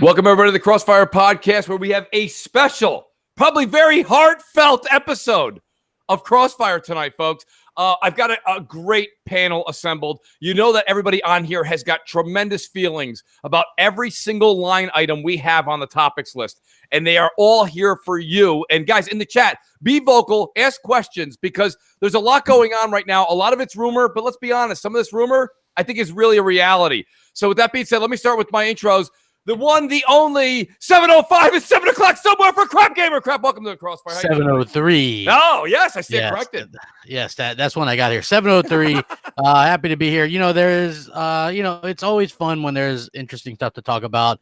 Welcome, everybody, to the CrossFire podcast, where we have a special, probably very heartfelt episode of CrossFire tonight, folks. I've got a great panel assembled. You know that everybody on here has got tremendous feelings about every single line item we have on the topics list, and they are all here for you. And guys, in the chat, be vocal, ask questions, because there's a lot going on right now. A lot of it's rumor, but let's be honest, some of this rumor, I think, is really a reality. So with that being said, let me start with my intros. The one, the only, 7:05 is 7 o'clock somewhere for Crap Gamer. Crap, welcome to the CrossFire. 7:03. Oh, yes, I stand corrected. Yes, that's when I got here. 7:03. Happy to be here. There's, it's always fun when there's interesting stuff to talk about.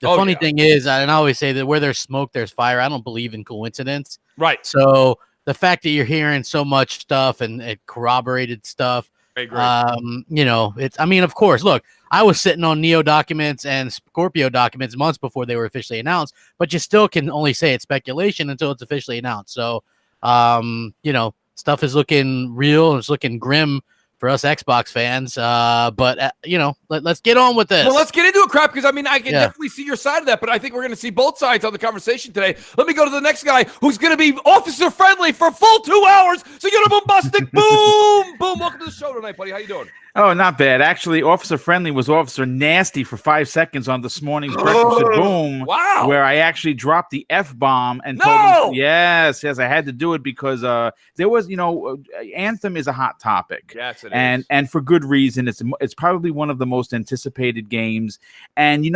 The funny thing is, and I always say that where there's smoke, there's fire. I don't believe in coincidence. Right. So the fact that you're hearing so much stuff and corroborated stuff, of course, look, I was sitting on Neo documents and Scorpio documents months before they were officially announced, but you still can only say it's speculation until it's officially announced. So, stuff is looking real and it's looking grim for us Xbox fans. Let's get on with this. Well, let's get into it, Crap, because, I can definitely see your side of that, but I think we're going to see both sides on the conversation today. Let me go to the next guy who's going to be officer-friendly for full 2 hours. So you're going to bombastic. Boom! Boom! Welcome to the show tonight, buddy. How you doing? Oh, not bad. Actually, Officer Friendly was Officer Nasty for 5 seconds on this morning's Breakfast at Boom. Wow. Where I actually dropped the F-bomb and told him, yes, I had to do it because there was, Anthem is a hot topic. Yes, it is. And for good reason. It's probably one of the most anticipated games. And,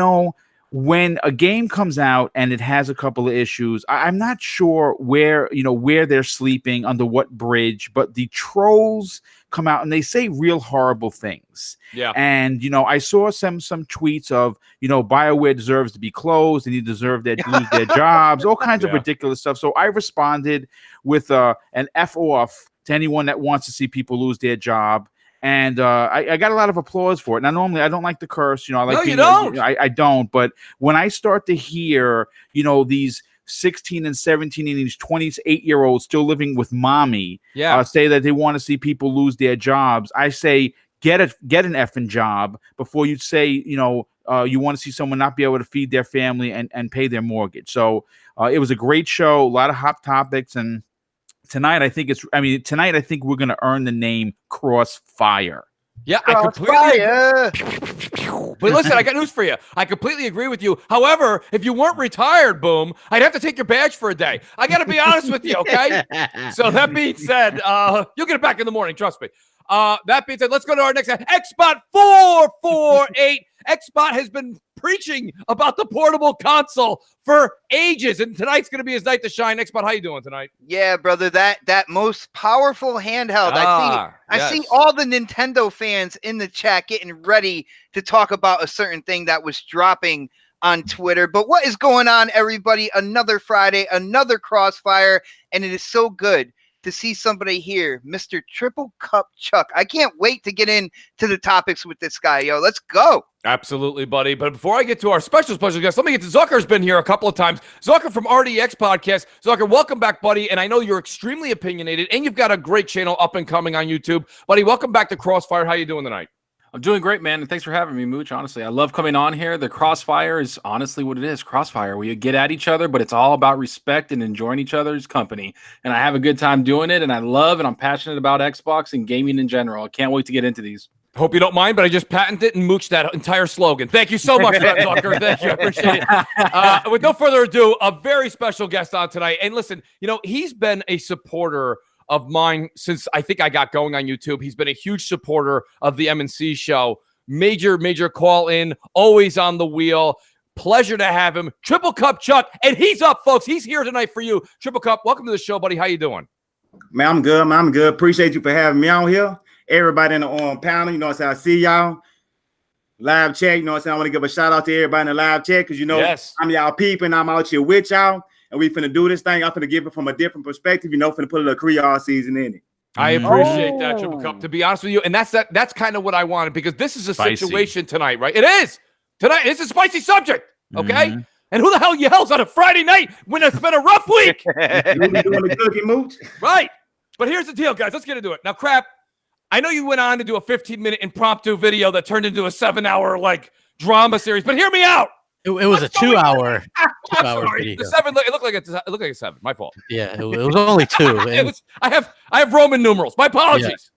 when a game comes out and it has a couple of issues, I'm not sure where they're sleeping, under what bridge, but the trolls come out and they say real horrible things. Yeah. And, I saw some tweets of, BioWare deserves to be closed and they deserve to lose their jobs, all kinds of ridiculous stuff. So I responded with an F off to anyone that wants to see people lose their job. And I got a lot of applause for it. Now, normally I don't like the curse. I like you don't. I don't. But when I start to hear, these 16 and 17 and these 28-year-olds still living with mommy say that they want to see people lose their jobs, I say get an effing job before you say you want to see someone not be able to feed their family and pay their mortgage. So it was a great show, a lot of hot topics, and tonight I think we're going to earn the name Crossfire. Yeah, I completely agree. But listen, I got news for you. I completely agree with you. However, if you weren't retired, Boom, I'd have to take your badge for a day. I got to be honest with you, okay? So that being said, you'll get it back in the morning, trust me. That being said, let's go to our next guy. Xbot 448. Xbot has been preaching about the portable console for ages, and tonight's going to be his night to shine. Xbot, how you doing tonight? Yeah, brother, that most powerful handheld. I see all the Nintendo fans in the chat getting ready to talk about a certain thing that was dropping on Twitter. But what is going on, everybody? Another Friday, another Crossfire, and it is so good to see somebody here, Mr. Triple Cup Chuck. I can't wait to get into the topics with this guy, yo. Let's go. Absolutely, buddy. But before I get to our special guest, let me get to Zucker's been here a couple of times. Zucker from RDX Podcast. Zucker, welcome back, buddy. And I know you're extremely opinionated, and you've got a great channel up and coming on YouTube. Buddy, welcome back to Crossfire. How you doing tonight? I'm doing great, man, and thanks for having me, Mooch. Honestly, I love coming on here. The Crossfire is honestly what it is, Crossfire. We get at each other, but it's all about respect and enjoying each other's company. And I have a good time doing it, and I'm passionate about Xbox and gaming in general. I can't wait to get into these. Hope you don't mind, but I just patented it and mooched that entire slogan. Thank you so much for that, Zucker. Thank you. I appreciate it. With no further ado, a very special guest on tonight. And listen, he's been a supporter of mine since I think I got going on YouTube. He's been a huge supporter of the M&C show. Major call in, always on the wheel. Pleasure to have him. Triple Cup Chuck, and he's up, folks. He's here tonight for you. Triple Cup, welcome to the show, buddy. How you doing? Man, I'm good. I'm good. Appreciate you for having me on here. Everybody in the panel, I see y'all. Live chat, I want to give a shout out to everybody in the live chat because, I'm y'all peeping. And I'm out here with y'all. And we finna do this thing. I'm finna give it from a different perspective, finna put a little Creole season in it. I appreciate that, Triple Cup, to be honest with you. And that's kind of what I wanted, because this is a situation tonight, right? It is. Tonight, it's a spicy subject, okay? Mm-hmm. And who the hell yells on a Friday night when it's been a rough week? You doing the cookie, Mooch? Right. But here's the deal, guys. Let's get into it. Now, Crap, I know you went on to do a 15-minute impromptu video that turned into a 7-hour, drama series. But hear me out. It was a 2-hour. I'm sorry. Video. The 7. It looked like a 7. My fault. Yeah, it was only 2. I have Roman numerals. My apologies.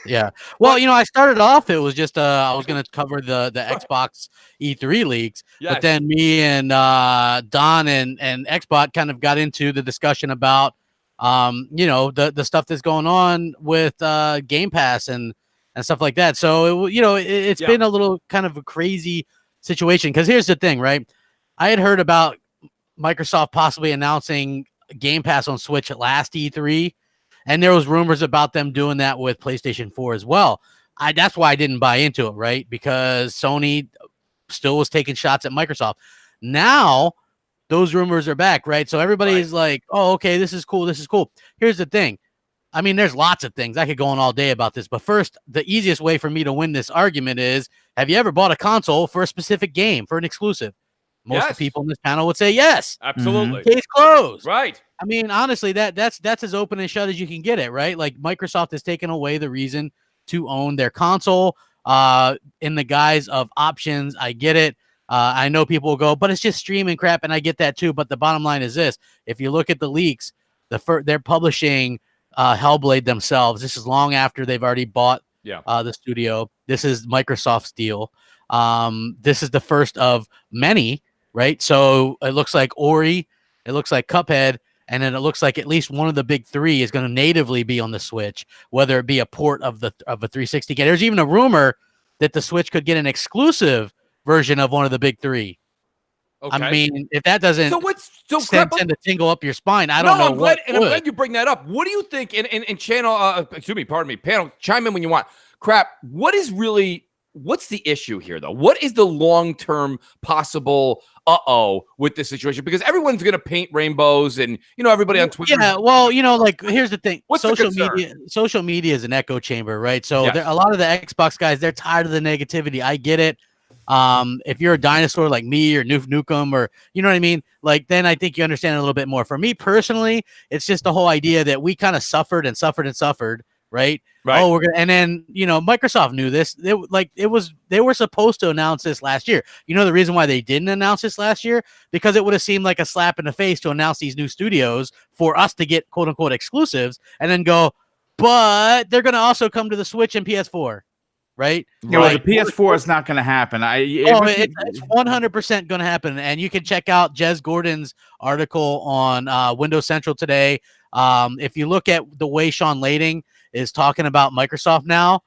Yeah. Well, I started off. It was just I was going to cover the Xbox E3 leaks, but then me and Don and Xbot kind of got into the discussion about the stuff that's going on with Game Pass and stuff like that. So it's been a little kind of a crazy situation, because here's the thing, right? I had heard about Microsoft possibly announcing Game Pass on Switch at last E3, and there was rumors about them doing that with PlayStation 4 as well. That's why I didn't buy into it, right? Because Sony still was taking shots at Microsoft. Now those rumors are back, right? So everybody is like, oh, okay, this is cool. This is cool. Here's the thing. I mean, there's lots of things. I could go on all day about this. But first, the easiest way for me to win this argument is, have you ever bought a console for a specific game, for an exclusive? Most of the people in this panel would say yes. Absolutely. Case closed. Right. I mean, honestly, that's as open and shut as you can get it, right? Like, Microsoft has taken away the reason to own their console in the guise of options. I get it. I know people will go, but it's just streaming crap, and I get that too. But the bottom line is this. If you look at the leaks, they're publishing Hellblade themselves. This is long after they've already bought the studio. This is Microsoft's deal. This is the first of many, right? So it looks like Ori, it looks like Cuphead, and then it looks like at least one of the big 3 is going to natively be on the Switch, whether it be a port of a 360 game. There's even a rumor that the Switch could get an exclusive version of one of the big 3. Okay. I mean, if that doesn't send a tingle up your spine, I don't know. I'm glad you bring that up. What do you think in channel? Panel, chime in when you want. Crap. What's the issue here, though? What is the long-term possible with this situation? Because everyone's going to paint rainbows, and everybody on Twitter. Yeah, well, here's the thing. Social media is an echo chamber, right? So a lot of the Xbox guys, they're tired of the negativity. I get it. If you're a dinosaur like me or Noof Nukem, or you know what I mean, like, then I think you understand it a little bit more. For me personally, it's just the whole idea that we kind of suffered, right? Oh, and then Microsoft knew this. They were supposed to announce this last year. The reason why they didn't announce this last year, because it would have seemed like a slap in the face to announce these new studios for us to get quote unquote exclusives, and then go, but they're going to also come to the Switch and PS4. Right? The PS4 is not going to happen. It's 100% going to happen. And you can check out Jez Gordon's article on Windows Central today. If you look at the way Sean Lading is talking about Microsoft now,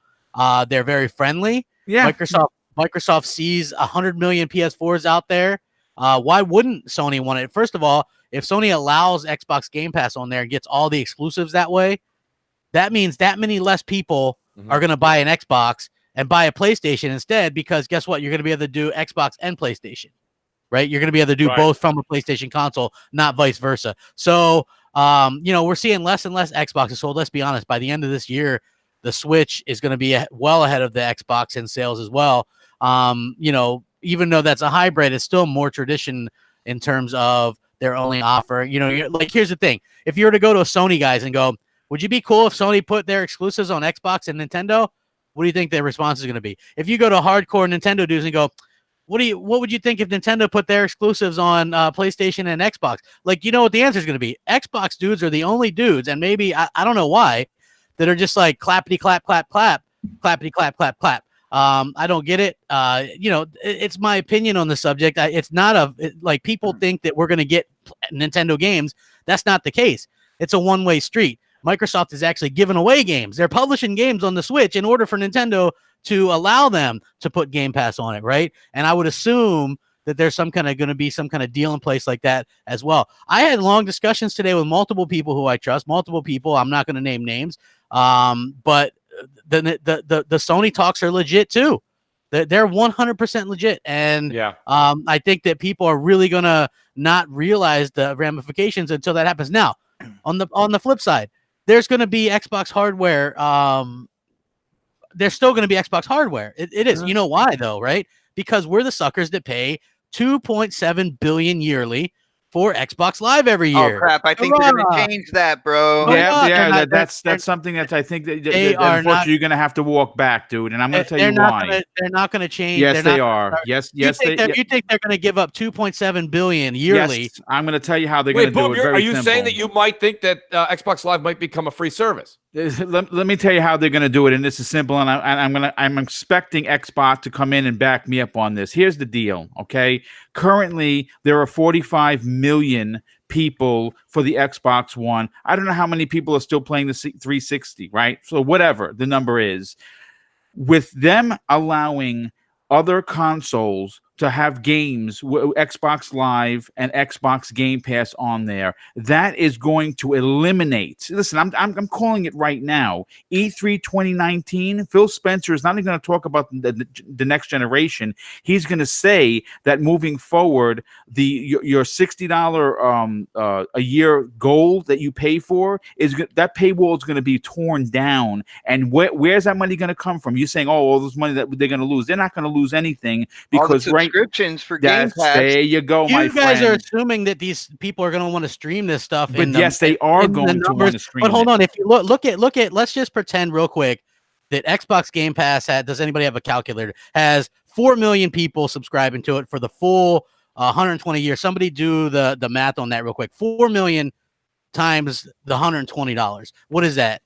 they're very friendly. Yeah. Microsoft sees 100 million PS4s out there. Why wouldn't Sony want it? First of all, if Sony allows Xbox Game Pass on there and gets all the exclusives that way, that means that many less people are going to buy an Xbox and buy a PlayStation instead, because guess what? You're going to be able to do Xbox and PlayStation, right? You're going to be able to do both from a PlayStation console, not vice versa. So, we're seeing less and less Xboxes sold. Let's be honest. By the end of this year, the Switch is going to be well ahead of the Xbox in sales as well. Even though that's a hybrid, it's still more tradition in terms of their only offer. Here's the thing. If you were to go to a Sony guys and go, would you be cool if Sony put their exclusives on Xbox and Nintendo? What do you think their response is going to be? If you go to hardcore Nintendo dudes and go, what would you think if Nintendo put their exclusives on PlayStation and Xbox? Like, what the answer is going to be? Xbox dudes are the only dudes, and maybe, I don't know why, that are just like clappity clap, clap, clap, clappity clap, clap, clap. I don't get it. It's my opinion on the subject. It's not like people think that we're going to get Nintendo games. That's not the case. It's a one-way street. Microsoft is actually giving away games. They're publishing games on the Switch in order for Nintendo to allow them to put Game Pass on it, right? And I would assume that there's going to be some kind of deal in place like that as well. I had long discussions today with multiple people who I trust, I'm not going to name names, but the Sony talks are legit too. They're 100% legit, and I think that people are really going to not realize the ramifications until that happens. Now, on the flip side, there's going to be Xbox hardware. There's still going to be Xbox hardware. It is. You know why, though, right? Because we're the suckers that pay $2.7 billion yearly for Xbox Live every year. Oh crap! I think they're going to change that, bro. Yeah. That's something that I think that unfortunately you're going to have to walk back, dude. And I'm going to tell you why. They're not going to change. Yes, they are. Yes, you think they're going to give up $2.7 billion yearly? Yes, I'm going to tell you how they're going to do it. Are you saying that you might think that Xbox Live might become a free service? Let me tell you how they're going to do it, and this is simple. And I'm expecting Xbox to come in and back me up on this. Here's the deal, okay? Currently, there are 45 million people for the Xbox One. I don't know how many people are still playing the 360, right? So whatever the number is, with them allowing other consoles to have games, Xbox Live and Xbox Game Pass on there, that is going to eliminate. Listen, I'm calling it right now. E3 2019. Phil Spencer is not even going to talk about the next generation. He's going to say that moving forward, your $60 a year goal that you pay for that paywall is going to be torn down. And where's that money going to come from? You're saying, all this money that they're going to lose. They're not going to lose anything because subscriptions for Game Pass. There you go, my friend. You guys are assuming that these people are going to want to stream this stuff. But yes, they are going to want to stream. But hold on, if you look at, let's just pretend real quick that Xbox Game Pass does anybody have a calculator? Has 4 million people subscribing to it for the full 120 years. Somebody do the math on that real quick. 4 million times the $120. What is that?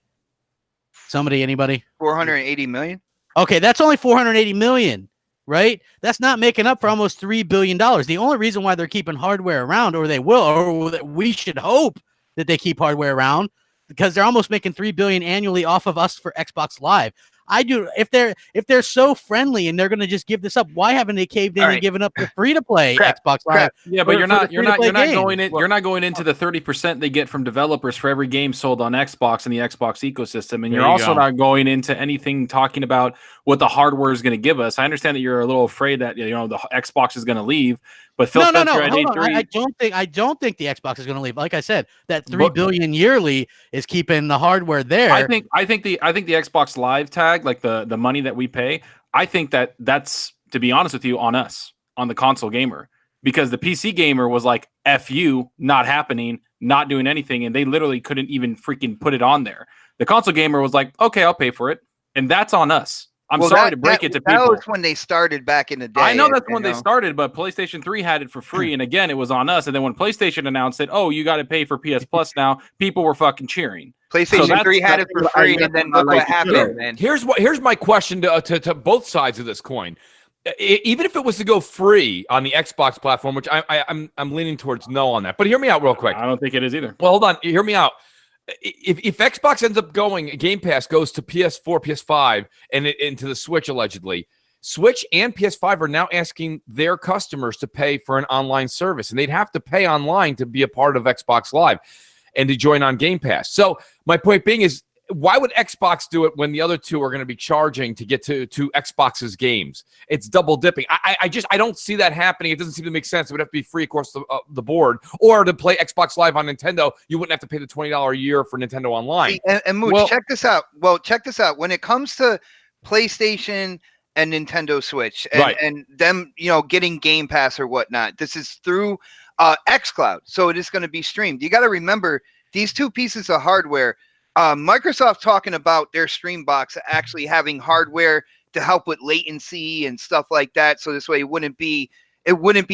Somebody, anybody? 480 million. Okay, that's only 480 million. Right? That's not making up for almost $3 billion. The only reason why they're keeping hardware around, or they will, or we should hope that they keep hardware around, because they're almost making $3 billion annually off of us for Xbox Live. I do. If they're so friendly and they're going to just give this up, why haven't they caved in and given up the free to play Xbox Live? Yeah, but you're not going into the 30% they get from developers for every game sold on Xbox and the Xbox ecosystem, and you're also not going into anything talking about what the hardware is going to give us. I understand that you're a little afraid that the Xbox is going to leave, but Phil Spencer at E3, I don't think the Xbox is going to leave. Like I said, that $3 billion yearly is keeping the hardware there. I think the Xbox Live tag, like the money that we pay, I think that's, to be honest with you, on us, on the console gamer, because the PC gamer was like, F you, not happening, not doing anything, and they literally couldn't even freaking put it on there. The console gamer was like, okay, I'll pay for it, and that's on us. I'm sorry to break it to people. That was when they started back in the day. I know that's when they started, but PlayStation 3 had it for free, and again, it was on us. And then when PlayStation announced it, you got to pay for PS Plus now, people were fucking cheering. PlayStation 3 had it for free, and then look what happened, man. Here's my question to both sides of this coin. Even if it was to go free on the Xbox platform, which I'm leaning towards no on that, but hear me out real quick. I don't think it is either. Well, hold on, hear me out. If Xbox ends up going, Game Pass goes to PS4, PS5, and into the Switch allegedly, Switch and PS5 are now asking their customers to pay for an online service, and they'd have to pay online to be a part of Xbox Live and to join on Game Pass. So my point being is, why would Xbox do it when the other two are going to be charging to get to Xbox's games? It's double dipping. I don't see that happening. It doesn't seem to make sense. It would have to be free across the board, or to play Xbox Live on Nintendo, you wouldn't have to pay the $20 a year for Nintendo Online. See, and Mooch, check this out. Well, check this out. When it comes to PlayStation and Nintendo Switch, and them, getting Game Pass or whatnot, this is through xCloud, so it is going to be streamed. You got to remember these two pieces of hardware. Microsoft talking about their Streambox actually having hardware to help with latency and stuff like that, so this way it wouldn't be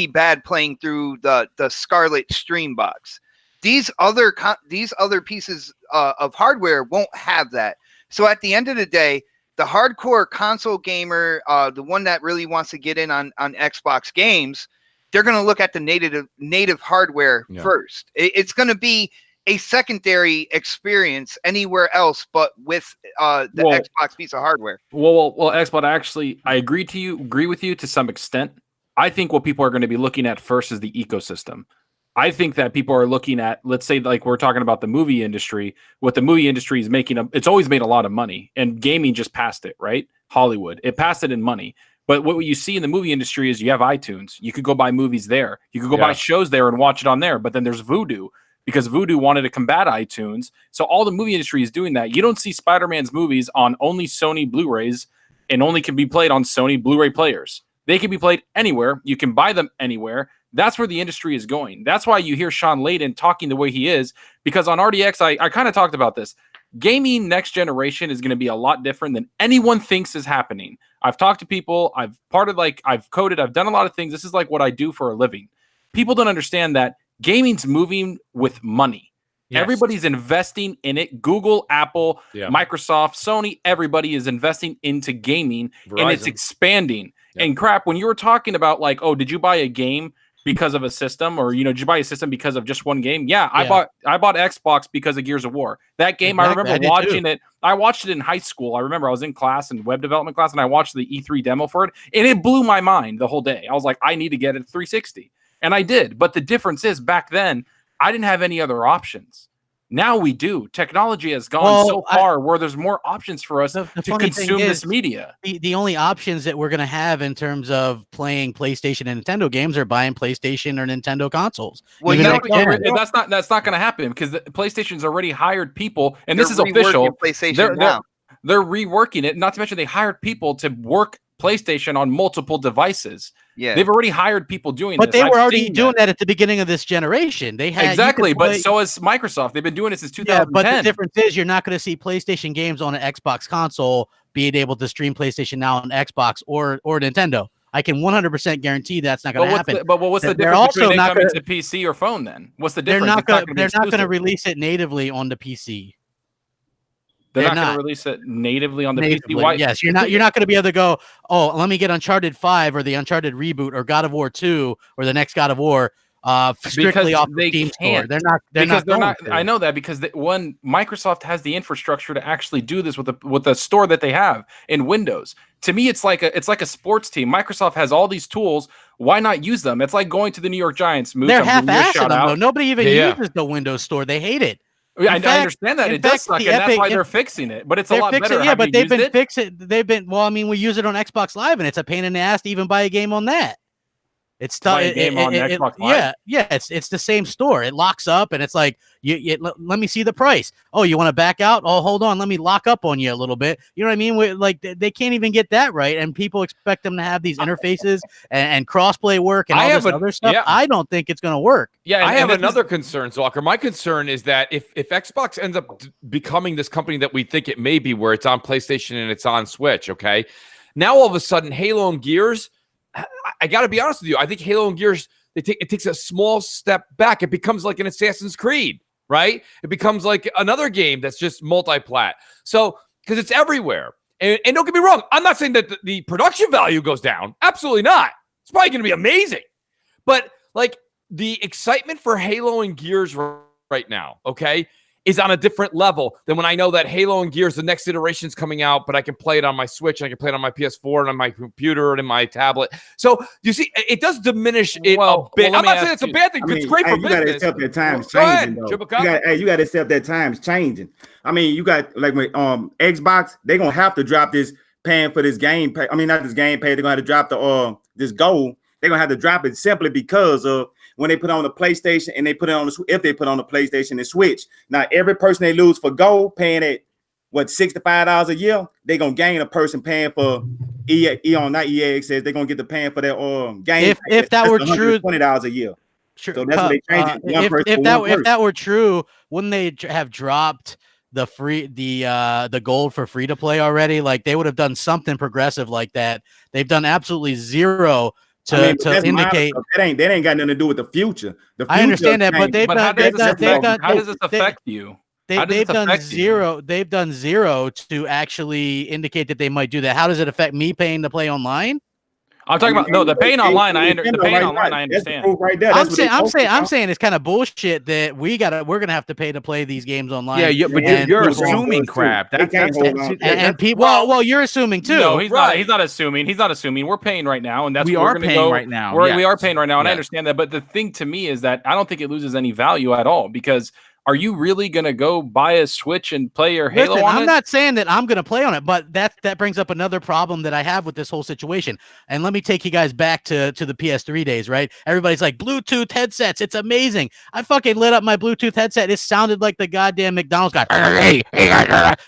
bad playing through the Scarlet Streambox. These other pieces of hardware won't have that. So at the end of the day, the hardcore console gamer, the one that really wants to get in on Xbox games, they're going to look at the native hardware first. It's going to be a secondary experience anywhere else, but with the Xbox piece of hardware. Well, Xbox, actually, I agree with you to some extent. I think what people are going to be looking at first is the ecosystem. I think that people are looking at, let's say, like we're talking about the movie industry. What the movie industry is making, it's always made a lot of money, and gaming just passed it, right? Hollywood, it passed it in money. But what you see in the movie industry is you have iTunes. You could go buy movies there. You could go buy shows there and watch it on there. But then there's Vudu, because Vudu wanted to combat iTunes. So all the movie industry is doing that. You don't see Spider-Man's movies on only Sony Blu-rays and only can be played on Sony Blu-ray players. They can be played anywhere. You can buy them anywhere. That's where the industry is going. That's why you hear Sean Layden talking the way he is, because on RDX, I kind of talked about this. Gaming next generation is going to be a lot different than anyone thinks is happening. I've talked to people. I've coded. I've done a lot of things. This is like what I do for a living. People don't understand that gaming's moving with money. Yes. Everybody's investing in it. Google, Apple, Microsoft, Sony, everybody is investing into gaming, and it's expanding. And crap, when you were talking about like, oh, did you buy a game because of a system, or did you buy a system because of just one game? Yeah, I bought Xbox because of Gears of War. That game, exactly. I remember watching it. I watched it in high school. I remember I was in class, in web development class, and I watched the E3 demo for it, and it blew my mind the whole day. I was like, I need to get it 360, and I did. But the difference is, back then, I didn't have any other options. Now we do. Technology has gone so far where there's more options for us to consume this media. The only options that we're going to have in terms of playing PlayStation and Nintendo games are buying PlayStation or Nintendo consoles. Well, that's not going to happen, because PlayStation's already hired people, and this is official. They're reworking it. Not to mention they hired people to work PlayStation on multiple devices. Yeah, they've already hired people doing this. But they were already doing that at the beginning of this generation. They had but so has Microsoft. They've been doing it since 2010. Yeah, but the difference is you're not going to see PlayStation games on an Xbox console being able to stream PlayStation Now on Xbox or Nintendo. I can 100% guarantee that's not going to happen. But what's the difference between coming to PC or phone then? What's the difference? They're not going to release it natively on the PC. They're not going to release it natively on the PC. Why? Yes, you're not going to be able to go, oh, let me get Uncharted 5 or the Uncharted reboot or God of War 2 or the next God of War strictly off the Steam store. They're not. I know that because Microsoft has the infrastructure to actually do this with the store that they have in Windows. To me, it's like a sports team. Microsoft has all these tools. Why not use them? It's like going to the New York Giants. They're half-assing them, though. Nobody even uses the Windows store. They hate it. I understand that it does suck, and that's why they're fixing it. But it's a lot better. Yeah, but they've been fixing. Well, I mean, we use it on Xbox Live, and it's a pain in the ass to even buy a game on that. It's tough. Yeah. It's the same store. It locks up, and it's like, let me see the price. Oh, you want to back out? Oh, hold on, let me lock up on you a little bit. You know what I mean? Like they can't even get that right, and people expect them to have these interfaces and crossplay work and all this other stuff. Yeah. I don't think it's going to work. Yeah, I have another concern, Walker. My concern is that if Xbox ends up becoming this company that we think it may be, where it's on PlayStation and it's on Switch, okay, now all of a sudden Halo and Gears. I got to be honest with you. I think Halo and Gears, it takes a small step back. It becomes like an Assassin's Creed, right? It becomes like another game that's just multi-plat. So, because it's everywhere. And don't get me wrong, I'm not saying that the production value goes down. Absolutely not. It's probably going to be amazing. But like the excitement for Halo and Gears right now, okay, is on a different level than when I know that Halo and Gears, the next iteration is coming out, but I can play it on my Switch, and I can play it on my PS4 and on my computer and in my tablet. So you see, it does diminish it a bit. I'm not saying it's a bad thing. It's great for business. You got to accept that times changing. You got to accept that times changing. I mean, you got like with Xbox, they're gonna have to drop this paying for this game. Not this game pay. They're gonna have to drop the this goal. They're gonna have to drop it simply because of when they put on the PlayStation and they put it on if they put on the PlayStation and Switch. Now every person they lose for gold paying it $65 a year, they're gonna gain a person paying for not EA access. They're gonna get the paying for their game. If that were true, $20 a year. Sure. So that's what they changed it. If that were true, wouldn't they have dropped the gold for free to play already? Like they would have done something progressive like that. They've done absolutely zero to indicate that ain't got nothing to do with the future. I understand that, but how does this affect you? They've done zero. They've done zero to actually indicate that they might do that. How does it affect me paying to play online? I'm talking about the paying online. I understand. Right there. I'm saying it's kind of bullshit that we're gonna have to pay to play these games online. Yeah, but you're assuming crap. And people. Well, you're assuming too. No, he's not. He's not assuming. He's not assuming. We're paying right now, and that's we are paying right now. We are paying right now, and I understand that. But the thing to me is that I don't think it loses any value at all, because are you really going to go buy a Switch and play your Halo on it? I'm not saying that I'm going to play on it, but that brings up another problem that I have with this whole situation. And let me take you guys back to the PS3 days, right? Everybody's like, Bluetooth headsets, it's amazing. I fucking lit up my Bluetooth headset. It sounded like the goddamn McDonald's guy.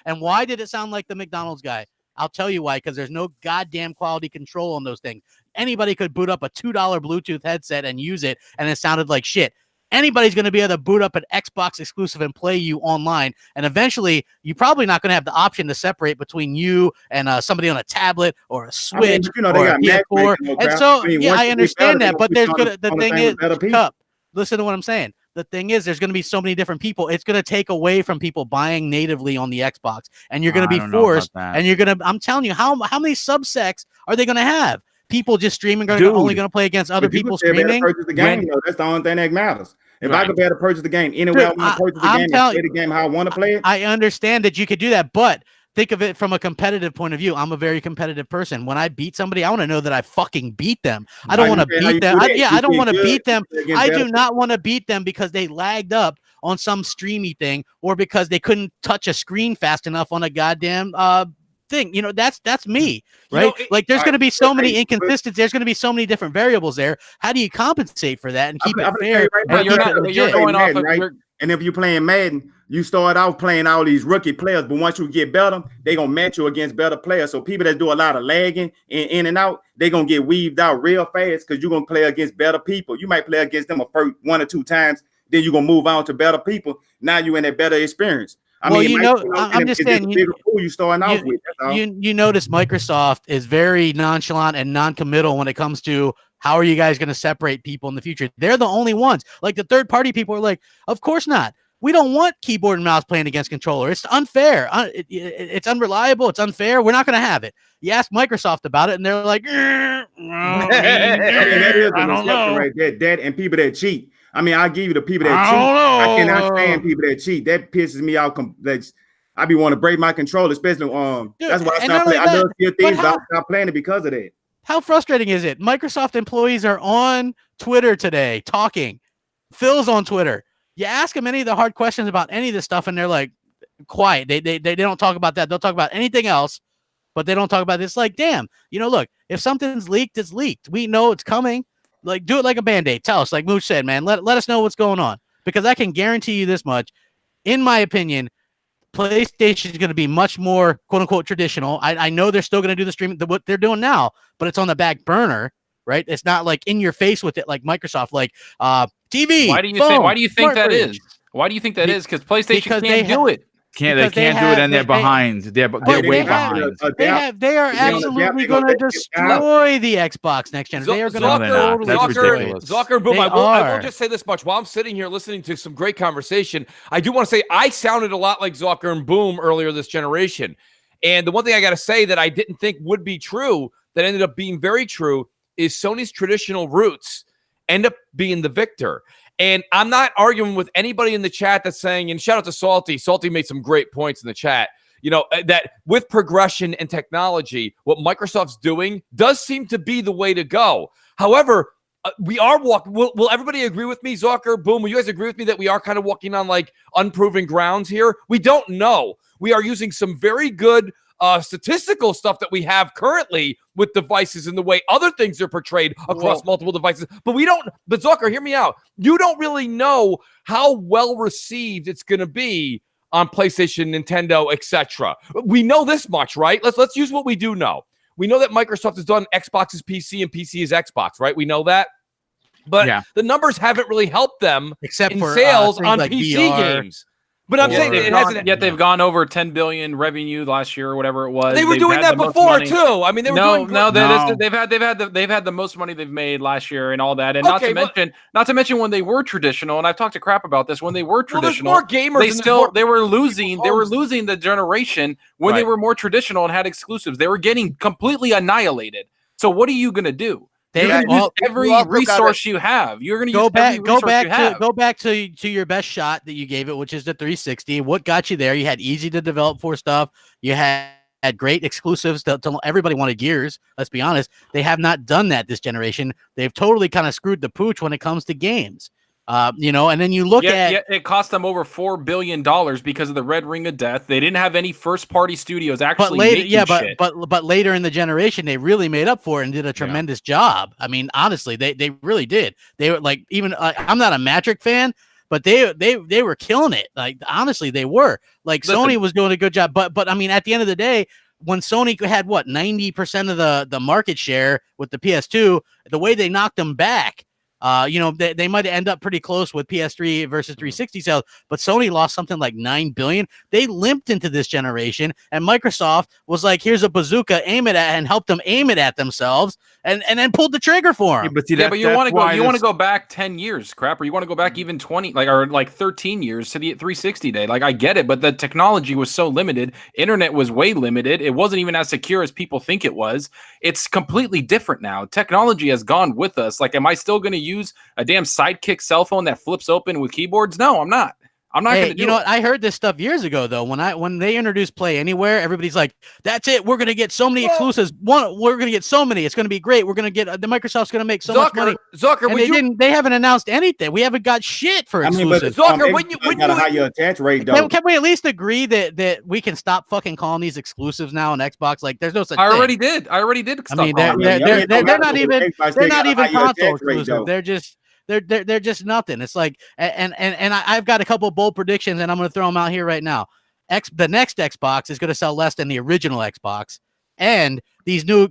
And why did it sound like the McDonald's guy? I'll tell you why, because there's no goddamn quality control on those things. Anybody could boot up a $2 Bluetooth headset and use it, and it sounded like shit. Anybody's going to be able to boot up an Xbox exclusive and play you online. And eventually, you're probably not going to have the option to separate between you and somebody on a tablet or a Switch or a PS4. And so, I understand that, but the thing is, Cup, listen to what I'm saying. The thing is, there's going to be so many different people. It's going to take away from people buying natively on the Xbox, and you're going to be forced. And you're going to. I'm telling you, how many subsects are they going to have? People just streaming are only going to play against other people streaming. Purchase the game, that's the only thing that matters. If I could be able to purchase the game anywhere I want to purchase the game and play the game how I want to play it. I understand that you could do that, but think of it from a competitive point of view. I'm a very competitive person. When I beat somebody, I want to know that I fucking beat them. I don't want to beat them. I don't want to beat them. I do not want to beat them because they lagged up on some streamy thing or because they couldn't touch a screen fast enough on a goddamn thing. That's me, right? Like there's going to be so many inconsistencies. There's going to be so many different variables there. How do you compensate for that and keep it fair? You're going off of right? And if you're playing Madden, you start out playing all these rookie players, but once you get better, they're going to match you against better players. So people that do a lot of lagging in and out, they're going to get weaved out real fast because you're going to play against better people. You might play against them one or two times, then you're going to move on to better people. Now you're in a better experience. I'm just saying, you starting off with. You notice Microsoft is very nonchalant and non-committal when it comes to how are you guys going to separate people in the future. They're the only ones. Like the third-party people are like, of course not. We don't want keyboard and mouse playing against controller. It's unfair. It's unreliable. It's unfair. We're not going to have it. You ask Microsoft about it, and they're like, that is the exception right there. That and people that cheat. I mean, I'll give you the people that cheat. I cannot stand people that cheat. That pisses me out. I be want to break my control, especially that's why I stopped playing. I love Sea of Thieves, but I stopped playing it because of that. How frustrating is it? Microsoft employees are on Twitter today talking. Phil's on Twitter. You ask them any of the hard questions about any of this stuff, and they're like quiet. They don't talk about that. They'll talk about anything else, but they don't talk about this. Like, damn, look, if something's leaked, it's leaked. We know it's coming. Like, do it like a Band-Aid. Tell us, like Mooch said, man, let us know what's going on. Because I can guarantee you this much. In my opinion, PlayStation is going to be much more, quote unquote, traditional. I know they're still going to do the streaming, what they're doing now, but it's on the back burner, right? It's not like in your face with it, like Microsoft, like TV. Why do you think that is? Why do you think that is? Because PlayStation can't do it. They can't do it, and they're behind. They're way behind. They are absolutely going to destroy the Xbox next gen. They are going to. That's ridiculous. Zucker, boom! I will just say this much: while I'm sitting here listening to some great conversation, I do want to say I sounded a lot like Zucker and Boom earlier this generation. And the one thing I got to say that I didn't think would be true, that ended up being very true, is Sony's traditional roots end up being the victor. And I'm not arguing with anybody in the chat that's saying, and shout out to Salty. Salty made some great points in the chat. That with progression and technology, what Microsoft's doing does seem to be the way to go. However, we are walking. Will everybody agree with me, Zucker? Boom. Will you guys agree with me that we are kind of walking on like unproven grounds here? We don't know. We are using some very good statistical stuff that we have currently with devices and the way other things are portrayed across multiple devices. But Zucker, hear me out. You don't really know how well received it's going to be on PlayStation, Nintendo, etc. We know this much, right? Let's use what we do know. We know that Microsoft has done Xbox is PC and PC is Xbox, right? We know that. But the numbers haven't really helped them except in for sales on like PC VR. games. But I'm saying it hasn't. Yet they've gone over 10 billion revenue last year or whatever it was. They were doing that before too. I mean, they were doing they've had the most money they've made last year and all that. And not to mention when they were traditional. And I've talked to crap about this. When they were traditional, more gamers. They were losing the generation when they were more traditional and had exclusives. They were getting completely annihilated. So what are you gonna do? You're going to use every resource you have. You're going to use every resource you have. Go back to your best shot that you gave it, which is the 360. What got you there? You had easy to develop for stuff. You had great exclusives. Everybody wanted Gears. Let's be honest. They have not done that this generation. They've totally kind of screwed the pooch when it comes to games. And then you look at it cost them over $4 billion because of the Red Ring of Death. They didn't have any first-party studios actually making shit. But later in the generation, they really made up for it and did a tremendous job. I mean, honestly, they really did. They were like, even I'm not a Matrix fan, but they were killing it. Like honestly, they were. Like Sony was doing a good job. But I mean, at the end of the day, when Sony had 90% of the market share with the PS2, the way they knocked them back, they might end up pretty close with PS3 versus 360 sales, but Sony lost something like $9 billion. They limped into this generation, and Microsoft was like, here's a bazooka, aim it at, and helped them aim it at themselves, and then pulled the trigger for them. But you want to go back 10 years, crap, or you want to go back even 20, or 13 years to the 360 day. Like, I get it, but the technology was so limited. Internet was way limited. It wasn't even as secure as people think it was. It's completely different now. Technology has gone with us. Like, am I still going to use a damn Sidekick cell phone that flips open with keyboards? No, I'm not. I'm not going to do it. I heard this stuff years ago, though. When they introduced Play Anywhere, everybody's like, that's it. We're going to get so many exclusives. We're going to get so many. It's going to be great. We're going to get the Microsoft's going to make so much money. Zucker, they haven't announced anything. We haven't got shit for exclusives. Zucker, when you got a higher attach rate, though. Can we at least agree that we can stop fucking calling these exclusives now on Xbox? Like, there's no such thing. I already did. I mean, they're not even console exclusive. They're just nothing. It's like, and I've got a couple bold predictions, and I'm going to throw them out here right now. The next Xbox is going to sell less than the original Xbox, and these new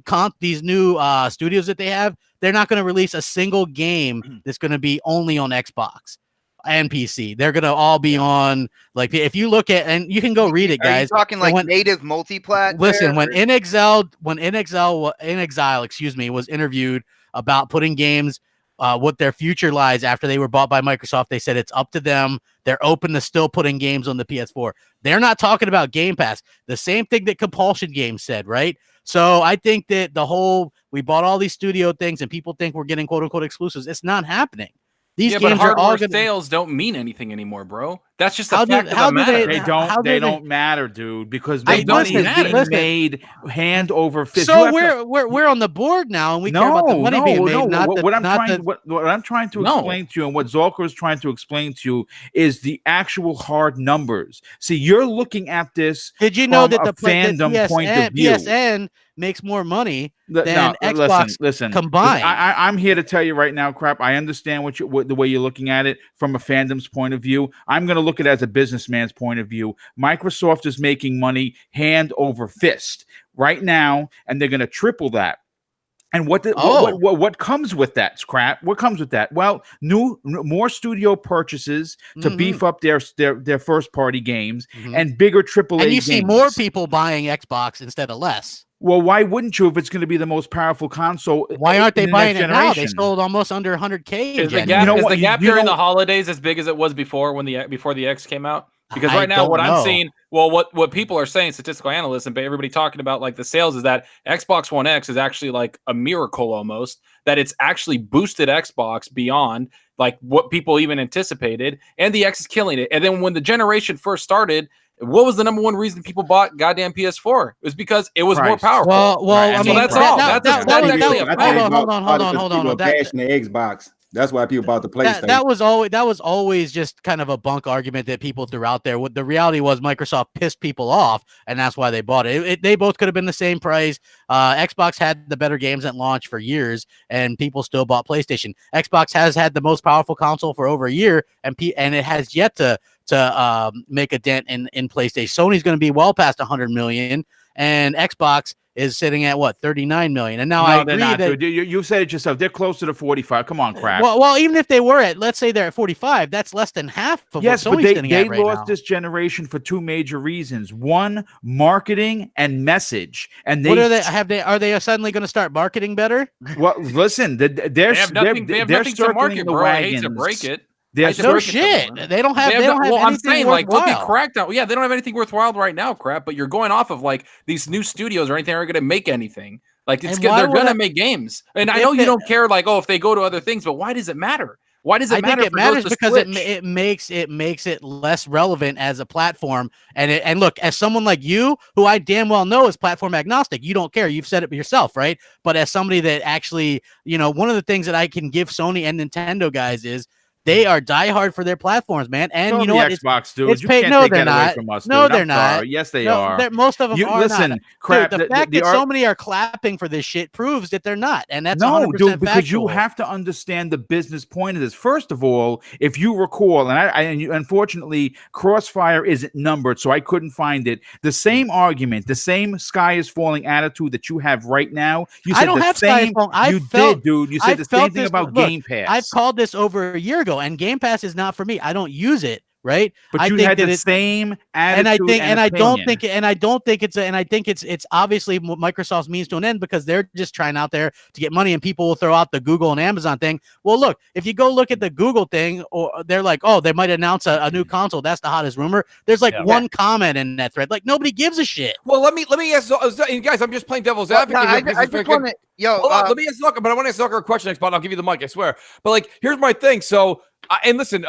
studios that they have, they're not going to release a single game that's going to be only on Xbox and PC. They're going to all be on, like, if you look at, and you can go read it, guys. Are you talking like native multi-plat? Listen, when InXile was interviewed about putting games, what their future lies after they were bought by Microsoft, they said it's up to them. They're open to still putting games on the PS4. They're not talking about Game Pass. The same thing that Compulsion Games said, right? So I think that we bought all these studio things and people think we're getting quote unquote exclusives. It's not happening. These games are all sales don't mean anything anymore, bro. That's just the fact of the matter. They don't matter, dude, because the money is being made hand over fist. So we're on the board now, and we care about the money being made. What I'm trying to explain to you, and what Zolker is trying to explain to you, is the actual hard numbers. See, you're looking at this. Did you know that the fandom point of view? PSN makes more money than Xbox combined. I'm here to tell you right now, crap. I understand the way you're looking at it from a fandom's point of view. I'm going to look at it as a businessman's point of view. Microsoft is making money hand over fist right now, and they're going to triple that. And what comes with that, crap? What comes with that? Well, more studio purchases to beef up their first party games and bigger AAA. And you see more people buying Xbox instead of less. Well, why wouldn't you if it's going to be the most powerful console? Why aren't they buying it now? They sold almost under 100K. Is the gap during the holidays as big as it was before before the X came out? Because right now, I'm seeing, what people are saying, statistical analysts and everybody talking about like the sales, is that Xbox One X is actually like a miracle almost, that it's actually boosted Xbox beyond like what people even anticipated, and the X is killing it. And then when the generation first started, what was the number one reason people bought goddamn PS4? It was because it was more powerful. Well, I mean, that's all. Hold on. Bashing the Xbox. That's why people bought the PlayStation. That was always just kind of a bunk argument that people threw out there. What the reality was, Microsoft pissed people off, and that's why they bought it. They both could have been the same price. Xbox had the better games at launch for years, and people still bought PlayStation. Xbox has had the most powerful console for over a year, and it has yet to make a dent in PlayStation. Sony's going to be well past 100 million, and Xbox is sitting at 39 million. And now I agree that you said it yourself. They're closer to 45. Come on, crap. Well, even if they were let's say they're at 45, that's less than half of what Sony's sitting at right now. They lost this generation for two major reasons. One, marketing and message. And are they suddenly going to start marketing better? Well, listen, they're nothing to market, bro. I hate to break it. No shit. They don't have. I'm saying, like, look at Crackdown. Yeah, they don't have anything worthwhile right now, crap. But you're going off of like these new studios or anything are going to make anything. Like they're going to make games. And I know you don't care, like, if they go to other things, but why does it matter? Why does it matter? I think it matters because it makes it less relevant as a platform. And look, as someone like you, who I damn well know is platform agnostic, you don't care. You've said it yourself, right? But as somebody that actually, one of the things that I can give Sony and Nintendo guys is, They are diehard for their platforms, man. And so you know what? Xbox, dude. It's you paid. can't No, take they're that away not. from us, No, dude. they're I'm not. sorry. Yes, they No, are. Most of them are listen, not. crap. Dude, the fact that so many are clapping for this shit proves that they're not, and that's 100% dude. Because factual. you have to understand the business point of this. First of all, if you recall, and unfortunately, Crossfire isn't numbered, so I couldn't find it. The same argument, the same sky is falling attitude that you have right now. You said I don't the have same. You did, dude. You said the same thing about Game Pass. I've called this over a year ago, and Game Pass is not for me. I don't use it, right? But I you think had that the same attitude, I think it's obviously what Microsoft's means to an end, because they're just trying out there to get money, and people will throw out the Google and Amazon thing. Well, look, if you go look at the Google thing, or they're like, oh, they might announce a new console. That's the hottest rumor. There's like one comment in that thread. Like, nobody gives a shit. Well, let me ask, guys. I'm just playing devil's advocate. I just want to, let me ask Zucker, but I want to ask Zucker a question next, but I'll give you the mic, I swear. But like, here's my thing. So, and listen,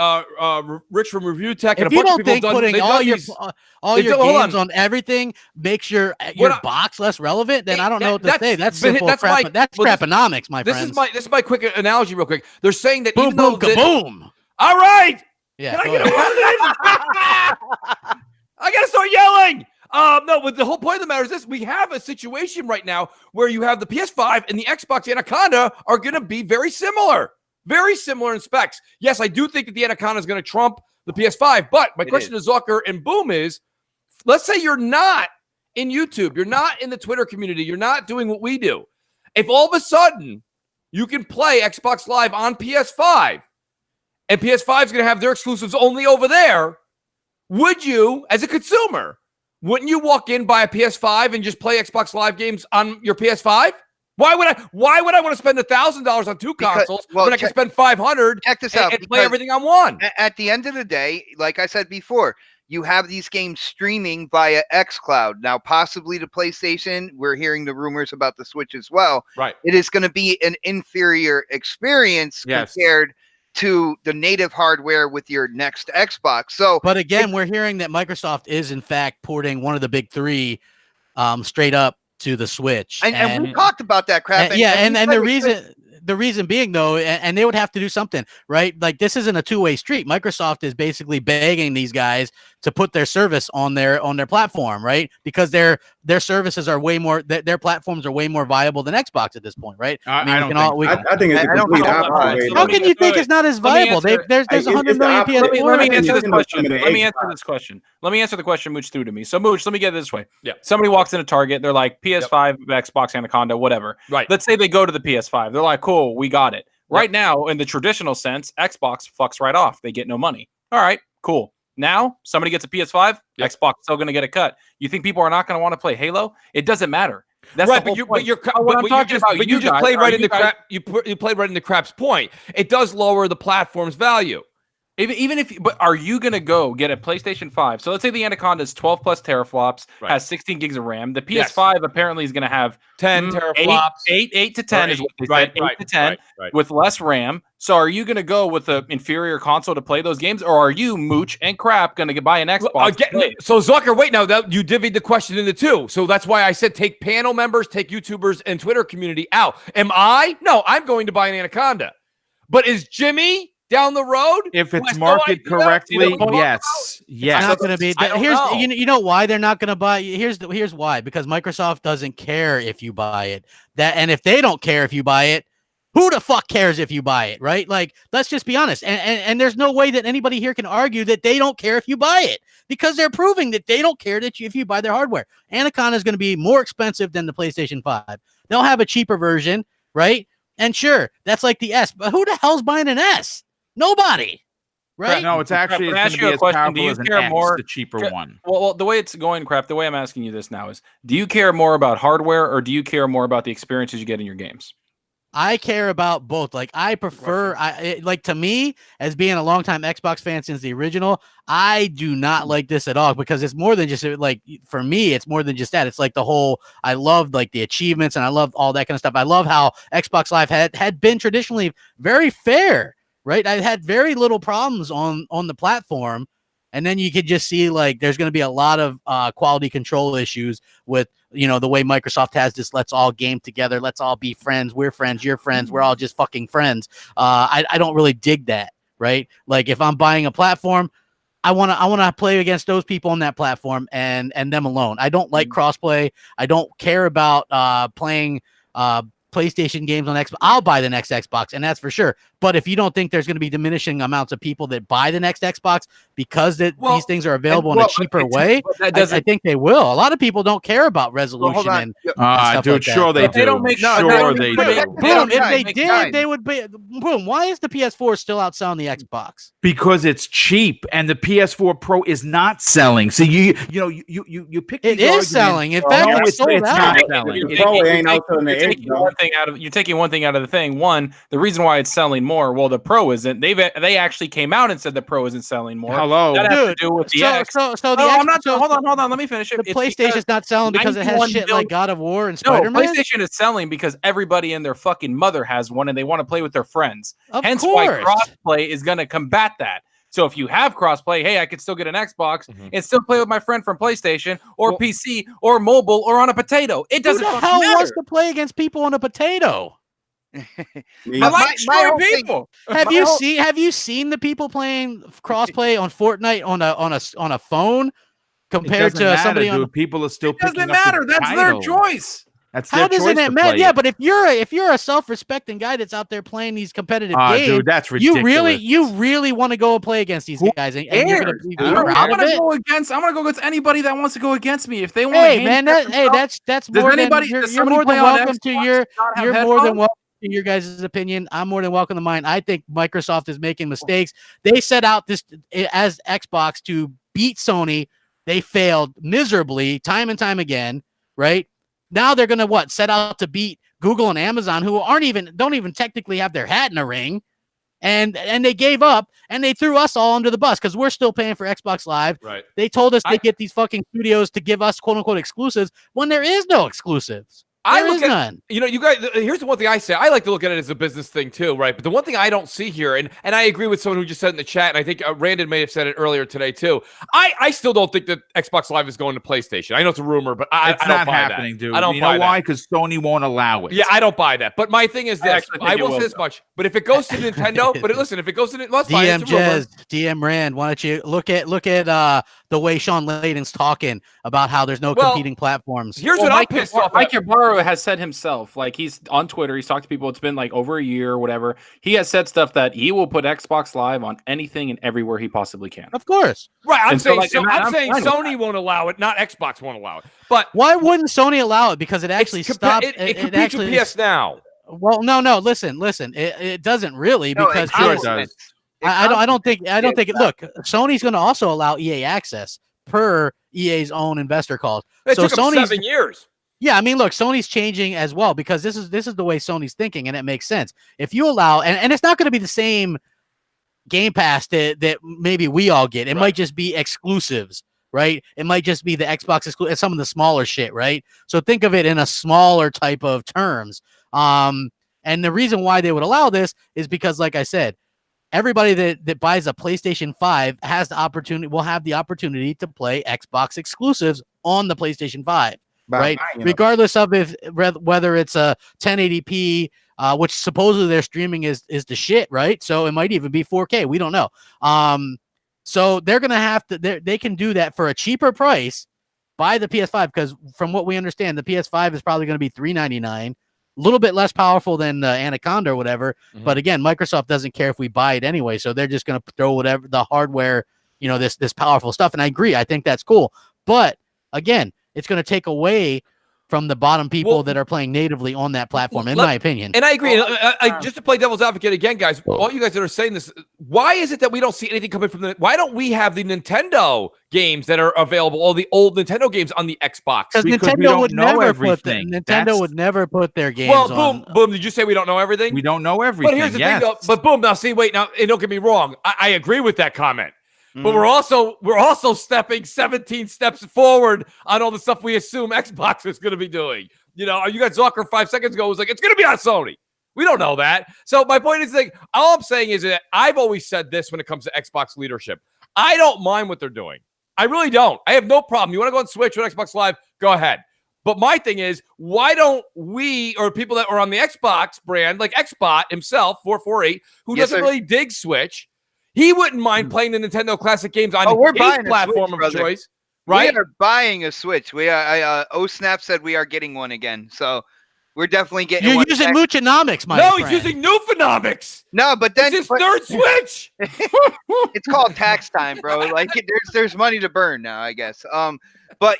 Rich from Review Tech, and if a you bunch don't of people think done, putting all your games on everything makes your box less relevant, then I don't know what to say. That's simple crap. That's craponomics, my friends. This is my quick analogy, real quick. They're saying that boom, even though kaboom. All right. Yeah. Can I get I gotta start yelling. No, but the whole point of the matter is this: we have a situation right now where you have the PS5 and the Xbox Anaconda are going to be very similar in specs. Yes, I do think that the Anaconda is going to trump the PS5, but my question to Zucker and Boom is, let's say you're not in YouTube, you're not in the Twitter community, you're not doing what we do. If all of a sudden you can play Xbox Live on PS5 and PS5 is going to have their exclusives only over there, would you, as a consumer, wouldn't you walk in, buy a PS5 and just play Xbox Live games on your PS5? Why would I want to spend $1,000 on two consoles when I can spend $500 and play everything on one? At the end of the day, like I said before, you have these games streaming via xCloud. Now, possibly the PlayStation, we're hearing the rumors about the Switch as well. Right. It is going to be an inferior experience compared to the native hardware with your next Xbox. So, but again, we're hearing that Microsoft is in fact porting one of the big three straight up to the Switch. And we talked about that crap. And the reason being, though, and they would have to do something, right? Like, this isn't a two-way street. Microsoft is basically begging these guys to put their service on their platform, right? Because their services are way more, their platforms are way more viable than Xbox at this point, right? I think it's a complete opposite. How can you think it's not as viable? There's 100 million PS4. Let me answer this question. Let me answer the question Mooch threw to me. So, Mooch, let me get it this way. Yeah. Somebody walks into Target. They're like, PS5, Xbox, Anaconda, whatever. Right. Let's say they go to the PS5. They're like, cool, we got it. Right now, in the traditional sense, Xbox fucks right off. They get no money. All right, cool. Now, somebody gets a PS5, Xbox is still going to get a cut. You think people are not going to want to play Halo? It doesn't matter. That's right, the whole point. You just played right into crap. You played right into crap's point. It does lower the platform's value. Even if, but are you going to go get a PlayStation 5? So let's say the Anaconda is 12 plus teraflops, has 16 gigs of RAM. The PS5 apparently is going to have 10 teraflops. 8 to 10 is what they said. 8 to 10 with less RAM. So are you going to go with an inferior console to play those games? Or are you, Mooch and Crap, going to buy an Xbox? So Zucker, wait, now that you divvied the question into two. So that's why I said take panel members, take YouTubers and Twitter community out. Am I? No, I'm going to buy an Anaconda. But is Jimmy down the road, if it's marketed correctly, yes. It's not going to be. You know why they're not going to buy. Here's why, because Microsoft doesn't care if you buy it. And if they don't care if you buy it, who the fuck cares if you buy it, right? Like, let's just be honest. And there's no way that anybody here can argue that they don't care if you buy it, because they're proving that they don't care if you buy their hardware. Anaconda is going to be more expensive than the PlayStation 5. They'll have a cheaper version, right? And sure, that's like the S, but who the hell's buying an S? Nobody, right? No, it's actually going to be as powerful as an X, the cheaper one. Well, the way it's going, Crap, the way I'm asking you this now is, do you care more about hardware or do you care more about the experiences you get in your games? I care about both. Like, I prefer, to me, as being a longtime Xbox fan since the original, I do not like this at all, because it's more than just, like, for me, it's more than just that. It's like the whole, I love like the achievements and I love all that kind of stuff. I love how Xbox Live had been traditionally very fair. Right, I had very little problems on the platform, and then you could just see like there's going to be a lot of quality control issues with the way Microsoft has this. Let's all game together. Let's all be friends. We're friends. You're friends. We're all just fucking friends. I don't really dig that. right? Like if I'm buying a platform, I want to play against those people on that platform and them alone. I don't like crossplay. I don't care about playing PlayStation games on Xbox. I'll buy the next Xbox, and that's for sure. But if you don't think there's going to be diminishing amounts of people that buy the next Xbox because these things are available in a cheaper way, I think they will. A lot lot of people don't care about resolution and stuff dude, like sure that. they do. They don't make sure they do. Boom, if they did, they would be boom. Why is the PS4 still outselling the Xbox? Because it's cheap and the PS4 Pro is not selling. So you pick it is selling. In fact, it's sold out. You're taking one thing out of the thing. One, the reason why it's selling more, well, the Pro isn't. They actually came out and said the Pro isn't selling more. Hello, that has to do with the X. Hold on. Let me finish it. The PlayStation's not selling because it has shit like God of War and Spider-Man. No, PlayStation is selling because everybody and their fucking mother has one and they want to play with their friends. Hence why crossplay is going to combat that. So if you have crossplay, hey, I could still get an Xbox and still play with my friend from PlayStation or PC or mobile or on a potato. It doesn't fucking matter. Who the hell wants to play against people on a potato? I like destroying people. Have you seen the people playing crossplay on Fortnite on a phone compared to somebody on? People are still. It doesn't matter. That's their choice. That's how doesn't it matter? Yeah, but if you're a self-respecting guy that's out there playing these competitive games, dude, that's ridiculous. You really want to go and play against these guys, and you're gonna be proud of it. I'm gonna go against anybody that wants to go against me. If they want, that's more than you're more than welcome to you're more than welcome to your guys' opinion. I'm more than welcome to mine. I think Microsoft is making mistakes. They set out this as Xbox to beat Sony. They failed miserably time and time again, right? Now they're going to set out to beat Google and Amazon, who don't even technically have their hat in a ring. And they gave up and they threw us all under the bus because we're still paying for Xbox Live. Right. They told us they get these fucking studios to give us quote unquote exclusives when there is no exclusives. There is none. You guys, here's the one thing I say. I like to look at it as a business thing too, right? But the one thing I don't see here, and I agree with someone who just said in the chat, and I think Randon may have said it earlier today too. I still don't think that Xbox Live is going to PlayStation. I know it's a rumor, but I don't not buy happening, that. dude. I don't you buy know why? Because Sony won't allow it. Yeah, I don't buy that. But my thing is this: I will say this much. But if it goes to Nintendo, but listen, if it goes to let's buy it. DM Rand, why don't you look at the way Sean Layden's talking about how there's no competing platforms. Here's what I'm pissed off. Mike Ybarra has said himself, like he's on Twitter, he's talked to people, it's been like over a year or whatever. He has said stuff that he will put Xbox Live on anything and everywhere he possibly can. Of course. Right. I'm saying Sony won't allow it, not Xbox won't allow it. But why wouldn't Sony allow it? Because it actually stopped. It competes with PS Now. Well, no. Listen. It doesn't really because it does. I don't think it. Look, Sony's going to also allow EA access per EA's own investor calls. It took them 7 years. Yeah, I mean, look, Sony's changing as well because this is the way Sony's thinking, and it makes sense. If you allow, and it's not going to be the same Game Pass that maybe we all get. It might just be exclusives, right? It might just be the Xbox exclusive, some of the smaller shit, right? So think of it in a smaller type of terms. And the reason why they would allow this is because, like I said, everybody that buys a PlayStation 5 will have the opportunity to play Xbox exclusives on the PlayStation 5. Right, regardless of whether it's a 1080p, which supposedly their streaming is the shit, right? So it might even be 4K. We don't know. So they're gonna have to. They can do that for a cheaper price. Buy the PS5 because from what we understand, the PS5 is probably going to be $399, a little bit less powerful than the Anaconda or whatever. Mm-hmm. But again, Microsoft doesn't care if we buy it anyway, so they're just going to throw whatever the hardware, this powerful stuff. And I agree. I think that's cool. But again, it's going to take away from the bottom people that are playing natively on that platform, in my opinion. And I agree. Just to play devil's advocate again, guys, all you guys that are saying this, why is it that we don't see anything coming from why don't we have the Nintendo games that are available, all the old Nintendo games on the Xbox? Because Nintendo would never put their games on. Boom. Did you say we don't know everything? We don't know everything. But here's the thing, though. But boom, now see, wait, now, and don't get me wrong. I agree with that comment. But we're also stepping 17 steps forward on all the stuff we assume Xbox is going to be doing. You guys Zucker 5 seconds ago was like, it's going to be on Sony. We don't know that. So my point is, like, all I'm saying is that I've always said this when it comes to Xbox leadership. I don't mind what they're doing. I really don't. I have no problem. You want to go on Switch or Xbox Live? Go ahead. But my thing is, why don't we, or people that are on the Xbox brand, like Xbot himself, 448, who doesn't really dig Switch, He wouldn't mind playing the Nintendo Classic games on his platform of choice. Right? We are buying a Switch. Snap said we are getting one again. So we're definitely getting one. You're using Moochonomics, my friend. No, he's using Newfonomics. No, but then it's his third Switch. It's called tax time, bro. Like there's money to burn now, I guess. But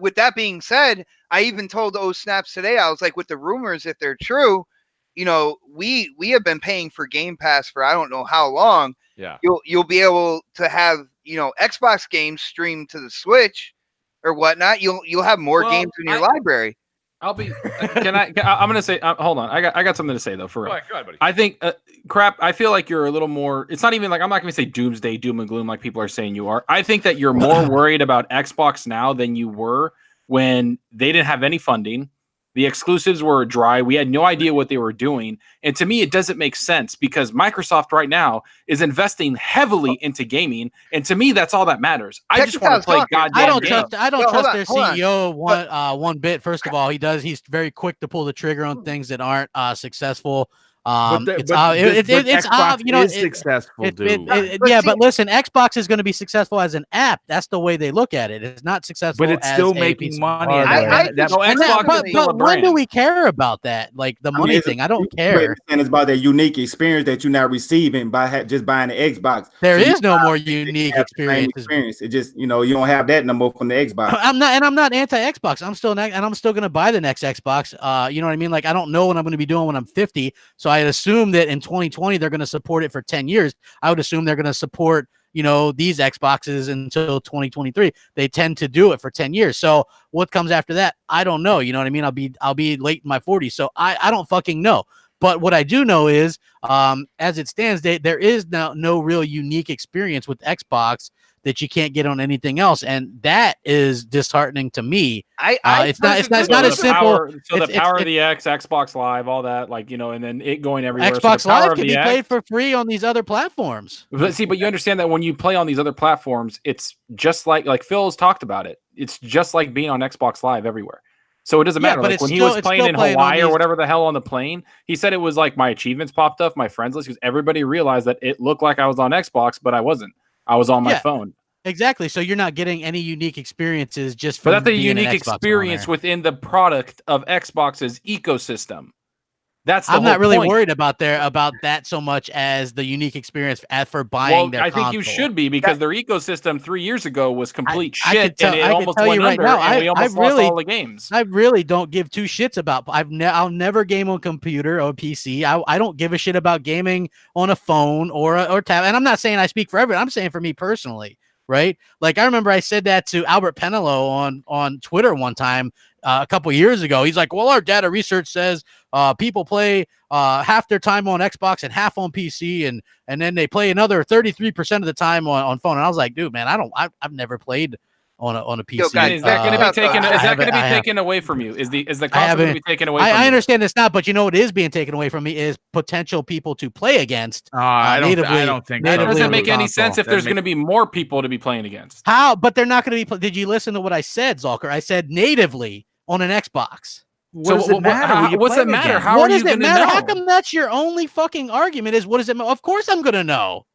with that being said, I even told Snaps today, I was like, with the rumors, if they're true, we have been paying for Game Pass for I don't know how long. Yeah. You'll be able to have, Xbox games streamed to the Switch or whatnot. You'll have more games in your library. I'm gonna say, hold on. I got something to say though, for real. Go ahead, buddy. I think, Crap, I feel like you're a little more, it's not even like, I'm not gonna say doomsday, doom and gloom like people are saying you are. I think that you're more worried about Xbox now than you were when they didn't have any funding. The exclusives were dry. We had no idea what they were doing. And to me, it doesn't make sense because Microsoft right now is investing heavily into gaming. And to me, that's all that matters. I just want to play goddamn games. I don't trust their CEO one bit. First of all, he's very quick to pull the trigger on things that aren't successful. Xbox is successful, dude. But listen, Xbox is going to be successful as an app. That's the way they look at it. It's not successful, but it's still making money. But when do we care about that? Like the money thing, I don't care. And it's about that unique experience that you're not receiving by just buying the Xbox. There is no more unique experience. It just you don't have that no more from the Xbox. I'm not anti-Xbox. I'm still going to buy the next Xbox. You know what I mean? Like I don't know what I'm going to be doing when I'm 50, so I assume that in 2020 they're going to support it for 10 years. I would assume they're going to support these Xboxes until 2023. They tend to do it for 10 years. So what comes after that, I don't know. You know what I mean? I'll be late in my 40s, so I don't fucking know. But what I do know is, as it stands, there is now no real unique experience with Xbox that you can't get on anything else, and that is disheartening to me. It's not as simple. The power of the Xbox Live, all that, and then it going everywhere. Xbox Live can be played for free on these other platforms. But you understand that when you play on these other platforms, it's just like Phil has talked about it. It's just like being on Xbox Live everywhere. So it doesn't matter. Like when he was playing in Hawaii or whatever the hell on the plane, he said it was like my achievements popped up, my friends list, because everybody realized that it looked like I was on Xbox, but I wasn't. I was on my phone. Exactly. So you're not getting any unique experiences just from But that's a unique experience within the product of Xbox's ecosystem. I'm not really worried about that so much as the unique experience for buying their console. I think you should be, because their ecosystem 3 years ago was complete shit, and it almost went under, and we almost lost all the games. I really don't give two shits about. I'll never game on computer or PC. I don't give a shit about gaming on a phone or tab. And I'm not saying I speak for everyone. I'm saying for me personally. Right? Like I remember I said that to Albert Penelo on Twitter one time a couple years ago. He's like, well, our data research says people play half their time on Xbox and half on PC, and then they play another 33% of the time on phone. And I was like, dude, man, I've never played on a PC. Yo, guys, is that going to be taken away from you? Is the console going to be taken away from you? I understand it's not, but what is being taken away from me is potential people to play against. I don't think that doesn't make any sense if there's going to be more people to be playing against. How? But they're not going to be. Did you listen to what I said, Zalker? I said natively on an Xbox. What's it matter? What's it matter? How what are does you it going to matter? know? How come that's your only fucking argument? Is what does it matter? Of course I'm going to know.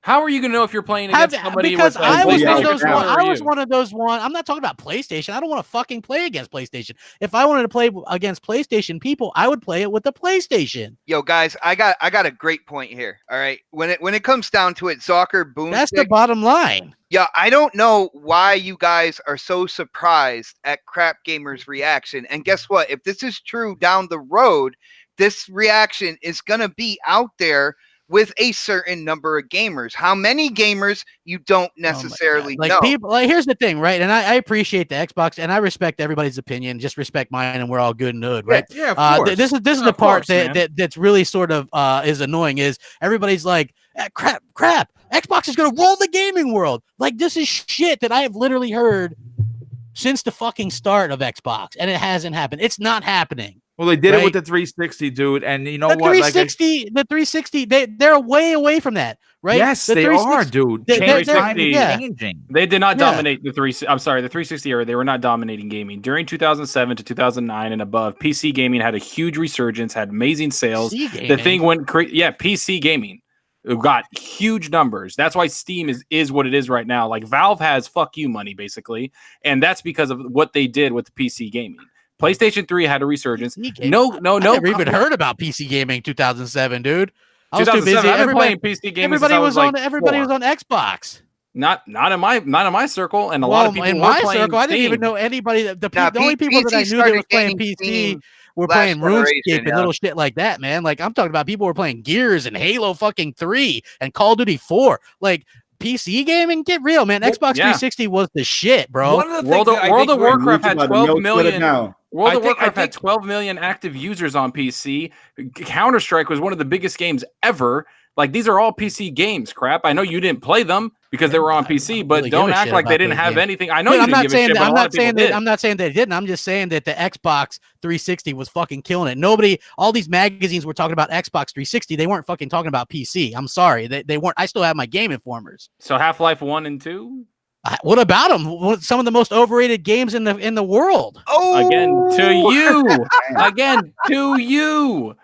How are you going to know if you're playing against somebody? Because I was one of those. I'm not talking about PlayStation. I don't want to fucking play against PlayStation. If I wanted to play against PlayStation people, I would play it with the PlayStation. Yo, guys, I got a great point here. All right, when it comes down to it, Zalker, Boomstick. That's the bottom line. Yeah, I don't know why you guys are so surprised at Crap Gamer's reaction. And guess what? If this is true down the road, this reaction is gonna be out there with a certain number of gamers. How many gamers you don't necessarily know. People, here's the thing, right? And I appreciate the Xbox, and I respect everybody's opinion. Just respect mine, and we're all good in the hood, right? Yeah, of course. This is the part that's really sort of is annoying. Is everybody's like, crap, Xbox is gonna roll the gaming world. Like this is shit that I have literally heard since the fucking start of Xbox, and it hasn't happened. It's not happening. Well, they did it with the 360, dude, and you know what? The 360, they're way away from that, right? Yes, they are, dude. Changing. They did not dominate the 360 era. They were not dominating gaming during 2007 to 2009 and above. PC gaming had a huge resurgence, had amazing sales. The thing went crazy. Yeah, PC gaming. It got huge numbers. That's why Steam is what it is right now. Like Valve has fuck you money basically, and that's because of what they did with the PC gaming. PlayStation 3 had a resurgence. No. I never even heard about PC gaming 2007, dude. I was too busy. I've been playing PC gaming. Everybody was on Xbox. Not in my circle, and a lot of people in my circle. I didn't even know anybody. The only people that I knew that was playing PC were playing RuneScape and little shit like that, man. Like I'm talking about people who were playing Gears and Halo fucking 3 and Call of Duty 4. Like PC gaming, get real, man. Xbox 360 was the shit, bro. World of Warcraft had 12 million. World of Warcraft had 12 million active users on PC. Counter-Strike was one of the biggest games ever. Like, these are all PC games, crap. I know you didn't play them because they were on PC, but really don't act like they didn't have anything. I know you didn't give a shit, but a lot of people did. I'm not saying they didn't. I'm just saying that the Xbox 360 was fucking killing it. All these magazines were talking about Xbox 360. They weren't fucking talking about PC. I'm sorry. They weren't. I still have my Game Informers. So Half-Life 1 and 2? What about them? Some of the most overrated games in the world. Oh, again to you.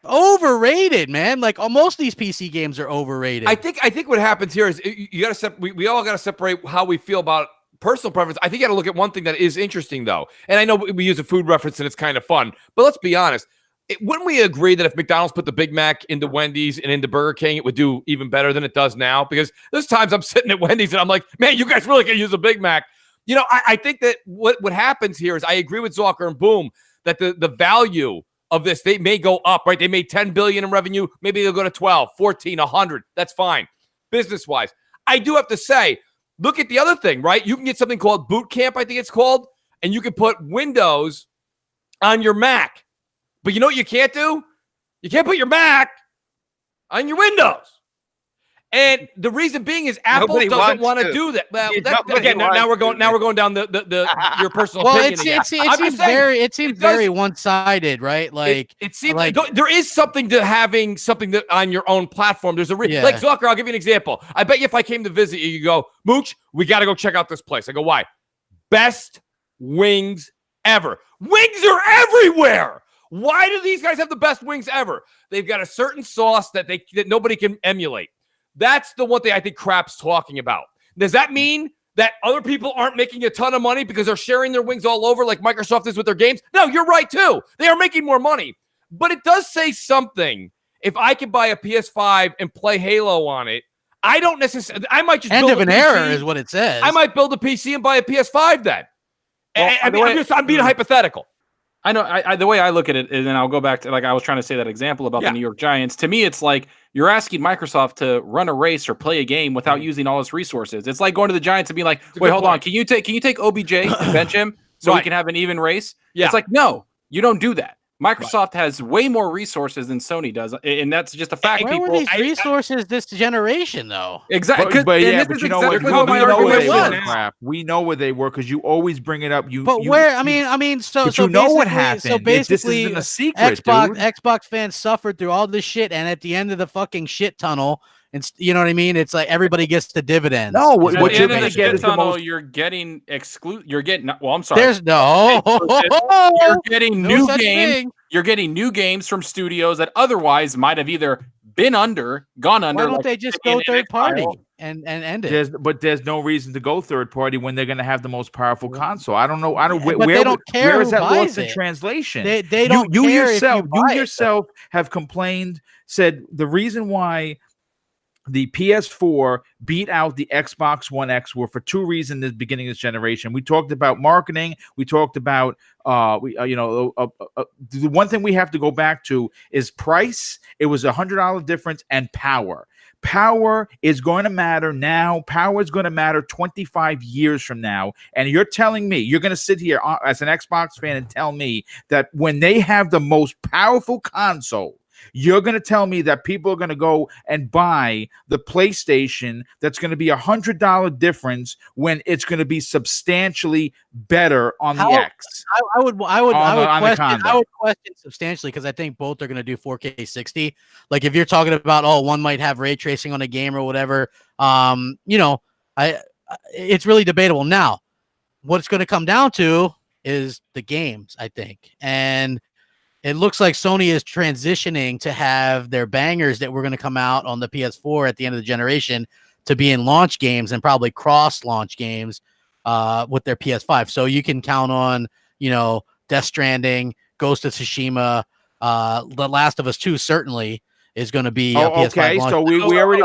Overrated, man. Like most of these PC games are overrated. I think what happens here is you got to we all got to separate how we feel about personal preference. I think you got to look at one thing that is interesting though, and I know we use a food reference and it's kind of fun, but let's be honest. Wouldn't we agree that if McDonald's put the Big Mac into Wendy's and into Burger King, it would do even better than it does now? Because there's times I'm sitting at Wendy's and I'm like, man, you guys really can use a Big Mac. You know, I think that what happens here is I agree with Zucker and Boom that the value of this, they may go up, right? They made $10 billion in revenue. Maybe they'll go to 12, 14, 100. That's fine. Business-wise. I do have to say, look at the other thing, right? You can get something called Boot Camp, I think it's called, and you can put Windows on your Mac. But you know what you can't do? You can't put your Mac on your Windows. And the reason being is Apple doesn't want to do that. Well, now we're going down the your personal opinion. It seems very one-sided, right? Like it seems like there is something to having something that on your own platform. There's a like Zucker. I'll give you an example. I bet you if I came to visit you, you go, Mooch, we got to go check out this place. I go, why? Best wings ever. Wings are everywhere. Why do these guys have the best wings ever? They've got a certain sauce that nobody can emulate. That's the one thing I think crap's talking about. Does that mean that other people aren't making a ton of money because they're sharing their wings all over like Microsoft is with their games? No, you're right too. They are making more money. But it does say something. If I could buy a PS5 and play Halo on it, I don't necessarily. I might just end of an era is what it says. I might build a PC and buy a PS5 then. Well, I'm being hypothetical. I know. The way I look at it, and then I'll go back to like I was trying to say that example about the New York Giants. To me, it's like you're asking Microsoft to run a race or play a game without using all its resources. It's like going to the Giants and being like, "Wait, hold on, can you take OBJ and bench him so we can have an even race?" Yeah. It's like, no, you don't do that. Microsoft has way more resources than Sony does, and that's just a fact. Where were these resources this generation, though? Exactly. But you know what? We know where they were because you always bring it up. So you know what happened. So basically, this isn't a secret, Xbox fans suffered through all this shit, and at the end of the fucking shit tunnel, and you know what I mean? It's like everybody gets the dividends. No, what you're going to get is the most. You're getting You're getting. Well, I'm sorry. There's no. You're getting new games. You're getting new games from studios that otherwise might have either gone under. Why don't they just go third party and end it? But there's no reason to go third party when they're going to have the most powerful console. I don't know. They don't care. Where is that lost in translation? They don't care. You yourself have complained. Said the reason why the PS4 beat out the Xbox One X were for two reasons at the beginning of this generation. We talked about marketing. We talked about, the one thing we have to go back to is price. It was $100 difference and power. Power is going to matter now. Power is going to matter 25 years from now. And you're telling me, you're going to sit here as an Xbox fan and tell me that when they have the most powerful console, you're going to tell me that people are going to go and buy the PlayStation that's going to be $100 difference when it's going to be substantially better on the X? I would question substantially because I think both are going to do 4K 60. Like if you're talking about, one might have ray tracing on a game or whatever, it's really debatable. Now, what it's going to come down to is the games, I think. And it looks like Sony is transitioning to have their bangers that were going to come out on the PS4 at the end of the generation to be in launch games and probably cross-launch games with their PS5. So you can count on, Death Stranding, Ghost of Tsushima, The Last of Us 2 certainly is going to be PS5 okay. launch. So we already,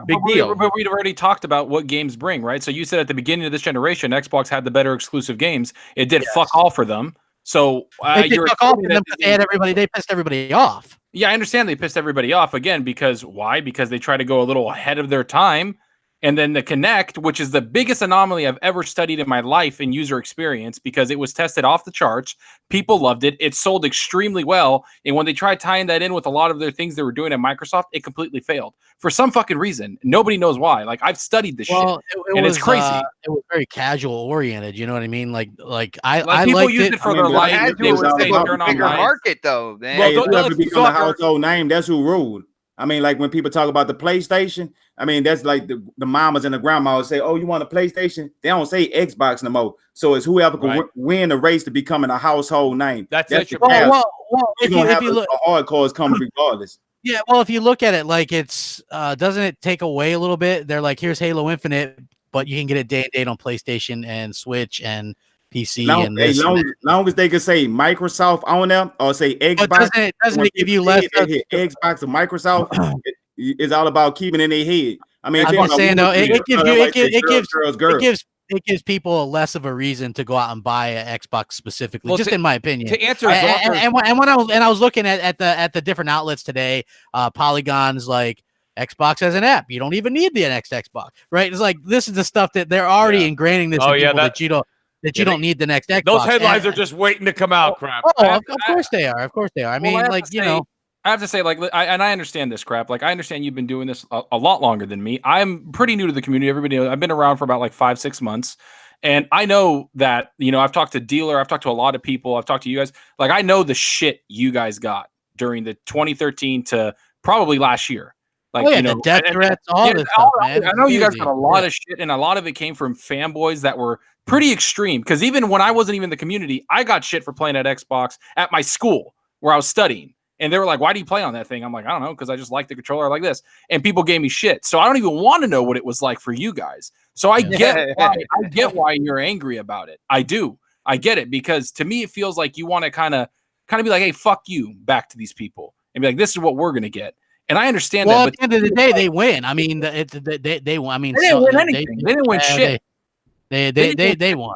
big deal. But we'd already talked about what games bring, right? So you said at the beginning of this generation, Xbox had the better exclusive games. It did fuck all for them. So they did fuck all for them because they had everybody. They pissed everybody off. Yeah, I understand they pissed everybody off again because why? Because they try to go a little ahead of their time. And then the Kinect, which is the biggest anomaly I've ever studied in my life in user experience, because it was tested off the charts. People loved it. It sold extremely well. And when they tried tying that in with a lot of their things they were doing at Microsoft, it completely failed for some fucking reason. Nobody knows why. Like, I've studied this shit, and it's crazy. It was very casual oriented. You know what I mean? Like I people use it for their life. They would say turn on market though. Man. Hey, whoever become a household name, that's who ruled. I mean, like when people talk about the PlayStation, I mean, that's like the mamas and the grandmas say, oh, you want a PlayStation? They don't say Xbox no more. So it's whoever can win the race to becoming a household name. That's it. Well, if you look, hardcores come regardless. Yeah, well, if you look at it, like it's doesn't it take away a little bit? They're like, here's Halo Infinite, but you can get it day and date on PlayStation and Switch and PC. Long as they can say Microsoft on them or say Xbox, doesn't it give you less? Xbox or Microsoft is all about keeping in their head. I mean, I'm saying though, it gives people less of a reason to go out and buy an Xbox specifically, just in my opinion. To answer, and when I was looking at the different outlets today, Polygon's like, Xbox as an app, you don't even need the next Xbox, right? It's like this is the stuff that they're already ingraining this. That you don't need the next Xbox. Those headlines are just waiting to come out, crap. Of course they are. Of course they are. I mean, I have to say, like, I understand this crap. Like, I understand you've been doing this a lot longer than me. I'm pretty new to the community. Everybody knows I've been around for about like 5-6 months. And I know that, I've talked to Dealer. I've talked to a lot of people. I've talked to you guys. Like, I know the shit you guys got during the 2013 to probably last year. Like, the death threats, all this stuff, man. I know you guys got a lot of shit, and a lot of it came from fanboys that were pretty extreme. Because even when I wasn't even in the community, I got shit for playing at Xbox at my school where I was studying. And they were like, why do you play on that thing? I'm like, I don't know, because I just like the controller like this. And people gave me shit. So I don't even want to know what it was like for you guys. So I get why you're angry about it. I do. I get it, because to me, it feels like you want to kind of be like, hey, fuck you back to these people. And be like, this is what we're going to get. And I understand that. Well, at the end of the day, they win. I mean, they won. I mean, they didn't win anything. They didn't win shit. They won.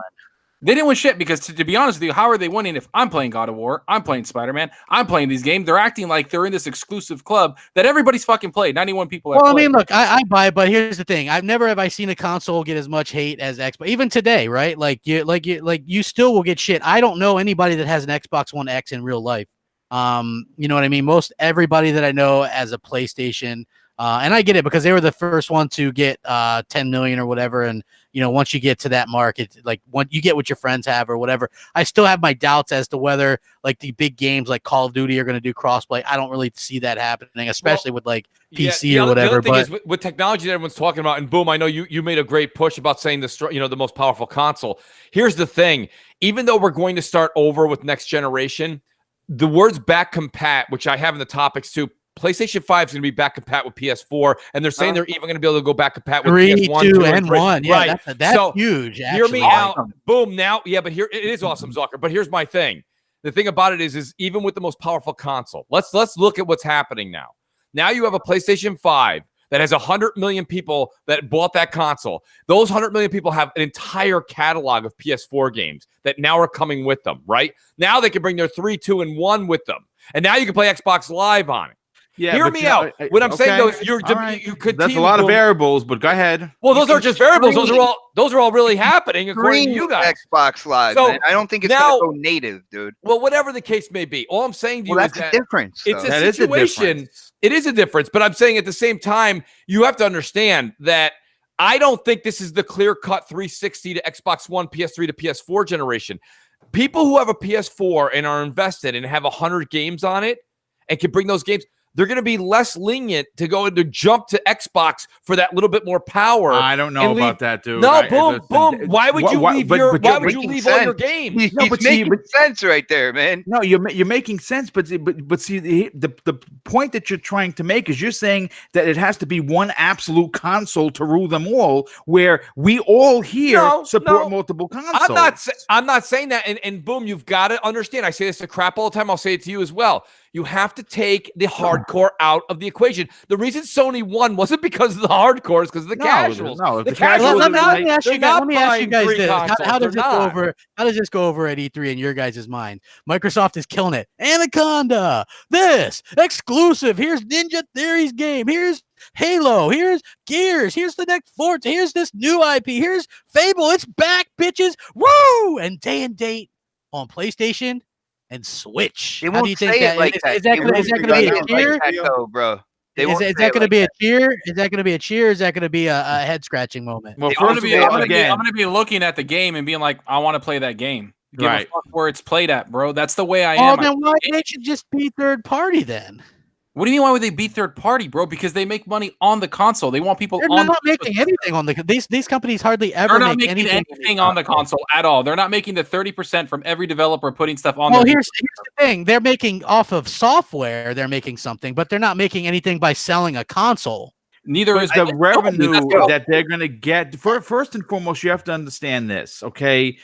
They didn't win shit because, to be honest with you, how are they winning if I'm playing God of War, I'm playing Spider-Man, I'm playing these games? They're acting like they're in this exclusive club that everybody's fucking played. 91 people have played. I mean, look, I buy it, but here's the thing. Never have I seen a console get as much hate as Xbox. Even today, right? You still will get shit. I don't know anybody that has an Xbox One X in real life. You know what I mean? Most everybody that I know has a PlayStation, and I get it because they were the first one to get 10 million or whatever. And once you get to that mark, it's like when you get what your friends have or whatever. I still have my doubts as to whether like the big games like Call of Duty are going to do crossplay. I don't really see that happening, especially with like PC or whatever. The other thing is with technology that everyone's talking about, and boom, I know you made a great push about saying the most powerful console. Here's the thing: even though we're going to start over with next generation, the words back compat, which I have in the topics too, PlayStation 5 is going to be back compat with PS4, and they're saying they're even going to be able to go back compat with 3, PS1, 2, and 1. Yeah, right. That's so, huge. Hear me out. Boom. Now, but here it is awesome, Zucker. But here's my thing. The thing about it is even with the most powerful console, let's look at what's happening now. Now you have a PlayStation 5 that has 100 million people that bought that console. Those 100 million people have an entire catalog of PS4 games that now are coming with them, right? Now they can bring their 3, 2, and 1 with them. And now you can play Xbox Live on it. Yeah, hear me out. What I'm saying though is you could. That's a lot of variables, but go ahead. Well, those aren't just variables. Those are all really happening according to you guys. Xbox Live. So, man. I don't think it's going to go native, dude. Well, whatever the case may be, all I'm saying to you is that difference. It's a situation. It is a difference, but I'm saying at the same time, you have to understand that I don't think this is the clear-cut 360 to Xbox One, PS3 to PS4 generation. People who have a PS4 and are invested and have 100 games on it and can bring those games. they're going to be less lenient to go into jump to Xbox for that little bit more power. I don't know about that, dude. No, boom. Why would you leave all your games? No, but making sense right there, man. No, you're making sense, but see, the point that you're trying to make is you're saying that it has to be one absolute console to rule them all, where we all here support multiple consoles. I'm not saying that, and boom, you've got to understand. I say this to crap all the time. I'll say it to you as well. You have to take the hardcore out of the equation. The reason Sony won wasn't because of the hardcore, it's because of the casuals. No, the casuals. Let me ask you guys this. How does this go over? How does this go over at E3 in your guys' mind? Microsoft is killing it. Anaconda, this exclusive. Here's Ninja Theory's game. Here's Halo. Here's Gears. Here's the next Forza. Here's this new IP. Here's Fable. It's back, bitches. Woo! And day and date on PlayStation and Switch. How do you think that? Is that going to be a cheer, bro? Is that going to be a cheer? Is that going to be a cheer? Is that going to be a head scratching moment? Well, I'm going to be looking at the game and being like, I want to play that game. Give a fuck where it's played at, bro. That's the way I am. Oh, then why they should just be third party then? What do you mean? Why would they be third party, bro? Because they make money on the console. They want people. They're not making anything on the. These companies hardly ever make anything on the console at all. They're not making the 30% from every developer putting stuff on. Well, here's the thing: they're making off of software. They're making something, but they're not making anything by selling a console. Neither is the revenue that they're going to get. First and foremost, you have to understand this, okay?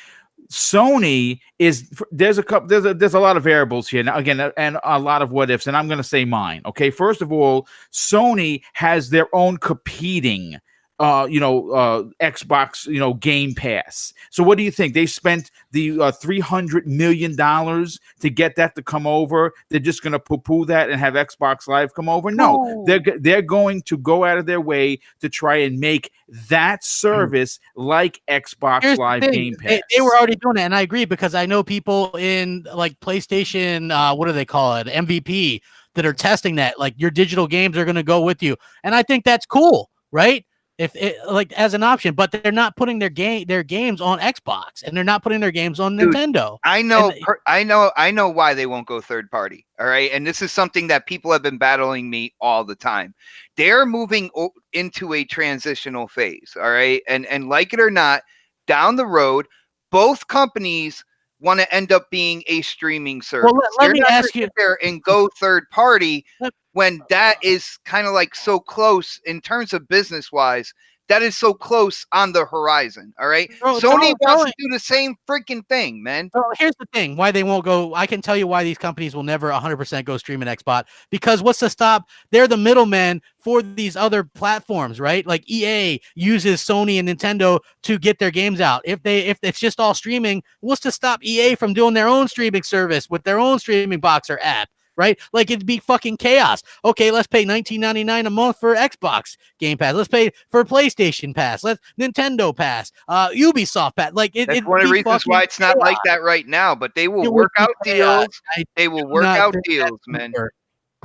Sony is there's a lot of variables here now, again, and a lot of what ifs, and I'm going to say mine. Okay, first of all, Sony has their own competing Xbox, Game Pass. So what do you think? They spent the $300 million to get that to come over. They're just going to poo-poo that and have Xbox Live come over? No, they're going to go out of their way to try and make that service like Xbox Live Game Pass. They were already doing it, and I agree, because I know people in like PlayStation, what do they call it, MVP, that are testing that. Like, your digital games are going to go with you, and I think that's cool, right? If it, like, as an option, but they're not putting their games on Xbox, and they're not putting their games on Nintendo. I know why they won't go third party. All right, and this is something that people have been battling me all the time. They're moving into a transitional phase. All right, and like it or not, down the road, both companies want to end up being a streaming service. Well, let me ask you there and go third party. When that is kind of like so close in terms of business wise, that is so close on the horizon. All right. Sony wants to do the same freaking thing, man. Well, here's the thing why they won't go. I can tell you why these companies will never 100% go streaming Xbox, because what's to stop? They're the middlemen for these other platforms, right? Like EA uses Sony and Nintendo to get their games out. If it's just all streaming, what's to stop EA from doing their own streaming service with their own streaming box or app? Right? Like, it'd be fucking chaos. Okay, let's pay $19.99 a month for Xbox Game Pass. Let's pay for PlayStation Pass. Let's Nintendo Pass. Ubisoft Pass. Like, that's one of the reasons why it's not like that right now. But they will work out deals. They will work out deals, man.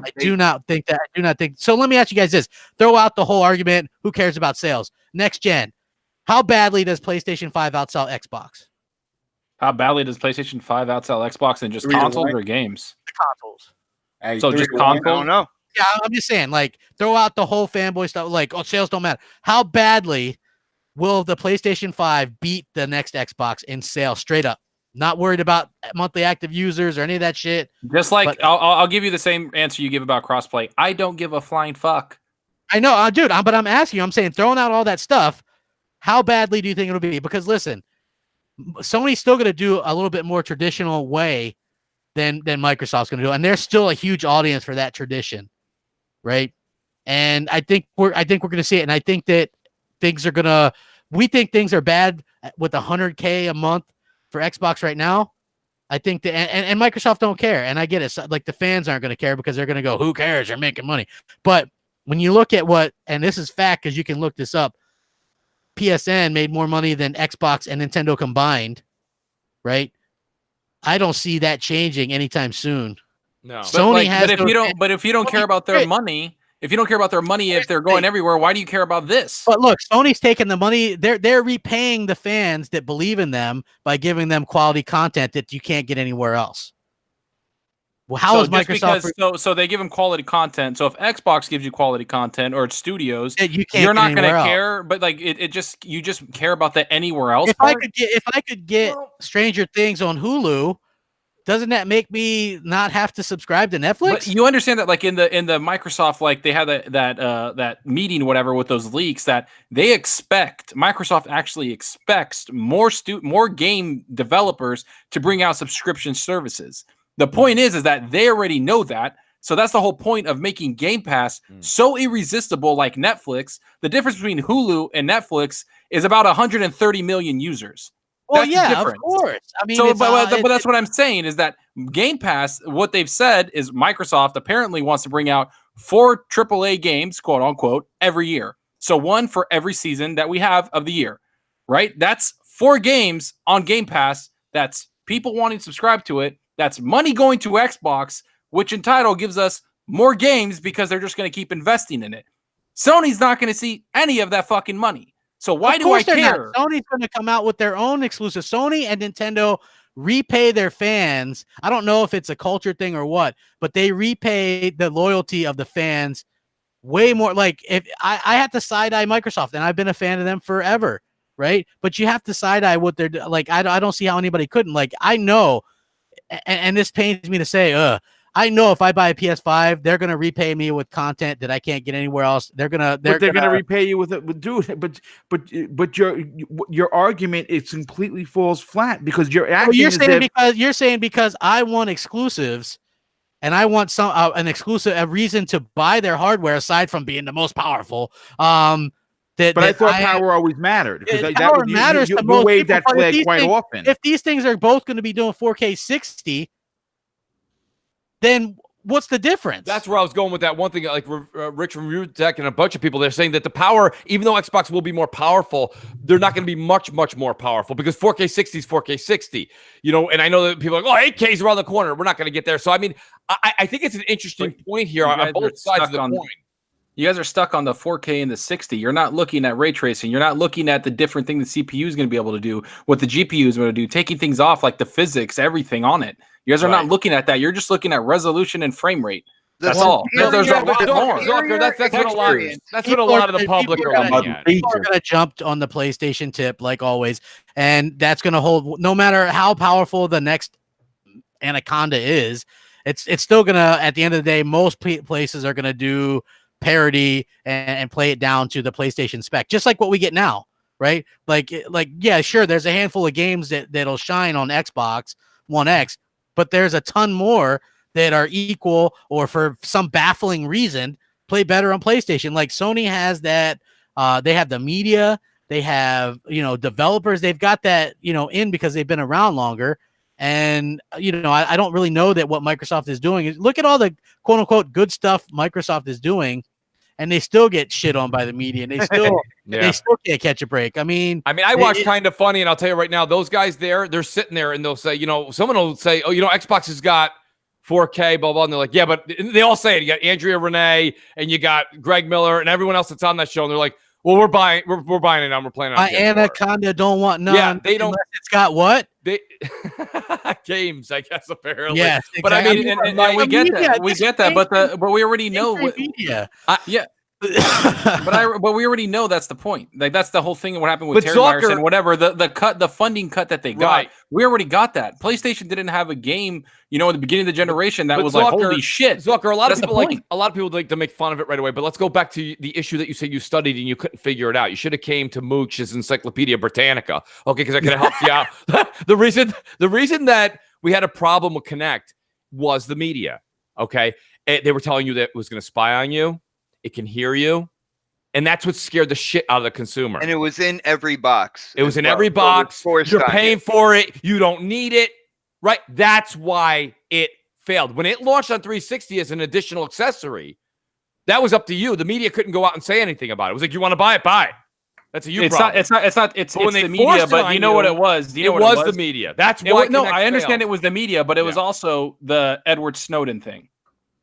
I do not think that. I do not think. So let me ask you guys this: throw out the whole argument. Who cares about sales? Next gen. How badly does PlayStation 5 outsell Xbox? How badly does PlayStation 5 outsell Xbox in just consoles or games? Consoles. So just console? I don't know. Yeah, I'm just saying, like, throw out the whole fanboy stuff. Like, sales don't matter. How badly will the PlayStation 5 beat the next Xbox in sales? Straight up. Not worried about monthly active users or any of that shit. Just like, I'll give you the same answer you give about crossplay. I don't give a flying fuck. I know, dude, but I'm asking you, I'm saying, throwing out all that stuff, how badly do you think it'll be? Because, listen, Sony's still going to do a little bit more traditional way than Microsoft's going to do, and there's still a huge audience for that tradition, right? And I think we're going to see it, and I think that we think things are bad with $100K a month for Xbox right now. I think that, and Microsoft don't care, and I get it. So, like, the fans aren't going to care because they're going to go, who cares? You're making money. But when you look at and this is fact because you can look this up, PSN made more money than Xbox and Nintendo combined, right? I don't see that changing anytime soon. No. Sony has. But if you don't care about their money, if they're going everywhere, why do you care about this? But look, Sony's taking the money. They're repaying the fans that believe in them by giving them quality content that you can't get anywhere else. Well, how is Microsoft? So they give them quality content. So if Xbox gives you quality content or it's studios, you're not going to care. But like you just care about that anywhere else. If I could get Stranger Things on Hulu, doesn't that make me not have to subscribe to Netflix? But you understand that, like in the Microsoft, like they had that meeting, whatever, with those leaks, that Microsoft actually expects more game developers to bring out subscription services. The point is that they already know that. So that's the whole point of making Game Pass so irresistible like Netflix. The difference between Hulu and Netflix is about 130 million users. Well, yeah, of course. I mean, but that's what I'm saying is that Game Pass, what they've said is Microsoft apparently wants to bring out 4 AAA games, quote unquote, every year. So 1 for every season that we have of the year, right? That's 4 games on Game Pass. That's people wanting to subscribe to it. That's money going to Xbox, which in title gives us more games because they're just going to keep investing in it. Sony's not going to see any of that fucking money. So why do I care? Sony's going to come out with their own exclusive. Sony and Nintendo repay their fans. I don't know if it's a culture thing or what, but they repay the loyalty of the fans way more. Like if I have to side eye Microsoft, and I've been a fan of them forever, right? But you have to side eye what they're like. I don't see how anybody couldn't. Like I know. And this pains me to say, I know if I buy a PS5, they're gonna repay me with content that I can't get anywhere else. They're gonna repay you with it. But dude, but your argument completely falls flat because you're saying because I want exclusives, and I want an exclusive, a reason to buy their hardware aside from being the most powerful. But I thought power always mattered. Power matters the most. You wave that flag quite often. If these things are both going to be doing 4K 60, then what's the difference? That's where I was going with that one thing. Like Rich from Tech and a bunch of people, they're saying that the power, even though Xbox will be more powerful, they're not going to be much more powerful because 4K 60 is 4K 60. And I know that people are like, 8K is around the corner. We're not going to get there. So, I mean, I think it's an interesting point here on both sides of the coin. You guys are stuck on the 4K and the 60. You're not looking at ray tracing. You're not looking at the different thing the CPU is going to be able to do, what the GPU is going to do, taking things off like the physics, everything on it. You guys are not looking at that. You're just looking at resolution and frame rate. That's all. There's a lot more. That's what a lot of the public are looking at. People are going to jump on the PlayStation tip like always, and that's going to hold. No matter how powerful the next Anaconda is, it's still going to. At the end of the day, most places are going to do parity and play it down to the PlayStation spec, just like what we get now, right? Like yeah, sure, there's a handful of games that'll shine on Xbox One X, but there's a ton more that are equal or for some baffling reason play better on PlayStation. Like Sony has that, they have the media, they have developers, they've got that in because they've been around longer. And, I don't really know that what Microsoft is doing. Look at all the quote unquote good stuff Microsoft is doing, and they still get shit on by the media. And they still they still can't catch a break. I mean, I watch Kind of Funny, and I'll tell you right now, those guys they're sitting there and they'll say, someone will say, Xbox has got 4K, blah, blah. And they're like, yeah, but they all say it. You got Andrea Renee and you got Greg Miller and everyone else that's on that show. And they're like, well, we're buying it now. We're playing on Anaconda don't want none. Yeah, they don't. It's got what? Games, I guess, apparently. Yes, exactly. But I mean, and we get that. We get that, but we already know what. Media. Yeah. but we already know that's the point. Like that's the whole thing. What happened with Terry Myers and whatever the funding cut that they got. Right. We already got that. PlayStation didn't have a game, at the beginning of the generation that was like holy shit. Zucker, a lot of people like to make fun of it right away. But let's go back to the issue that you said you studied and you couldn't figure it out. You should have came to Mooch's Encyclopedia Britannica, okay? Because I could have helped you out. The reason that we had a problem with Kinect was the media. Okay, they were telling you that it was going to spy on you. It can hear you. And that's what scared the shit out of the consumer. And it was in every box. It was in every box. You're paying for it. You don't need it. Right? That's why it failed. When it launched on 360 as an additional accessory, that was up to you. The media couldn't go out and say anything about it. It was like, you want to buy it, buy it. That's a you problem. It's the media, but you know what it was? It was the media. That's why. I understand it was the media, but it was also the Edward Snowden thing.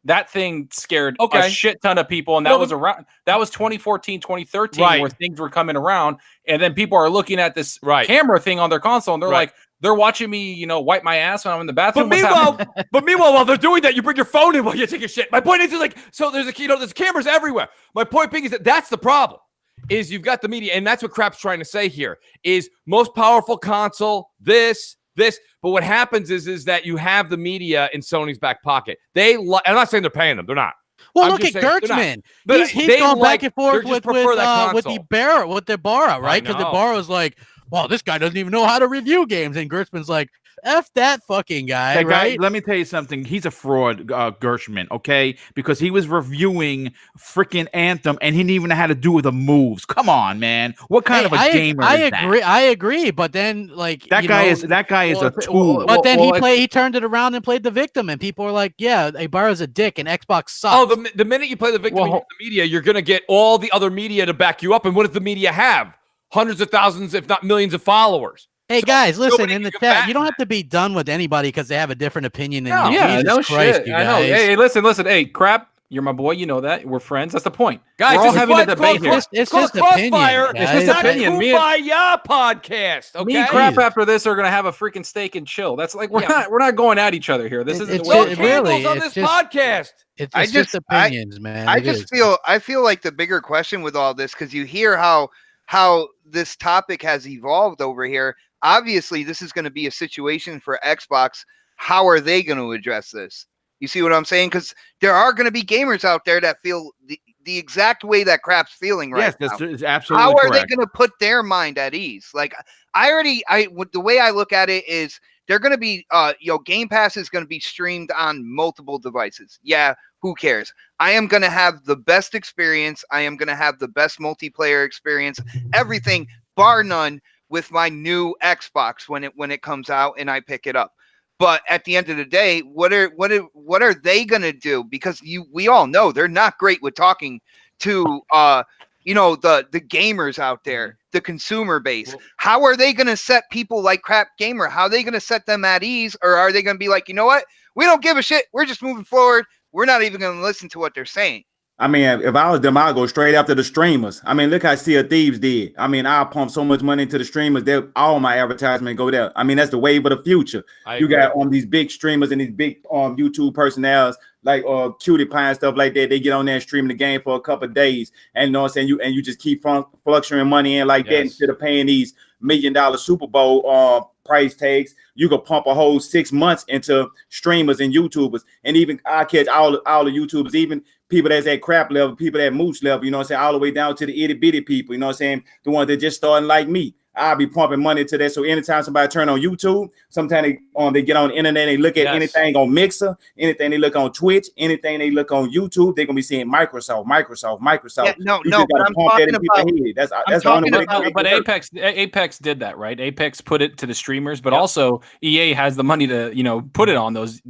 that thing scared a shit ton of people. And that was 2014, 2013, where things were coming around. And then people are looking at this camera thing on their console and they're like, they're watching me, wipe my ass when I'm in the bathroom. But meanwhile, while they're doing that, you bring your phone in while you take a shit. My point is like, so there's cameras everywhere. My point being is that's the problem. Is you've got the media, and that's what Crap's trying to say here. Is most powerful console, this. But what happens is that you have the media in Sony's back pocket. I'm not saying they're paying them. They're not. Well, look at Gertzman. He's gone back and forth with Ibarra, right? Because Ibarra's like, well, this guy doesn't even know how to review games. And Gertzman's like, F that fucking guy, right? Let me tell you something. He's a fraud, Gershman, okay? Because he was reviewing freaking Anthem and he didn't even know how to do the moves. Come on, man. What kind of a gamer is that? I agree. But then, like, that guy is a tool. But then he turned it around and played the victim, and people are like, yeah, Ibarra's a dick and Xbox sucks. Oh, the minute you play the victim in the media, you're going to get all the other media to back you up. And what does the media have? Hundreds of thousands, if not millions of followers. Hey, guys, listen, in the chat, you don't have to be done with anybody because they have a different opinion than you. Yeah, Jesus Christ, shit. You guys. I know. Hey, listen. Hey, Crap, you're my boy. You know that. We're friends. That's the point. Guys, we're all having a debate here. It's just Crossfire. It's just opinion. Me and podcast. Okay. Me and Crap after this are gonna have a freaking steak and chill. That's like we're not going at each other here. This isn't really on this podcast. It's just opinions, man. I feel like the bigger question with all this, because you hear how this topic has evolved over here. Obviously, this is going to be a situation for Xbox. How are they going to address this? You see what I'm saying? Because there are going to be gamers out there that feel the exact way that Crap's feeling right now. Yes, that's absolutely How are correct. they going to put their mind at ease? Like, the way I look at it is they're going to be, Game Pass is going to be streamed on multiple devices. Yeah, who cares? I am going to have the best experience. I am going to have the best multiplayer experience. Everything, bar none, with my new Xbox when it comes out and I pick it up. But at the end of the day, what are they gonna do? Because we all know they're not great with talking to the gamers out there, the consumer base. How are they gonna set people like Crap Gamer? How are they gonna set them at ease? Or are they gonna be like, you know what? We don't give a shit. We're just moving forward. We're not even gonna listen to what they're saying. I mean, if I was them, I'd go straight after the streamers. I mean, look how Sea of Thieves did. I mean, I pump so much money into the streamers that all my advertisement go there. I mean, that's the wave of the future. You got these big streamers and these big YouTube personnels like Cutie Pie and stuff like that. They get on there and stream the game for a couple of days, and you know what I'm saying, you just keep fluctuating money in like that instead of paying these $1 million Super Bowl price tags. You could pump a whole 6 months into streamers and YouTubers, and even I catch all the YouTubers, even people that's at Crap level, people at Mooch level, you know what I'm saying, all the way down to the itty bitty people, you know what I'm saying, the ones that just starting like me. I'll be pumping money into that. So anytime somebody turn on YouTube, sometimes they get on the internet, they look at anything on Mixer, anything they look on Twitch, anything they look on YouTube, they're gonna be seeing Microsoft. Yeah, but I'm talking about. But Apex did that, right? Apex put it to the streamers, but also EA has the money to put it on those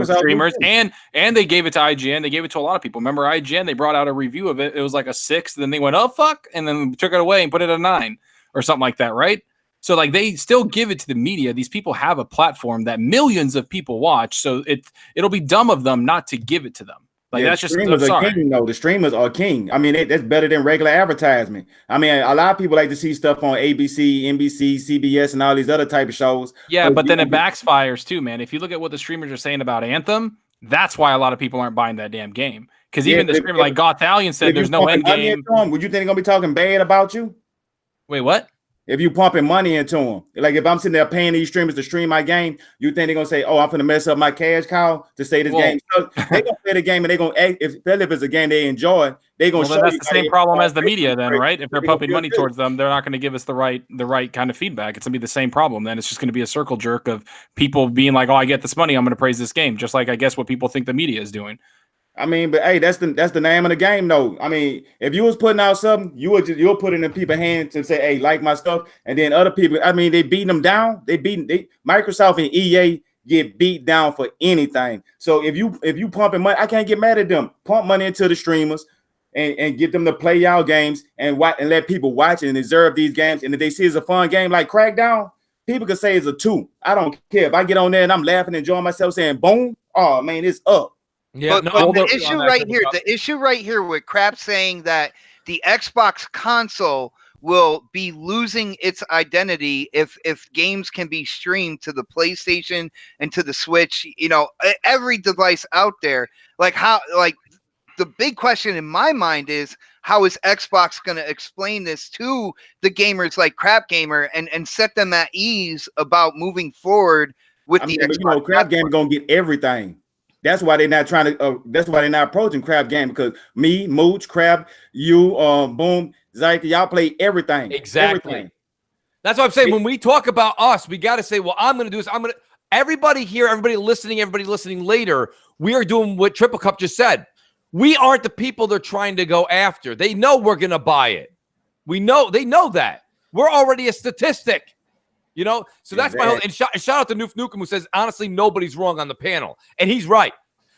streamers, and they gave it to IGN. They gave it to a lot of people. Remember IGN? They brought out a review of it. It was like a 6, then they went, oh fuck, and then took it away and put it at a 9. Or something like that, right? So like they still give it to the media. These people have a platform that millions of people watch. So it'll be dumb of them not to give it to them. Like that's just streamers are king, though. The streamers are king. I mean, that's better than regular advertisement. I mean, a lot of people like to see stuff on ABC, NBC, CBS, and all these other type of shows. Yeah, but then it backfires too, man. If you look at what the streamers are saying about Anthem, that's why a lot of people aren't buying that damn game. Because even the streamer like Gothalion said there's no end game. Would you think they're gonna be talking bad about you? Wait, what? If you pumping money into them, like if I'm sitting there paying these streamers to stream my game, you think they're gonna say, "Oh, I'm gonna mess up my cash cow to say this game"? So they gonna play the game and they gonna act, if it's a game they enjoy, they gonna. Well, that's the same problem as the media, then, right? If they're pumping money towards them, they're not going to give us the right kind of feedback. It's gonna be the same problem. Then it's just going to be a circle jerk of people being like, "Oh, I get this money, I'm going to praise this game," just like I guess what people think the media is doing. I mean, but hey, that's the name of the game, though. I mean, if you was putting out something, you'll put it in people's hands and say, "Hey, like my stuff," and then other people. I mean, they beating them down. Microsoft and EA get beat down for anything. So if you pumping money, I can't get mad at them. Pump money into the streamers and get them to play y'all games and let people watch it and observe these games. And if they see it's a fun game like Crackdown, people can say it's a 2. I don't care if I get on there and I'm laughing, enjoying myself, saying "boom." Oh man, it's up. Yeah, but the issue right here with Crap saying that the Xbox console will be losing its identity if games can be streamed to the PlayStation and to the Switch, every device out there. The big question in my mind is, how is Xbox going to explain this to the gamers like Crap Gamer and set them at ease about moving forward with the Xbox? Crap Gamer gonna get everything. That's why they're not trying to. That's why they're not approaching Crap Game, because me, Mooch, Crap, you, Boom, Zyke, y'all play everything. Exactly. Everything. That's what I'm saying. When we talk about us, we got to say, well, I'm going to do this. Everybody here, everybody listening later, we are doing what Triple Cup just said. We aren't the people they're trying to go after. They know we're going to buy it. They know that. We're already a statistic. So that's my whole, and shout out to Noof Nukem, who says, honestly, nobody's wrong on the panel. And he's right.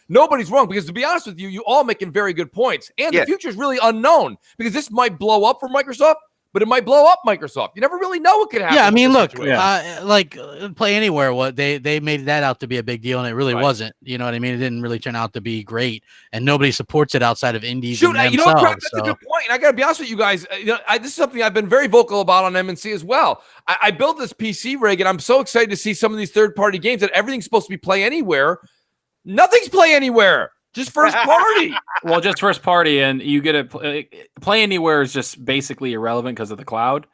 Nobody's wrong, because to be honest with you, you all making very good points. And the future is really unknown, because this might blow up for Microsoft, but it might blow up Microsoft. You never really know what could happen. Yeah, I mean, look, like Play Anywhere, they made that out to be a big deal, and it really wasn't. You know what I mean? It didn't really turn out to be great, and nobody supports it outside of indies. Shoot, you know what, Crap, that's a good point. And I got to be honest with you guys. This is something I've been very vocal about on MNC as well. I built this PC rig, and I'm so excited to see some of these third-party games that everything's supposed to be Play Anywhere. Nothing's Play Anywhere. Just first party. Well, just first party, and you get to Play Anywhere is just basically irrelevant because of the cloud.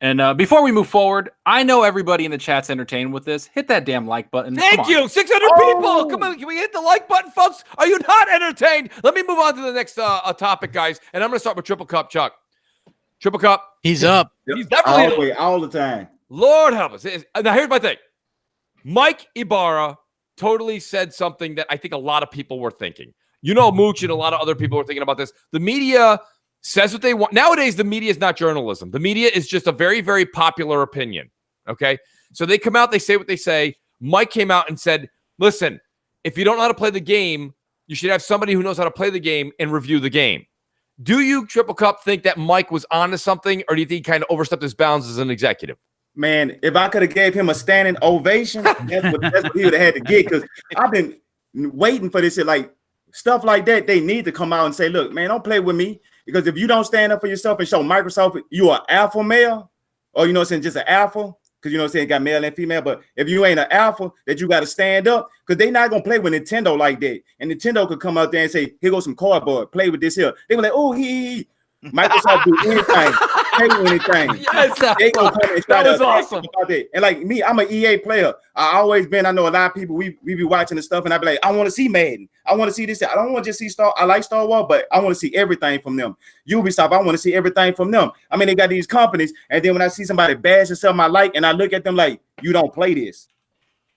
And before we move forward, I know everybody in the chat's entertained with this. Hit that damn like button. Thank you. 600 people. Come on. Can we hit the like button, folks? Are you not entertained? Let me move on to the next topic, guys. And I'm going to start with Triple Cup, Chuck. Triple Cup. He's up. He's definitely all the time. Lord help us. Now, here's my thing. Mike Ibarra totally said something that I think a lot of people were thinking. Mooch and a lot of other people were thinking about this. The media says what they want. Nowadays, the media is not journalism. The media is just a very, very popular opinion. Okay? So they come out, they say what they say. Mike came out and said, listen, if you don't know how to play the game, you should have somebody who knows how to play the game and review the game. Do you, Triple Cup, think that Mike was onto something, or do you think he kind of overstepped his bounds as an executive? Man, if I could have gave him a standing ovation, that's what he would have had to get, because I've been waiting for this. Like, stuff like that, they need to come out and say, look, man, don't play with me, because if you don't stand up for yourself and show Microsoft you are alpha male, or, just an alpha, because, got male and female, but if you ain't an alpha, that you got to stand up, because they're not going to play with Nintendo like that. And Nintendo could come out there and say, here goes some cardboard, play with this here. They were like, oh, Microsoft do anything, play with anything. Yes, they gonna come and try that was awesome. About that. And like me, I'm an EA player. I always been. I know a lot of people. We be watching the stuff, and I be like, I want to see Madden. I want to see this. I don't want to just see Star. I like Star Wars, but I want to see everything from them. Ubisoft, I want to see everything from them. I mean, they got these companies, and then when I see somebody bash and something I like, and I look at them like, you don't play this.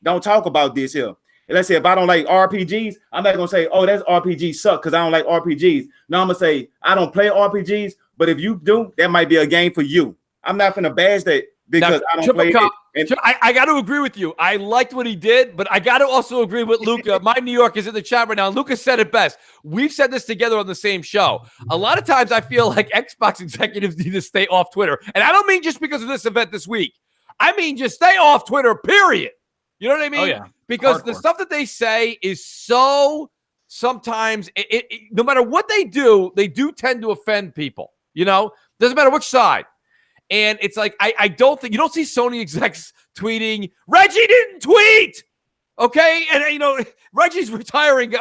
Don't talk about this here. And let's say if I don't like RPGs, I'm not gonna say, oh, that's RPG suck because I don't like RPGs. No, I'm gonna say I don't play RPGs, but if you do, that might be a game for you. I'm not gonna bash that because I don't play it. And I got to agree with you. I liked what he did, but I got to also agree with Luca. My New York is in the chat right now. Luca said it best. We've said this together on the same show. A lot of times I feel like Xbox executives need to stay off Twitter. And I don't mean just because of this event this week. I mean just stay off Twitter, period. You know what I mean? Oh, yeah. Because Hardcore. the stuff that they say is so sometimes, no matter what they do tend to offend people. Doesn't matter which side. And it's like, I don't think, you don't see Sony execs tweeting, Reggie didn't tweet. Okay. And, Reggie's retiring.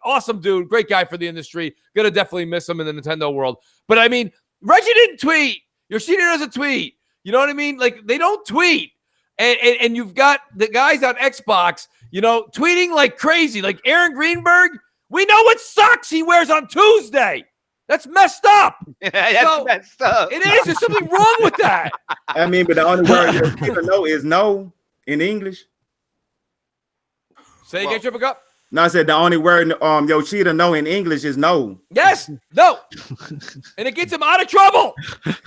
Awesome dude. Great guy for the industry. Going to definitely miss him in the Nintendo world. But I mean, Reggie didn't tweet. Yoshida doesn't tweet. You know what I mean? Like, they don't tweet. And you've got the guys on Xbox, tweeting like crazy. Like Aaron Greenberg, we know what socks he wears on Tuesday. That's messed up. That's messed up. It is. There's something wrong with that. I mean, but the only word you know is no in English. Say again, Triple Cup. No, I said the only word Yoshida know in English is no. Yes, no. And it gets him out of trouble.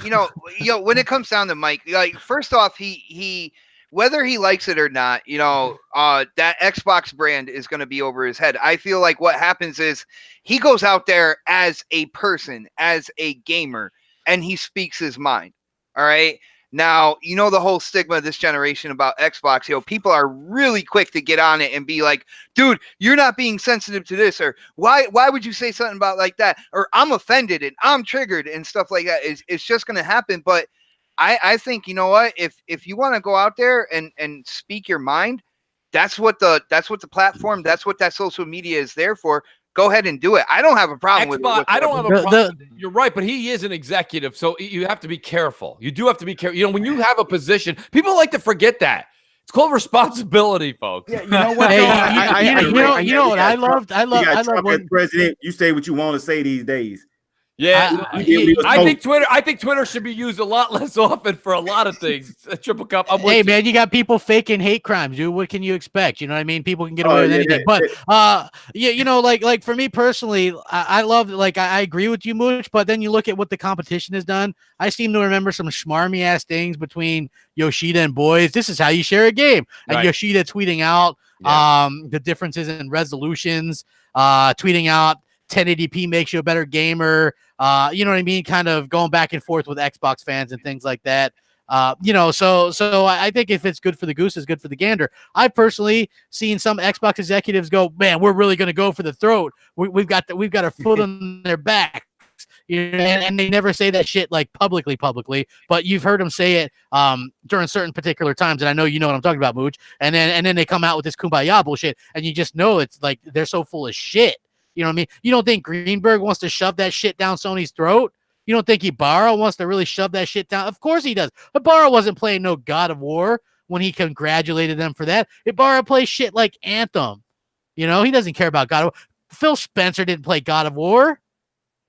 When it comes down to Mike, like, first off, he whether he likes it or not, that Xbox brand is going to be over his head. I feel like what happens is he goes out there as a person, as a gamer, and he speaks his mind. All right. Now, you know, the whole stigma of this generation about Xbox, you know, people are really quick to get on it and be like, dude, you're not being sensitive to this, or why would you say something about like that? Or I'm offended and I'm triggered and stuff like that. It's just going to happen. But I think, you know what, if you want to go out there and speak your mind, that's what the platform, that's what that social media is there for. Go ahead and do it. I don't have a problem with it. I don't have a problem. You're right, but he is an executive, so you have to be careful. You do have to be careful. You know, when you have a position, people like to forget that. It's called responsibility, folks. Yeah, you know what? You know what I love when president. You say what you want to say these days. Yeah, I think Twitter should be used a lot less often for a lot of things. Triple Cup. Hey, man, you got people faking hate crimes, dude. What can you expect? You know what I mean? People can get away with anything. But you know, like for me personally, I love, like, I agree with you, Mooch. But then you look at what the competition has done. I seem to remember some schmarmy ass things between Yoshida and Boys. This is how you share a game, and right. Yoshida tweeting out the differences in resolutions, tweeting out 1080p makes you a better gamer. You know what I mean? Kind of going back and forth with Xbox fans and things like that. You know, so I think if it's good for the goose, it's good for the gander. I personally seen some Xbox executives go, man, we're really going to go for the throat. We've got our foot on their back. You know, and they never say that shit like publicly, but you've heard them say it during certain particular times, and I know you know what I'm talking about, Mooch. And then they come out with this kumbaya bullshit, and you just know it's like they're so full of shit. You know what I mean? You don't think Greenberg wants to shove that shit down Sony's throat? You don't think Ibarra wants to really shove that shit down? Of course he does. Ibarra wasn't playing no God of War when he congratulated them for that. Ibarra plays shit like Anthem. You know, he doesn't care about God of War. Phil Spencer didn't play God of War.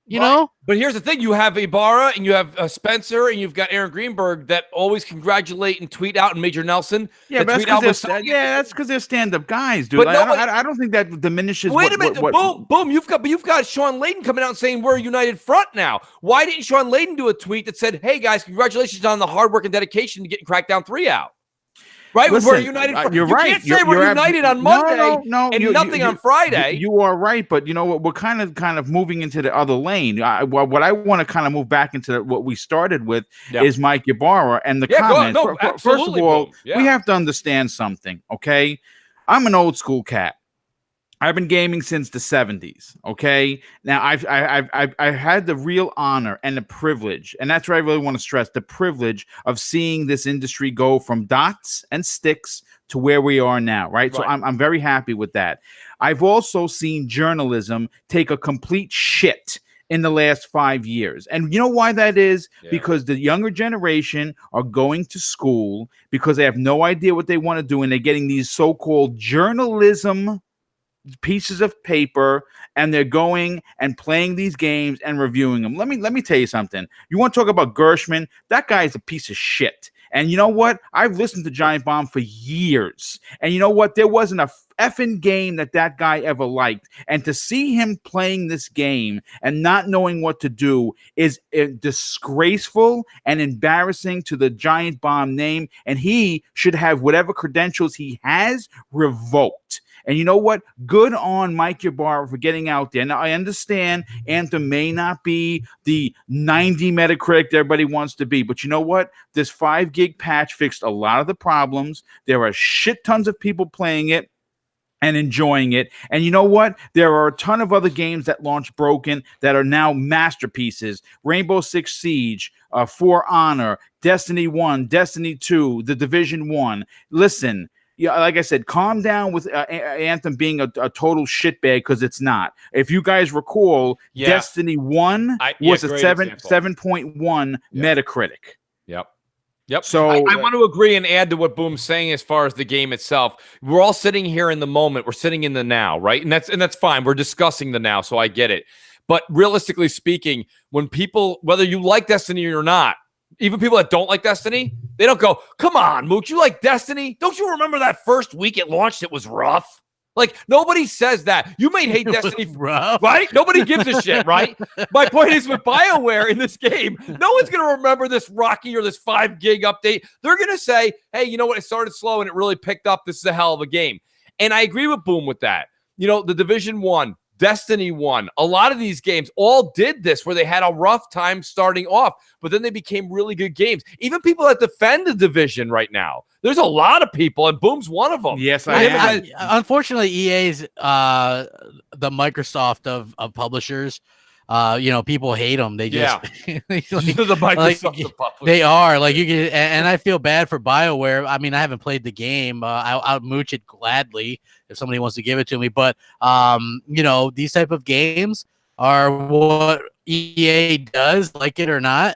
You know? But here's the thing. You have Ibarra and you have Spencer and you've got Aaron Greenberg that always congratulate and tweet out, and Major Nelson. Yeah, but that's because they're stand-up guys, dude. I don't think that diminishes. Wait a minute. Boom. You've got Sean Layden coming out and saying we're a united front now. Why didn't Sean Layden do a tweet that said, hey, guys, congratulations on the hard work and dedication to getting Crackdown 3 out? Right? Listen, we're united. You're right. Can't say we're united on Monday and nothing on Friday. You are right, but you know what? We're kind of moving into the other lane. What I want to kind of move back into what we started with is Mike Ybarra and the comments. First of all, we have to understand something, okay? I'm an old school cat. I've been gaming since the 70s. Okay. Now I've had the real honor and the privilege, and that's what I really want to stress, the privilege of seeing this industry go from dots and sticks to where we are now. Right. So I'm very happy with that. I've also seen journalism take a complete shit in the last 5 years. And you know why that is? Yeah. Because the younger generation are going to school because they have no idea what they want to do, and they're getting these so-called journalism pieces of paper, and they're going and playing these games and reviewing them. Let me tell you something. You want to talk about Gershman? That guy is a piece of shit. And you know what? I've listened to Giant Bomb for years. And you know what? There wasn't a effing game that guy ever liked. And to see him playing this game and not knowing what to do is disgraceful and embarrassing to the Giant Bomb name. And he should have whatever credentials he has revoked. And you know what? Good on Mike Ybarra for getting out there. Now, I understand Anthem may not be the 90 Metacritic that everybody wants to be, but you know what? This 5 gig patch fixed a lot of the problems. There are shit tons of people playing it and enjoying it. And you know what? There are a ton of other games that launched broken that are now masterpieces. Rainbow Six Siege, For Honor, Destiny 1, Destiny 2, The Division 1. Listen, yeah, like I said, calm down with Anthem being a total shitbag, because it's not. If you guys recall, Destiny 1 was a 7.1 Metacritic. Yep. So I want to agree and add to what Boom's saying as far as the game itself. We're all sitting here in the moment. We're sitting in the now, right? And that's fine. We're discussing the now, so I get it. But realistically speaking, when people, whether you like Destiny or not, even people that don't like Destiny, they don't go, come on, Mooch, you like Destiny? Don't you remember that first week it launched? It was rough. Like, nobody says that. You may hate Destiny, rough, right? Nobody gives a shit, right? My point is, with BioWare in this game, no one's going to remember this Rocky or this 5 gig update. They're going to say, hey, you know what? It started slow and it really picked up. This is a hell of a game. And I agree with Boom with that. You know, The Division 1, Destiny 1, a lot of these games all did this where they had a rough time starting off, but then they became really good games. Even people that defend the Division right now, there's a lot of people, and Boom's one of them. Yes, unfortunately, EA's the Microsoft of publishers. People hate them. They just the Microsoft they are like you can, and I feel bad for BioWare. I mean, I haven't played the game. I'll mooch it gladly if somebody wants to give it to me. But these type of games are what EA does, like it or not.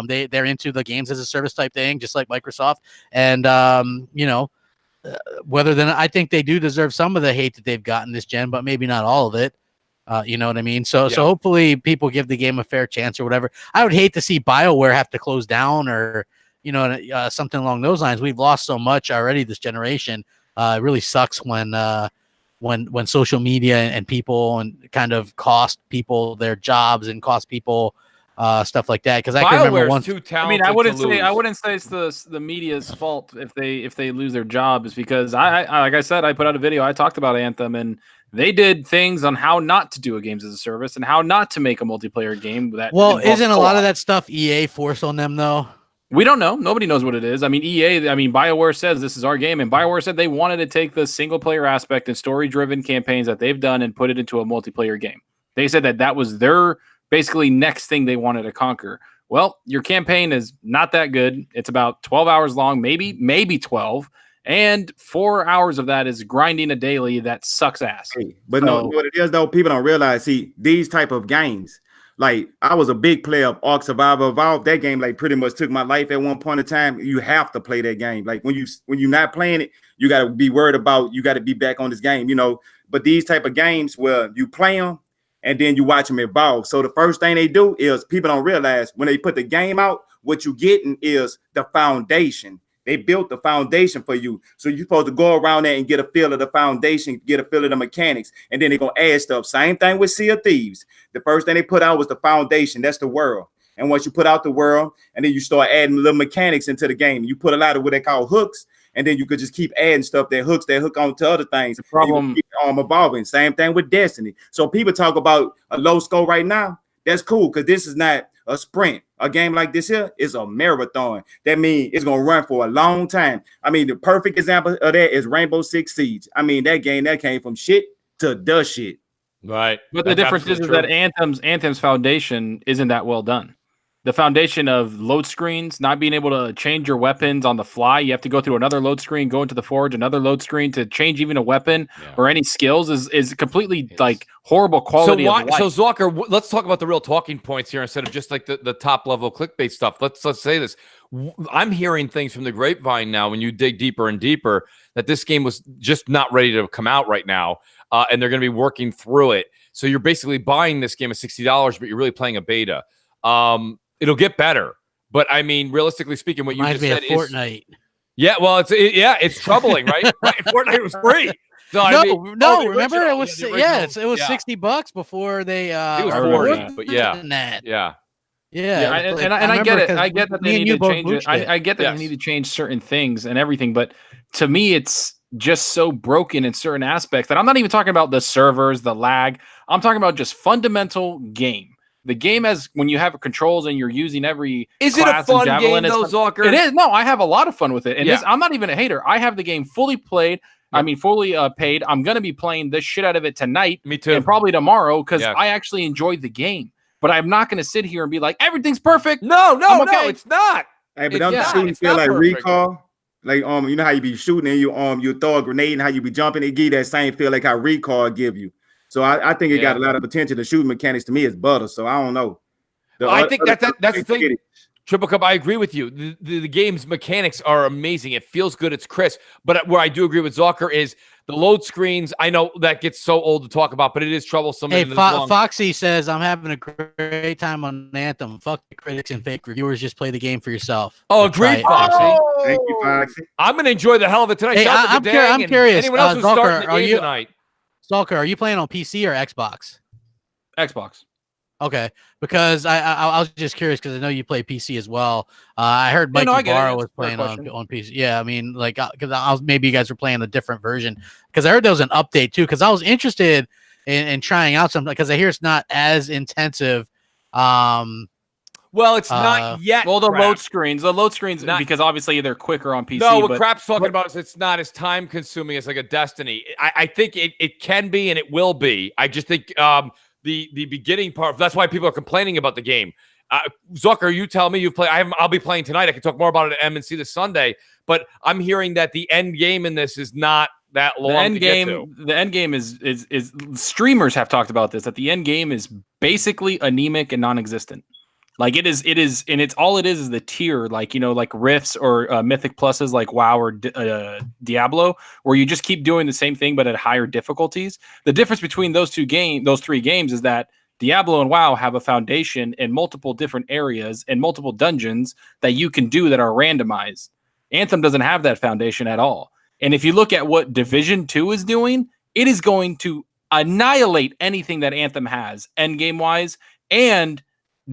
They're into the games as a service type thing, just like Microsoft. And whether then I think they do deserve some of the hate that they've gotten this gen, but maybe not all of it. You know what I mean? So hopefully people give the game a fair chance or whatever. I would hate to see BioWare have to close down or, something along those lines. We've lost so much already this generation. It really sucks when social media and people and kind of cost people their jobs and cost people stuff like that. Because I can remember once. I wouldn't say it's the media's fault if they lose their jobs, because I like I said, I put out a video. I talked about Anthem, and they did things on how not to do a games as a service and how not to make a multiplayer game. Isn't a lot of that stuff EA forced on them though? We don't know. Nobody knows what it is. I mean, BioWare says this is our game, and BioWare said they wanted to take the single player aspect and story driven campaigns that they've done and put it into a multiplayer game. They said that was their basically next thing they wanted to conquer. Well, your campaign is not that good. It's about 12 hours long, maybe 12. And 4 hours of that is grinding a daily that sucks ass. But no, what it is though, people don't realize. See, these type of games, like I was a big player of Ark Survival Evolved. That game like pretty much took my life at one point in time. You have to play that game. Like when you're not playing it, you got to be worried about. You got to be back on this game, But these type of games where you play them and then you watch them evolve. So the first thing they do is people don't realize when they put the game out, what you're getting is the foundation. They built the foundation for you. So you're supposed to go around there and get a feel of the foundation, get a feel of the mechanics, and then they're going to add stuff. Same thing with Sea of Thieves. The first thing they put out was the foundation. That's the world. And once you put out the world, and then you start adding little mechanics into the game, you put a lot of what they call hooks, and then you could just keep adding stuff that hook on to other things. The problem keep evolving. Same thing with Destiny. So people talk about a low score right now. That's cool because this is not a sprint. A game like this here is a marathon. That means it's going to run for a long time. I mean, the perfect example of that is Rainbow Six Siege. I mean, that game that came from shit to the shit. Right. But the difference is that Anthem's foundation isn't that well done. The foundation of load screens, not being able to change your weapons on the fly. You have to go through another load screen, go into the forge, another load screen to change even a weapon or any skills is completely like horrible quality. So Zocker, let's talk about the real talking points here instead of just like the top level clickbait stuff. Let's say this. I'm hearing things from the grapevine now when you dig deeper and deeper that this game was just not ready to come out right now, and they're going to be working through it. So you're basically buying this game at $60, but you're really playing a beta. It'll get better, but I mean, realistically speaking, what you just said is Fortnite. Yeah, well, it's troubling, right? Fortnite was free. So, remember it was it was $60 before they it was 40, but yeah. And I get it. I get that they need to change it. I get that they need to change certain things and everything, but to me, it's just so broken in certain aspects that I'm not even talking about the servers, the lag. I'm talking about just fundamental game. The game as when you have controls and you're using every is it a fun game though, Zocker? It is. No, I have a lot of fun with it. And this, I'm not even a hater. I have the game fully played. I mean, fully paid. I'm gonna be playing this shit out of it tonight. Me too. And probably tomorrow because I actually enjoyed the game. But I'm not gonna sit here and be like everything's perfect. No, it's not. Hey, but don't the shooting feel like recall? Like you know how you be shooting and you throw a grenade and how you be jumping. It give that same feel like how recall give you. So I think it got a lot of potential. The shooting mechanics to me is butter. So I don't know. I think that's the thing. Triple Cup, I agree with you. The game's mechanics are amazing. It feels good. It's crisp. But where I do agree with Zocker is the load screens. I know that gets so old to talk about, but it is troublesome. Hey, Foxy says, I'm having a great time on Anthem. Fuck the critics and fake reviewers. Just play the game for yourself. Oh, agreed, Foxy. Thank you, Foxy. I'm going to enjoy the hell of it tonight. Hey, I'm curious. Anyone else who's starting the game tonight? Stalker, are you playing on PC or Xbox? Xbox. Okay, because I was just curious because I know you play PC as well. I heard Mike Ibarra was playing on PC. Yeah, I mean, like, because maybe you guys were playing a different version because I heard there was an update too. Because I was interested in trying out something, because I hear it's not as intensive. Well, it's not yet. Well, the load screens, because obviously they're quicker on PC. No, what Crap's talking about is it's not as time consuming as like a Destiny. I think it can be and it will be. I just think the beginning part. That's why people are complaining about the game. Zucker, you tell me you've played. I'll be playing tonight. I can talk more about it at MNC this Sunday. But I'm hearing that the end game in this is not that long. The end game is streamers have talked about this. That the end game is basically anemic and non-existent. Like it is, and it's all it is the tier, like, like rifts or mythic pluses like WoW or Diablo, where you just keep doing the same thing but at higher difficulties. The difference between those three games is that Diablo and WoW have a foundation in multiple different areas and multiple dungeons that you can do that are randomized. Anthem doesn't have that foundation at all. And if you look at what Division 2 is doing, it is going to annihilate anything that Anthem has endgame wise, and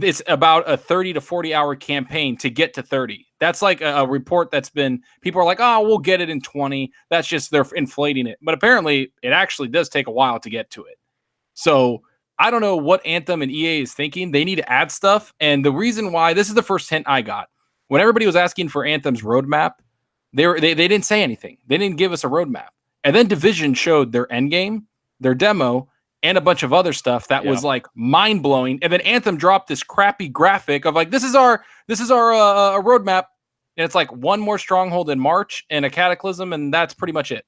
it's about a 30 to 40 hour campaign to get to 30. That's like a report that's been, people are like, oh, we'll get it in 20. That's just, they're inflating it. But apparently it actually does take a while to get to it. So I don't know what Anthem and EA is thinking. They need to add stuff. And the reason why, this is the first hint I got. When everybody was asking for Anthem's roadmap, they didn't say anything. They didn't give us a roadmap. And then Division showed their end game, their demo, and a bunch of other stuff that was like mind blowing. And then Anthem dropped this crappy graphic of like, this is our roadmap. And it's like one more stronghold in March and a cataclysm. And that's pretty much it.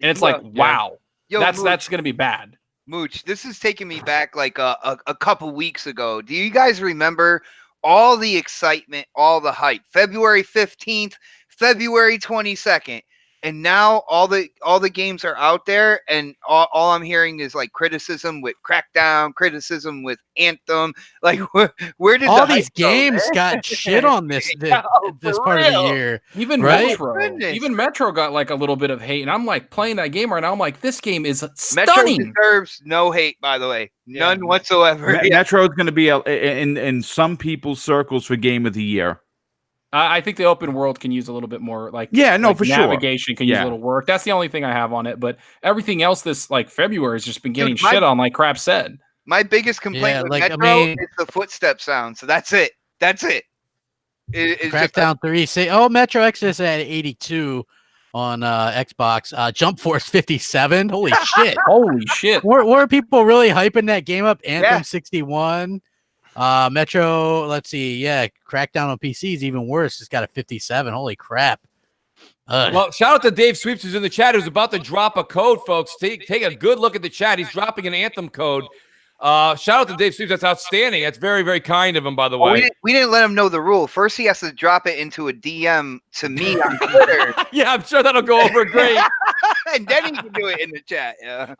And it's like, wow, that's going to be bad. Mooch, this is taking me back like a couple weeks ago. Do you guys remember all the excitement, all the hype? February 15th, February 22nd. And now all the games are out there, and all I'm hearing is like criticism with Crackdown, criticism with Anthem. Like, where did all these games got shit on this part of the year? Even Metro got like a little bit of hate, and I'm like playing that game right now. I'm like, this game is stunning. Metro deserves no hate, by the way, none whatsoever. Metro is going to be in some people's circles for Game of the Year. I think the open world can use a little bit more, like for sure. Navigation can use a little work. That's the only thing I have on it. But everything else, this like February has just been getting shit on, like Crap said. My biggest complaint with Metro is the footstep sound. So that's it. Crackdown 3. Say, Metro Exodus at 82 on Xbox. Jump Force 57. Holy shit! Holy shit! Were people really hyping that game up? Anthem 61. Metro, let's see. Yeah, Crackdown on PC is even worse. It's got a 57. Holy crap. Well, shout out to Dave Sweeps who's in the chat, who's about to drop a code, folks. Take a good look at the chat. He's dropping an Anthem code. Shout out to Dave Sweeps. That's outstanding. That's very, very kind of him, by the way. We didn't let him know the rule. First, he has to drop it into a DM to me on Twitter. Yeah, I'm sure that'll go over great. And then he can do it in the chat. Yeah.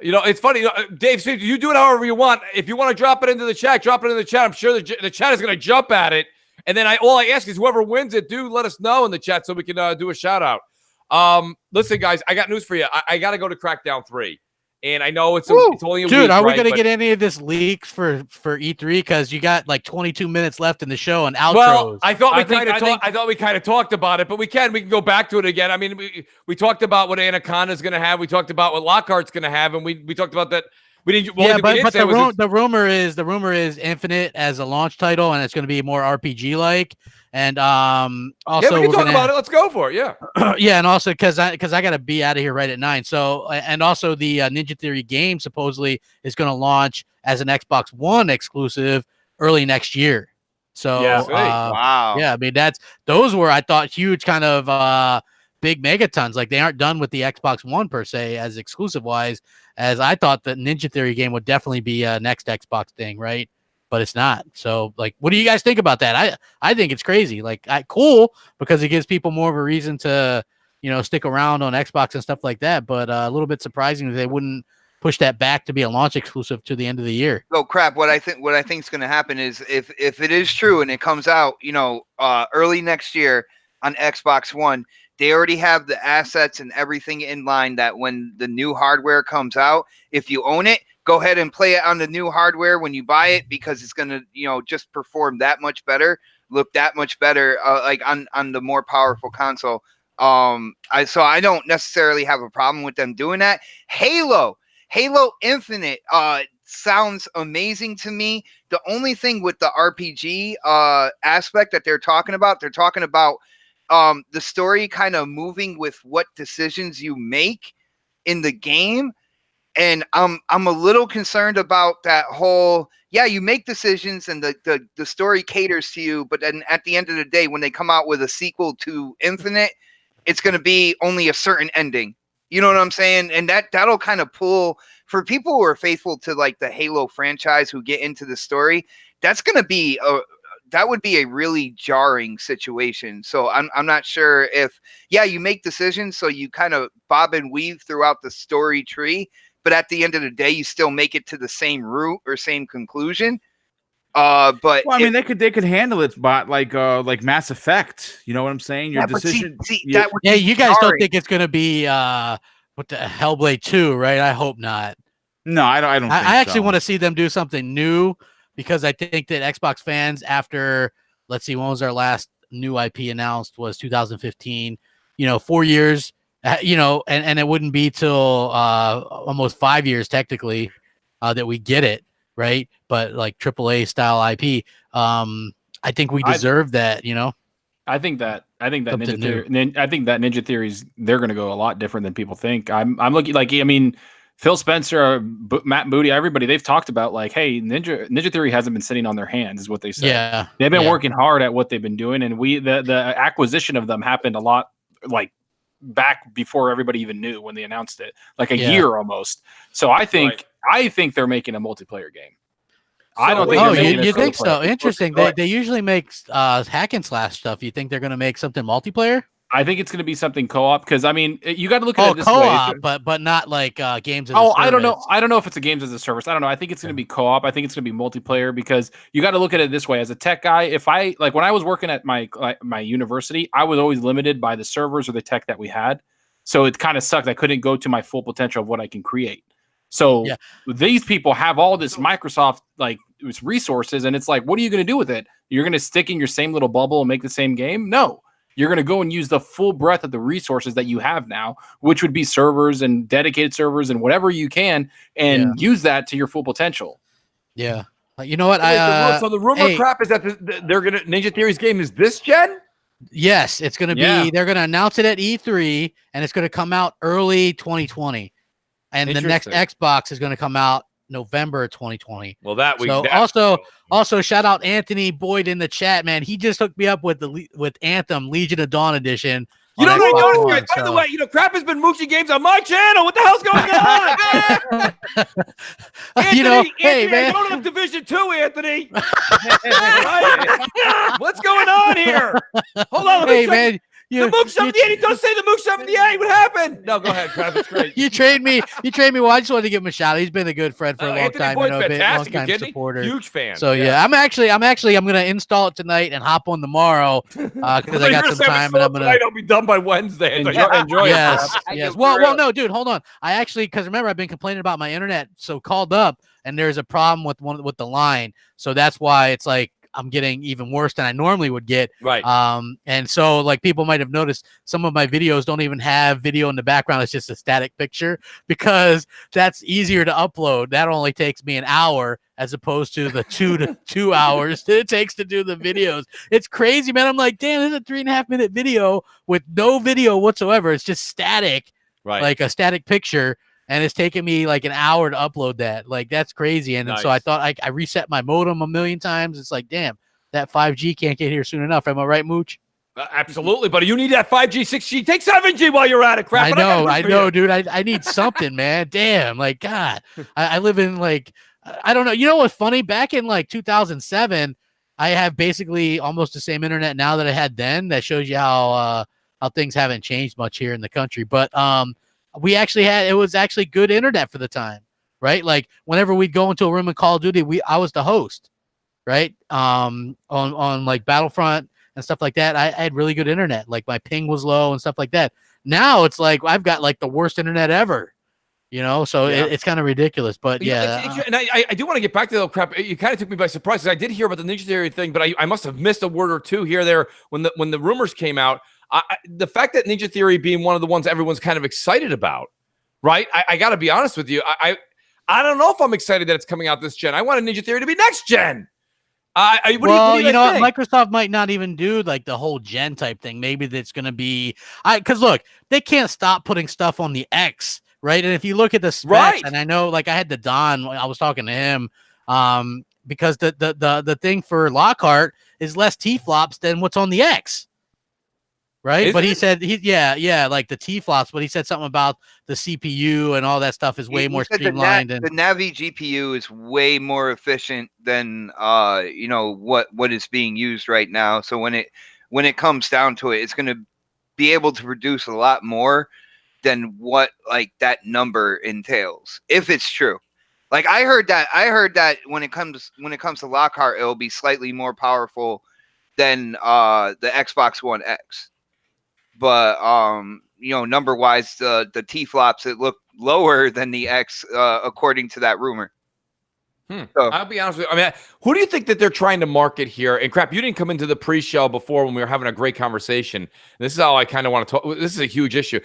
It's funny. Dave, you do it however you want. If you want to drop it into the chat, drop it into the chat. I'm sure the chat is going to jump at it. And then all I ask is whoever wins it, do let us know in the chat so we can do a shout out. Listen, guys, I got news for you. I got to go to Crackdown 3. And I know it's only a week. Dude, are we going to get any of this leaks for E3? Because you got like 22 minutes left in the show and outros. Well, I thought we kind of talked about it, but we can go back to it again. I mean, we talked about what Anaconda is going to have. We talked about what Lockhart's going to have, and we talked about that. We didn't. But the rumor is Infinite as a launch title, and it's going to be more RPG like. And also we can talk about it. Let's go for it. Yeah. Yeah, and also because I got to be out of here right at 9. So and also the Ninja Theory game supposedly is going to launch as an Xbox One exclusive early next year. So wow. Yeah, I mean those were, I thought, huge kind of big megatons. Like they aren't done with the Xbox One per se as exclusive wise, as I thought the Ninja Theory game would definitely be a next Xbox thing, right? But it's not. So, like, what do you guys think about that? I think it's crazy. Like, cool, because it gives people more of a reason to, stick around on Xbox and stuff like that. But a little bit surprising that they wouldn't push that back to be a launch exclusive to the end of the year. Oh crap! What I think is going to happen is if it is true and it comes out, early next year on Xbox One, they already have the assets and everything in line that when the new hardware comes out, if you own it, go ahead and play it on the new hardware when you buy it, because it's going to, just perform that much better, look that much better, like on the more powerful console. So I don't necessarily have a problem with them doing that. Halo Halo Infinite sounds amazing to me. The only thing with the RPG aspect that they're talking about the story kind of moving with what decisions you make in the game. And I'm a little concerned about that whole, you make decisions and the story caters to you, but then at the end of the day, when they come out with a sequel to Infinite, it's going to be only a certain ending. You know what I'm saying? And that'll kind of pull for people who are faithful to like the Halo franchise who get into the story. That's going to be that would be a really jarring situation. So I'm not sure if, you make decisions, so you kind of bob and weave throughout the story tree, but at the end of the day, you still make it to the same route or same conclusion. But well, I mean, they could handle it, but like Mass Effect. You know what I'm saying? Your decision. That would you guys don't think it's going to be what the Hellblade 2, right? I hope not. No, I don't. I actually want to see them do something new, because I think that Xbox fans, after, let's see, when was our last new IP announced? Was 2015. 4 years. And it wouldn't be till almost 5 years technically that we get it, right? But like AAA style IP, I think we deserve that. I think that Ninja Theories, they're going to go a lot different than people think. I'm looking like, I mean, Phil Spencer, Matt Booty, everybody, they've talked about like, hey, Ninja Theory hasn't been sitting on their hands, is what they said. Yeah, they've been working hard at what they've been doing, and the acquisition of them happened a lot like back before everybody even knew, when they announced it, like a year almost. So I think they're making a multiplayer game. I don't think. Oh, you think so? Interesting. They usually make hack and slash stuff. You think they're going to make something multiplayer? I think it's going to be something co-op, because I mean, you got to look at it this co-op, way. but not like games as a service. I don't know. I don't know if it's a games as a service. I don't know. I think it's going to be co-op. I think it's going to be multiplayer, because you got to look at it this way. As a tech guy, if I like when I was working at my university, I was always limited by the servers or the tech that we had. So it kind of sucked. I couldn't go to my full potential of what I can create. So these people have all this Microsoft like resources, and it's like, what are you going to do with it? You're going to stick in your same little bubble and make the same game? No. You're going to go and use the full breadth of the resources that you have now, which would be servers and dedicated servers and whatever you can, and use that to your full potential. Yeah. You know what? So the rumor crap is that they're going to Ninja Theory's game is this gen? Yes, it's going to be. They're going to announce it at E3, and it's going to come out early 2020. And the next Xbox is going to come out November 2020. Well, that we also shout out Anthony Boyd in the chat, man. He just hooked me up with Anthem Legion of Dawn edition. You know what I noticed, guys? By the way, Crap has been Moochie games on my channel. What the hell's going on? Anthony, hey man, I don't have Division 2, Anthony. What's going on here? Hold on, let me check. Man. The Mooch 78. Don't say the Mooch 78. What happened? No, go ahead, Crap. It's great. You trained me. Well, I just wanted to give him a shout out. He's been a good friend for a long Anthony time. Boyd's fantastic. Long time supporter. Huge fan. So I'm going to install it tonight and hop on tomorrow because I got some time, and I'm going to. I'll be done by Wednesday. Enjoy yes, it. Yes. Well, no, dude, hold on. I actually, because remember, I've been complaining about my internet, so called up, and there's a problem with the line, so that's why it's like I'm getting even worse than I normally would get. Right. And so like people might have noticed some of my videos don't even have video in the background. It's just a static picture, because that's easier to upload. That only takes me an hour as opposed to the 2 hours that it takes to do the videos. It's crazy, man. I'm like, damn, this is a 3.5 minute video with no video whatsoever. It's just static, right? Like a static picture. And it's taken me like an hour to upload that. Like, that's crazy. And so I thought I reset my modem a million times. It's like, damn, that 5G can't get here soon enough. Am I right, Mooch? Absolutely, buddy. You need that 5G, 6G. Take 7G while you're at it, Crap. I know, dude. I need something, man. Damn. Like, God, I live in like, I don't know. You know what's funny? Back in like 2007, I have basically almost the same internet now that I had then. That shows you how things haven't changed much here in the country. But, it was actually good internet for the time, right? Like whenever we'd go into a room in Call of Duty, I was the host, right? On like Battlefront and stuff like that. I had really good internet. Like my ping was low and stuff like that. Now it's like I've got like the worst internet ever, so it's kind of ridiculous. But and I do want to get back to that Crap. You kind of took me by surprise. I did hear about the Ninja Theory thing, but I must have missed a word or two here or there when the rumors came out. The fact that Ninja Theory being one of the ones everyone's kind of excited about, right? I got to be honest with you. I don't know if I'm excited that it's coming out this gen. I want a Ninja Theory to be next gen. What do you know think? What? Microsoft might not even do like the whole gen type thing. Maybe that's going to be because look, they can't stop putting stuff on the X, right? And if you look at the specs, and I know like I had the Don, I was talking to him, because the thing for Lockhart is less T-flops than what's on the X. Right. But he said like the T-flops, but he said something about the CPU and all that stuff is way more streamlined. The Navi GPU is way more efficient than what is being used right now. So when it comes down to it, it's going to be able to produce a lot more than what like that number entails, if it's true. Like I heard that when it comes to Lockhart, it'll be slightly more powerful than the Xbox One X. But number wise, the T-flops, it look lower than the X, according to that rumor. So, I'll be honest with you. I mean, who do you think that they're trying to market here? And crap, you didn't come into the pre-show before when we were having a great conversation. This is how I kind of want to talk. This is a huge issue.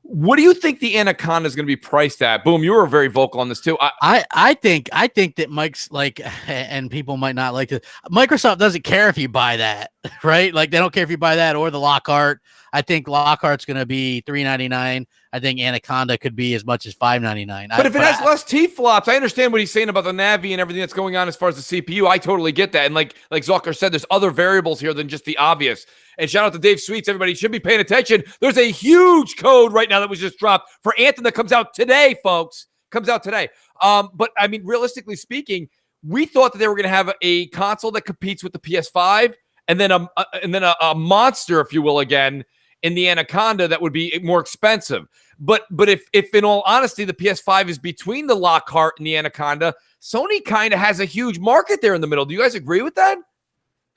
What do you think the Anaconda is going to be priced at? Boom, you were very vocal on this too. I think that Mike's like, and people might not like it. Microsoft doesn't care if you buy that, right? Like they don't care if you buy that or the Lockhart. I think Lockhart's going to be $399. I think Anaconda could be as much as $599. But if it has less T-flops, I understand what he's saying about the Navi and everything that's going on as far as the CPU. I totally get that. And like Zucker said, there's other variables here than just the obvious. And shout out to Dave Sweets. Everybody should be paying attention. There's a huge code right now that was just dropped for Anthem that comes out today, folks. Comes out today. But I mean, realistically speaking, we thought that they were going to have a console that competes with the PS5 and then a monster, if you will, again, in the Anaconda that would be more expensive. But if in all honesty, the PS5 is between the Lockhart and the Anaconda, Sony kind of has a huge market there in the middle. Do you guys agree with that?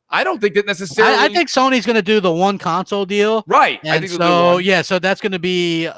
I don't think that necessarily. I think Sony's going to do the one console deal, right? And I think so. Yeah, so that's going to be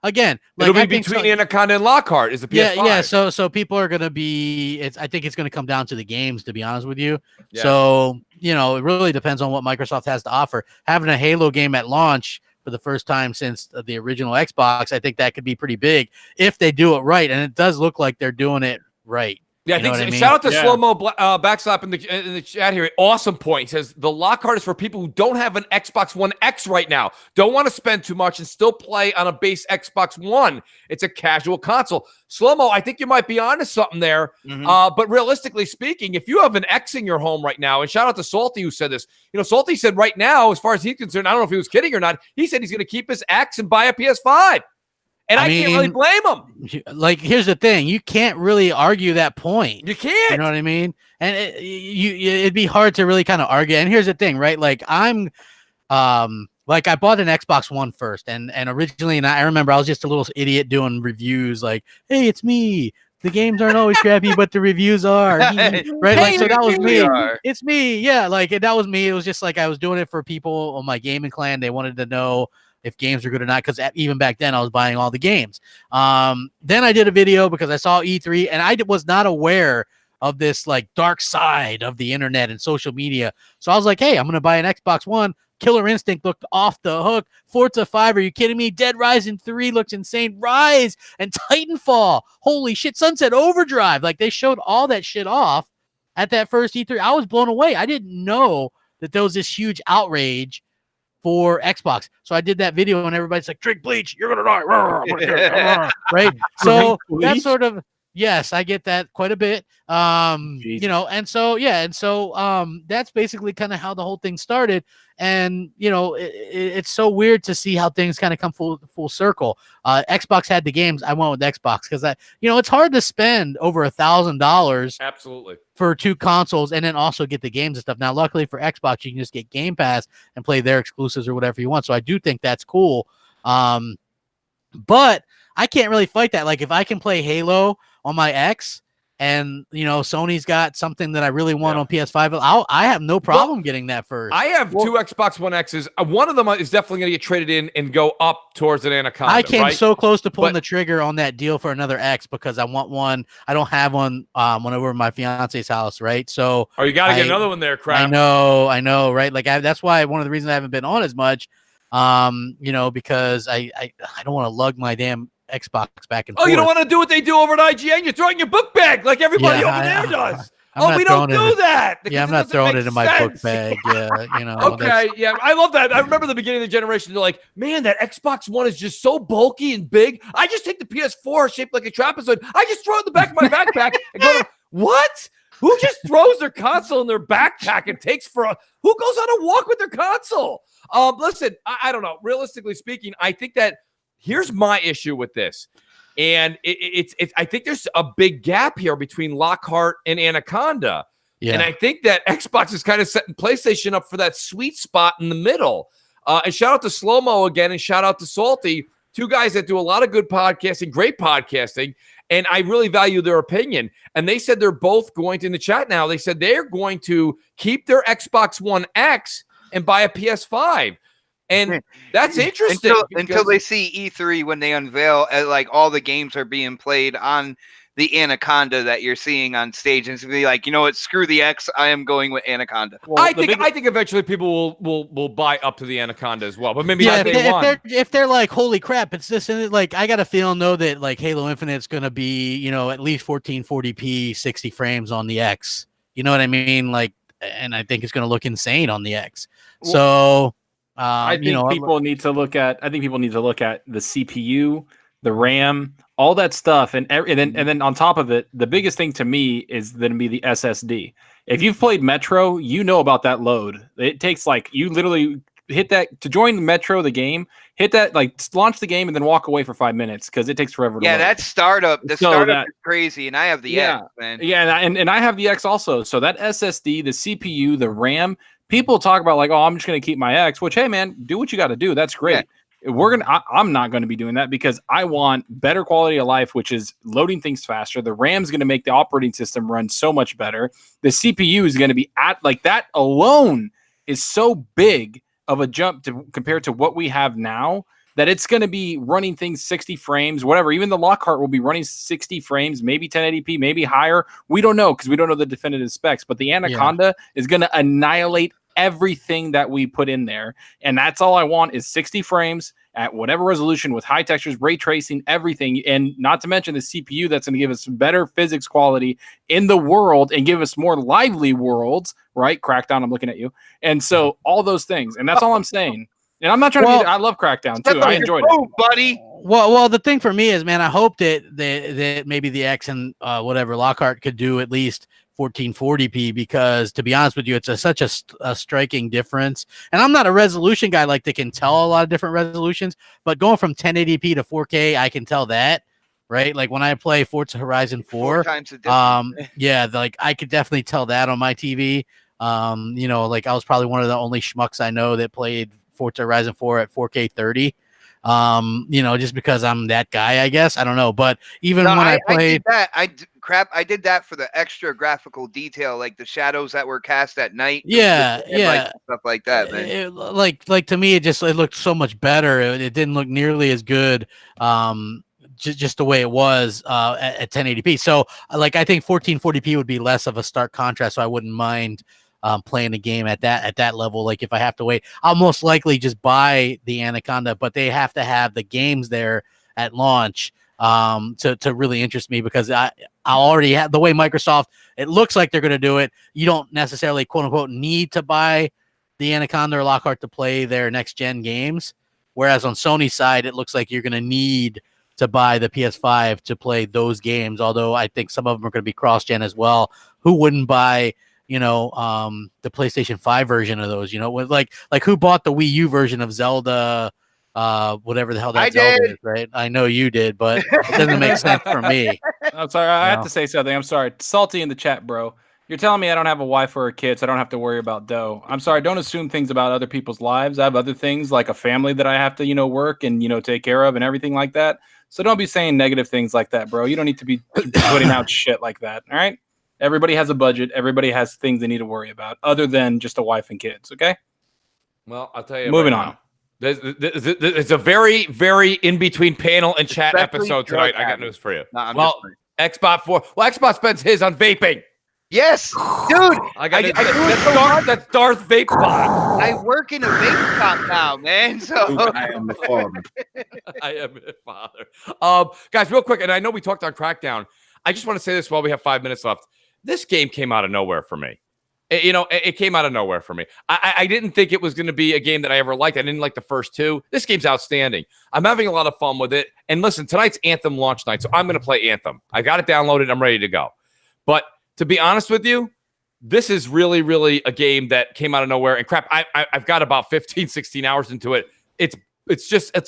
again. Like, it'll be between Anaconda and Lockhart. Is the PS5? Yeah. So people are going to be. I think it's going to come down to the games. To be honest with you, yeah. So it really depends on what Microsoft has to offer. Having a Halo game at launch for the first time since the original Xbox, I think that could be pretty big if they do it right, and it does look like they're doing it right. Yeah, I think so. Shout out to Slow-Mo Backslap in the chat here. Awesome point. He says, the Lockhart is for people who don't have an Xbox One X right now, don't want to spend too much and still play on a base Xbox One. It's a casual console. Slow-Mo, I think you might be onto something there. Mm-hmm. But realistically speaking, if you have an X in your home right now, and shout out to Salty who said this. Salty said right now, as far as he's concerned, I don't know if he was kidding or not, he said he's going to keep his X and buy a PS5. And I can't really blame him. Like, here's the thing. You can't really argue that point. You can't. You know what I mean? And it'd be hard to really kind of argue. And here's the thing, right? Like, I'm like, I bought an Xbox One first. And originally, and I remember I was just a little idiot doing reviews like, hey, it's me. The games aren't always crappy, but the reviews are. Right? Like, so that was me. It's me. Yeah. Like, that was me. It was just like I was doing it for people on my gaming clan. They wanted to know if games are good or not, because even back then I was buying all the games. Then I did a video because I saw E3 and I was not aware of this like dark side of the internet and social media. So I was like, hey, I'm going to buy an Xbox One. Killer Instinct looked off the hook. Forza 5, are you kidding me? Dead Rising 3 looks insane. Rise and Titanfall. Holy shit. Sunset Overdrive. Like, they showed all that shit off at that first E3. I was blown away. I didn't know that there was this huge outrage for Xbox. So I did that video and everybody's like, drink bleach, you're gonna die. Right? So that's sort of, yes, I get that quite a bit. And so that's basically kind of how the whole thing started. And it's so weird to see how things kind of come full circle. Xbox had the games. I went with Xbox because it's hard to spend over $1,000 absolutely for two consoles and then also get the games and stuff. Now, luckily for Xbox, you can just get Game Pass and play their exclusives or whatever you want. So I do think that's cool. But I can't really fight that. Like, if I can play Halo on my X and Sony's got something that I really want on PS5, I have no problem getting that first. I have two Xbox One X's. One of them is definitely going to get traded in and go up towards an Anaconda. I came so close to pulling the trigger on that deal for another X because I want one. I don't have one when over at my fiance's house, right? So you got to get another one there, crap. I know, right? Like, that's why one of the reasons I haven't been on as much, because I don't want to lug my damn Xbox back and forth. Oh, you don't want to do what they do over at IGN? You throw it in your book bag like everybody over there does. We don't do that. Yeah, I'm not throwing it in my book bag. Yeah, Okay, yeah, I love that. I remember the beginning of the generation. They're like, man, that Xbox One is just so bulky and big. I just take the PS4 shaped like a trapezoid. I just throw it in the back of my backpack and go, what? Who just throws their console in their backpack and takes who goes on a walk with their console? Listen, I don't know. Realistically speaking, I think that here's my issue with this. And it's I think there's a big gap here between Lockhart and Anaconda. Yeah. And I think that Xbox is kind of setting PlayStation up for that sweet spot in the middle. And shout out to Slow-Mo again, and shout out to Salty, two guys that do a lot of good podcasting, great podcasting, and I really value their opinion. And they said they're both going to, in the chat now, they said they're going to keep their Xbox One X and buy a PS5. And that's interesting. Until they see E3 when they unveil like all the games are being played on the Anaconda that you're seeing on stage, and it's gonna be like, you know what, screw the X, I am going with Anaconda. Well, I think eventually people will buy up to the Anaconda as well, but maybe not day one. If they're like, holy crap, it's this, and like I got a feeling though that like Halo Infinite's gonna be, at least 1440p 60 frames on the X. You know what I mean? Like, and I think it's gonna look insane on the X. So I think people need to look at the CPU, the RAM, all that stuff, and then on top of it, the biggest thing to me is going to be the SSD. If you've played Metro, you know about that load. It takes you literally hit that to join Metro, the game, hit that, launch the game and then walk away for 5 minutes because it takes forever to load. That startup, startup is crazy, and I have the X, man. Yeah, and I have the X also. So that SSD, the CPU, the RAM. People talk about I'm just going to keep my X, which, hey, man, do what you got to do. That's great. Yeah. I'm not going to be doing that because I want better quality of life, which is loading things faster. The RAM's going to make the operating system run so much better. The CPU is going to be that alone is so big of a jump compared to what we have now that it's going to be running things 60 frames, whatever. Even the Lockhart will be running 60 frames, maybe 1080p, maybe higher. We don't know because we don't know the definitive specs. But the Anaconda is going to annihilate everything that we put in there. And that's all I want is 60 frames at whatever resolution with high textures, ray tracing, everything. And not to mention the CPU that's going to give us better physics quality in the world and give us more lively worlds, right? Crackdown, I'm looking at you. And so all those things. And that's all I'm saying. And I'm not trying to be. I love Crackdown too. I enjoyed it, buddy. Well, the thing for me is, man, I hope that maybe the X and whatever Lockhart could do at least 1440p because, to be honest with you, it's such a striking difference. And I'm not a resolution guy like that can tell a lot of different resolutions, but going from 1080p to 4K, I can tell that. Right, like when I play Forza Horizon 4, I could definitely tell that on my TV. I was probably one of the only schmucks I know that played Forza Horizon 4 at 4K 30. Just because I'm that guy, I guess. I don't know. But even when I played I did that for the extra graphical detail, like the shadows that were cast at night. Stuff like that, man. Like to me, it looked so much better. It didn't look nearly as good. Just the way it was at 1080p. So I think 1440p would be less of a stark contrast. So I wouldn't mind playing a game at that level. Like if I have to wait, I'll most likely just buy the Anaconda, but they have to have the games there at launch to really interest me because I already have the way Microsoft, it looks like they're going to do it. You don't necessarily quote unquote need to buy the Anaconda or Lockhart to play their next gen games. Whereas on Sony's side, it looks like you're going to need to buy the PS5 to play those games. Although I think some of them are going to be cross gen as well. Who wouldn't buy the PlayStation 5 version of those, with like who bought the Wii U version of Zelda, whatever the hell that Zelda is, right? I know you did, but it doesn't make sense for me. I'm sorry. I have to say something. I'm sorry. Salty in the chat, bro. You're telling me I don't have a wife or a kid, so I don't have to worry about dough. I'm sorry. Don't assume things about other people's lives. I have other things like a family that I have to, work and, take care of and everything like that. So don't be saying negative things like that, bro. You don't need to be putting out shit like that. All right. Everybody has a budget. Everybody has things they need to worry about other than just a wife and kids. Okay. Well, I'll tell you. Moving on. It's a very, very in-between panel and chat episode tonight. I got news for you. Xbox 4. Well, Xbox spends his on vaping. Yes, dude. That's Darth Vape Pod. I work in a vape shop now, man. So I am the father. I am the father. Guys, real quick, and I know we talked on Crackdown. I just want to say this while we have 5 minutes left. This game came out of nowhere for me. It came out of nowhere for me. I didn't think it was going to be a game that I ever liked. I didn't like the first two. This game's outstanding. I'm having a lot of fun with it. And listen, tonight's Anthem launch night, so I'm going to play Anthem. I got it downloaded. I'm ready to go. But to be honest with you, this is really, really a game that came out of nowhere. And crap, I've got about 15, 16 hours into it. It's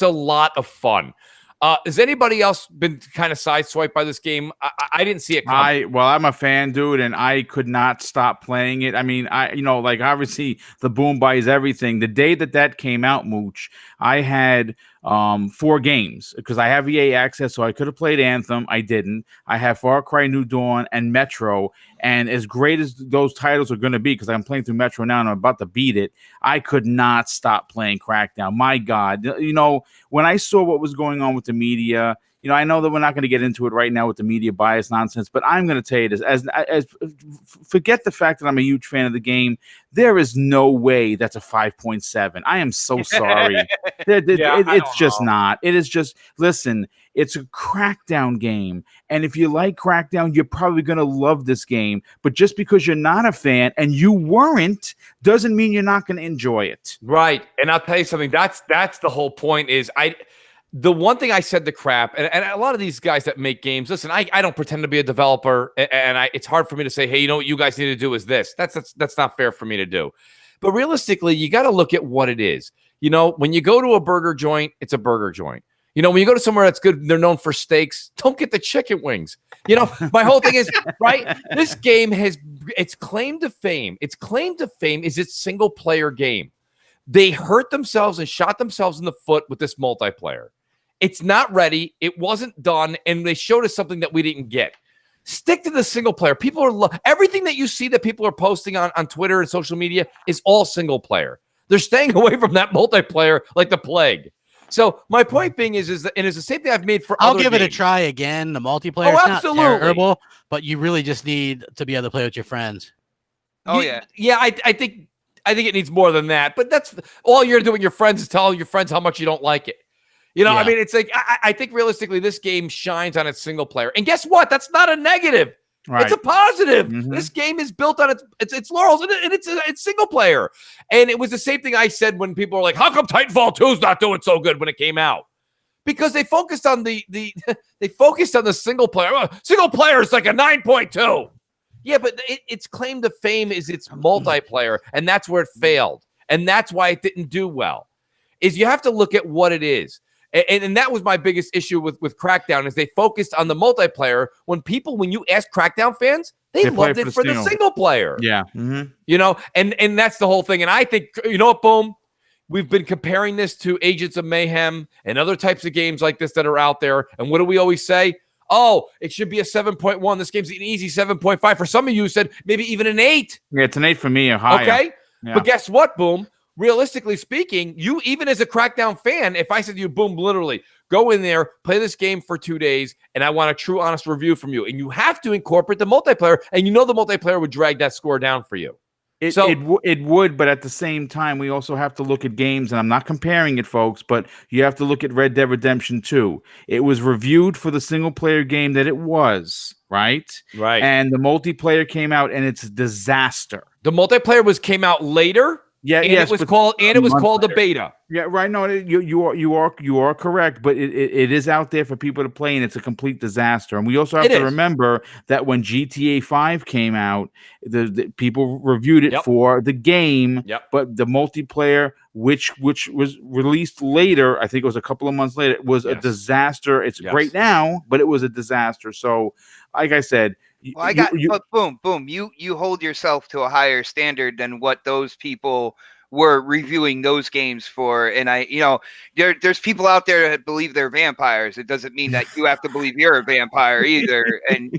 a lot of fun. Has anybody else been kind of sideswiped by this game? I didn't see it coming. I'm a fan, dude, and I could not stop playing it. I mean, obviously the boom buys everything. The day that came out, Mooch, I had 4 games because I have EA access, so I could have played Anthem. I didn't. I have Far Cry New Dawn and Metro, and as great as those titles are going to be, because I'm playing through Metro now and I'm about to beat it, I could not stop playing Crackdown. My God, when I saw what was going on with the media, I know that we're not going to get into it right now with the media bias nonsense, but I'm going to tell you this: as forget the fact that I'm a huge fan of the game. There is no way that's a 5.7. I am so sorry. It's just not. It is just, listen, it's a Crackdown game, and if you like Crackdown, you're probably going to love this game. But just because you're not a fan and you weren't, doesn't mean you're not going to enjoy it. Right, and I'll tell you something. That's the whole point. The one thing I said to Crap, and a lot of these guys that make games, listen, I don't pretend to be a developer, and it's hard for me to say, hey, what you guys need to do is this. That's not fair for me to do. But realistically, you got to look at what it is. When you go to a burger joint, it's a burger joint. When you go to somewhere that's good, they're known for steaks, don't get the chicken wings. My whole thing is, right, this game has its claim to fame. Its claim to fame is its single-player game. They hurt themselves and shot themselves in the foot with this multiplayer. It's not ready. It wasn't done. And they showed us something that we didn't get. Stick to the single player. People are everything that you see that people are posting on Twitter and social media is all single player. They're staying away from that multiplayer like the plague. So my point being is that, and it's the same thing I've made for I'll other give games. it a try again. The multiplayer is not terrible, but you really just need to be able to play with your friends. Oh, yeah. Yeah, I think it needs more than that. But that's all you're doing. Your friends is telling your friends how much you don't like it. I mean, it's like, I think realistically, this game shines on its single player. And guess what? That's not a negative. Right. It's a positive. Mm-hmm. This game is built on its laurels, and it's single player. And it was the same thing I said when people were like, how come Titanfall 2 is not doing so good when it came out? Because they focused on the single player. Single player is like a 9.2. Yeah, but its claim to fame is its multiplayer, and that's where it failed. And that's why it didn't do well. Is you have to look at what it is. And that was my biggest issue with Crackdown is they focused on the multiplayer when you ask Crackdown fans, they loved it for the single player. Yeah. Mm-hmm. And that's the whole thing. And I think, Boom, we've been comparing this to Agents of Mayhem and other types of games like this that are out there. And what do we always say? Oh, it should be a 7.1. This game's an easy 7.5. For some of you said maybe even an 8. Yeah, it's an 8 for me or higher. Okay. Yeah. But guess what, Boom? Realistically speaking, you even as a Crackdown fan, if I said to you, Boom, literally go in there, play this game for 2 days, and I want a true, honest review from you, and you have to incorporate the multiplayer, and the multiplayer would drag that score down for you. It would, but at the same time, we also have to look at games, and I'm not comparing it, folks, but you have to look at Red Dead Redemption 2. It was reviewed for the single-player game that it was, right? Right. And the multiplayer came out, and it's a disaster. The multiplayer came out later. Yeah, and it was called the beta. Yeah, right. No, you are correct, but it is out there for people to play, and it's a complete disaster. And we also have to remember that when GTA 5 came out, the people reviewed it for the game, but the multiplayer, which was released later, I think it was a couple of months later, it was a disaster. It's great now, but it was a disaster. So, like I said. Well, but boom. You hold yourself to a higher standard than what those people were reviewing those games for. And there's people out there that believe they're vampires. It doesn't mean that you have to believe you're a vampire either. And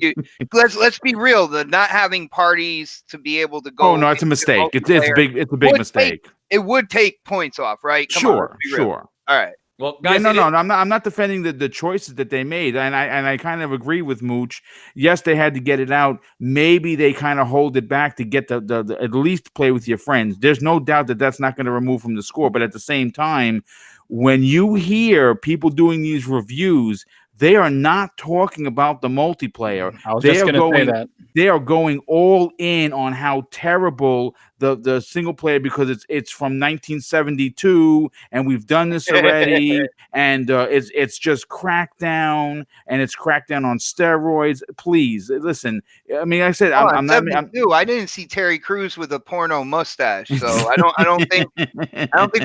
let's be real. The not having parties to be able to go. Oh no, it's a mistake. It's a big mistake. It would take points off, right? Sure. All right. Well, guys, no, I'm not defending the choices that they made, and I kind of agree with Mooch. Yes, they had to get it out. Maybe they kind of hold it back to get the at least play with your friends. There's no doubt that that's not going to remove from the score, but at the same time, when you hear people doing these reviews, they are not talking about the multiplayer. I was just going to say that. They are going all in on how terrible the single player, because it's from 1972 and we've done this already, and it's just crackdown, and it's crackdown on steroids. Please listen. I mean, like I said, I'm not. I didn't see Terry Crews with a porno mustache, so I don't think we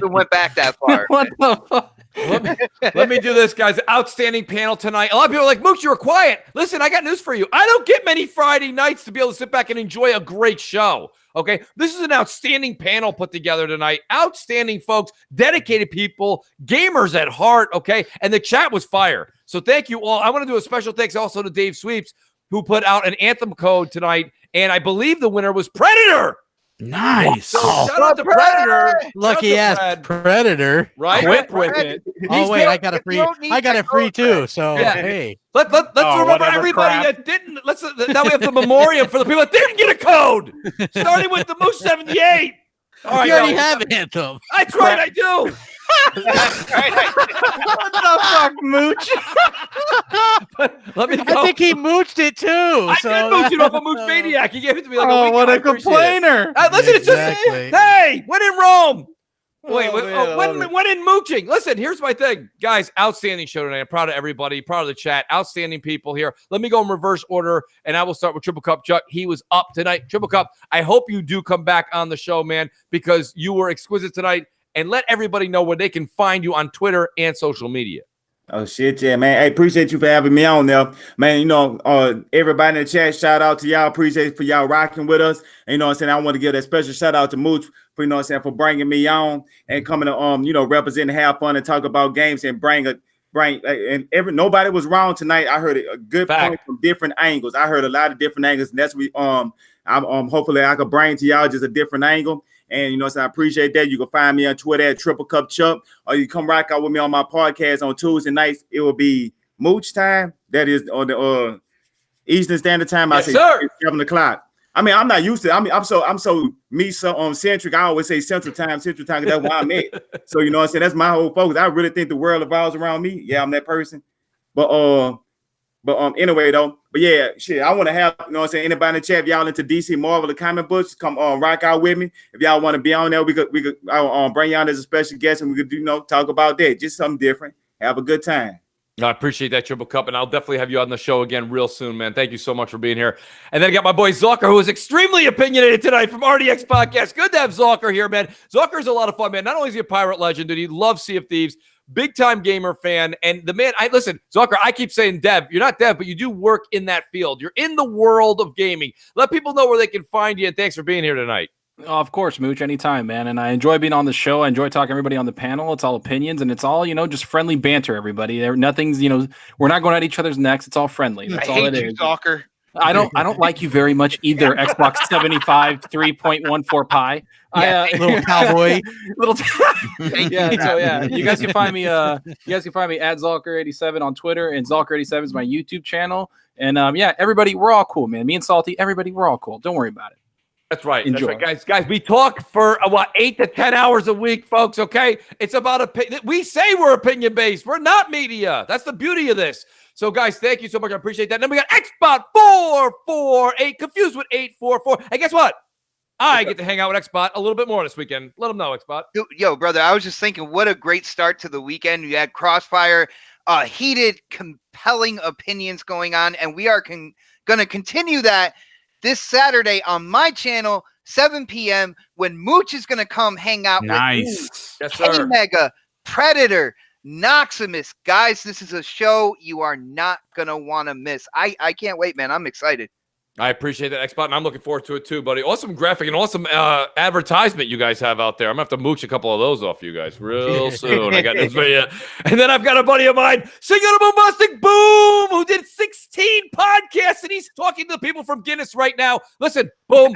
went back that far. What the fuck? Let me do this, guys. Outstanding panel tonight. A lot of people are like, Mooch, you were quiet. Listen, I got news for you. I don't get many Friday nights to be able to sit back and enjoy a great show. Okay, this is an outstanding panel put together tonight. Outstanding folks, dedicated people, gamers at heart, okay? And the chat was fire. So thank you all. I want to do a special thanks also to Dave Sweeps, who put out an Anthem code tonight, and I believe the winner was Predator. Nice. So shout out to Predator. Lucky ass Predator. Right? Quit with it. Oh wait, I got a free too. So yeah. Hey. Let's remember everybody that didn't. Now we have the memoriam for the people that didn't get a code. Starting with the Mooch 78. All right, you already have Anthem. That's right, I do. What the fuck, Mooch? Let me go. I think he mooched it too. I did mooch it off a Mooch Maniac. He gave it to me like a week what ago. a complainer. Listen, it's Exactly. just, hey, when in Rome. Wait, man, when in mooching? Listen, here's my thing. Guys, outstanding show tonight. I'm proud of everybody, proud of the chat. Outstanding people here. Let me go in reverse order, and I will start with Triple Cup Chuck. He was up tonight. Triple Cup, I hope you do come back on the show, man, because you were exquisite tonight. And let everybody know where they can find you on Twitter and social media. Oh, shit, yeah, man. Hey, appreciate you for having me on there. Man, you know, everybody in the chat, shout out to y'all. Appreciate for y'all rocking with us. And, you know what I'm saying? I want to give that special shout out to Mooch for, you know what I'm saying, for bringing me on and coming to, you know, represent and have fun and talk about games and nobody was wrong tonight. I heard a good point from different angles. I heard a lot of different angles, and that's hopefully I could bring to y'all just a different angle. And you know, so I appreciate that. You can find me on Twitter at Triple Cup Chuck, or you come rock out with me on my podcast on Tuesday nights. It will be Mooch time. That is on the Eastern Standard Time. Yes, I say sir. 7 o'clock. I mean, I'm not used to. I'm so centric. I always say Central Time. 'Cause that's where I'm at. So you know what I'm saying. That's my whole focus. I really think the world revolves around me. Yeah, I'm that person. But anyway though. But yeah, shit, I want to have, you know what I'm saying, anybody in the chat, if y'all into DC Marvel, the comic books, come on, rock out with me. If y'all want to be on there, we could bring you on as a special guest, and we could, you know, talk about that. Just something different. Have a good time. I appreciate that, Triple Cup, and I'll definitely have you on the show again real soon, man. Thank you so much for being here. And then I got my boy Zalker, who is extremely opinionated tonight from RDX Podcast. Good to have Zalker here, man. Zalker's a lot of fun, man. Not only is he a pirate legend, dude, he loves Sea of Thieves. Big time gamer fan. And the man, listen, Zucker, I keep saying dev. You're not dev, but you do work in that field. You're in the world of gaming. Let people know where they can find you. And thanks for being here tonight. Oh, of course, Mooch, anytime, man. And I enjoy being on the show. I enjoy talking to everybody on the panel. It's all opinions, and it's all, you know, just friendly banter, everybody. Nothing's, you know, we're not going at each other's necks. It's all friendly. That's all it is. Zucker. I don't like you very much either. Xbox 75 3.14 pi. Little cowboy. You guys can find me at Zalker87 on Twitter, and Zalker87 is my YouTube channel. And everybody, we're all cool, man. Me and Salty, everybody, we're all cool. Don't worry about it. That's right. Enjoy. That's right, guys. We talk for 8 to 10 hours a week, folks. Okay, it's about we say we're opinion based. We're not media. That's the beauty of this. So, guys, thank you so much. I appreciate that. And then we got Xbot 448, confused with 844. And guess what? I get to hang out with Xbot a little bit more this weekend. Let them know, Xbot. Yo, brother, I was just thinking, what a great start to the weekend. You had CrossFire, heated, compelling opinions going on, and we are going to continue that this Saturday on my channel, 7 p.m., when Mooch is going to come hang out with me, Yes, sir. Mega, Predator, Noximus. Guys, this is a show you are not going to want to miss. I can't wait, man. I'm excited. I appreciate that, Xbot, and I'm looking forward to it too, buddy. Awesome graphic and awesome advertisement you guys have out there. I'm going to have to mooch a couple of those off you guys real soon. I got this for you. And then I've got a buddy of mine, Singular Bombastic Boom, who did 16 podcasts, and he's talking to people from Guinness right now. Listen, Boom,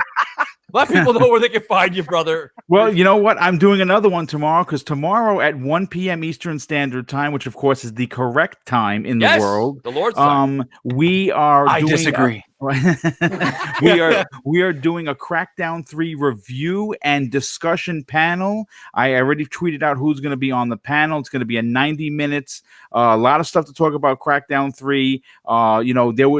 Let people know where they can find you, brother. Well, you know what? I'm doing another one tomorrow because tomorrow at 1 p.m. Eastern Standard Time, which of course is the correct time in the world, the Lord's time. We are. I disagree. We are doing a Crackdown 3 review and discussion panel. I already tweeted out who's going to be on the panel. It's going to be a 90 minutes. A lot of stuff to talk about Crackdown 3.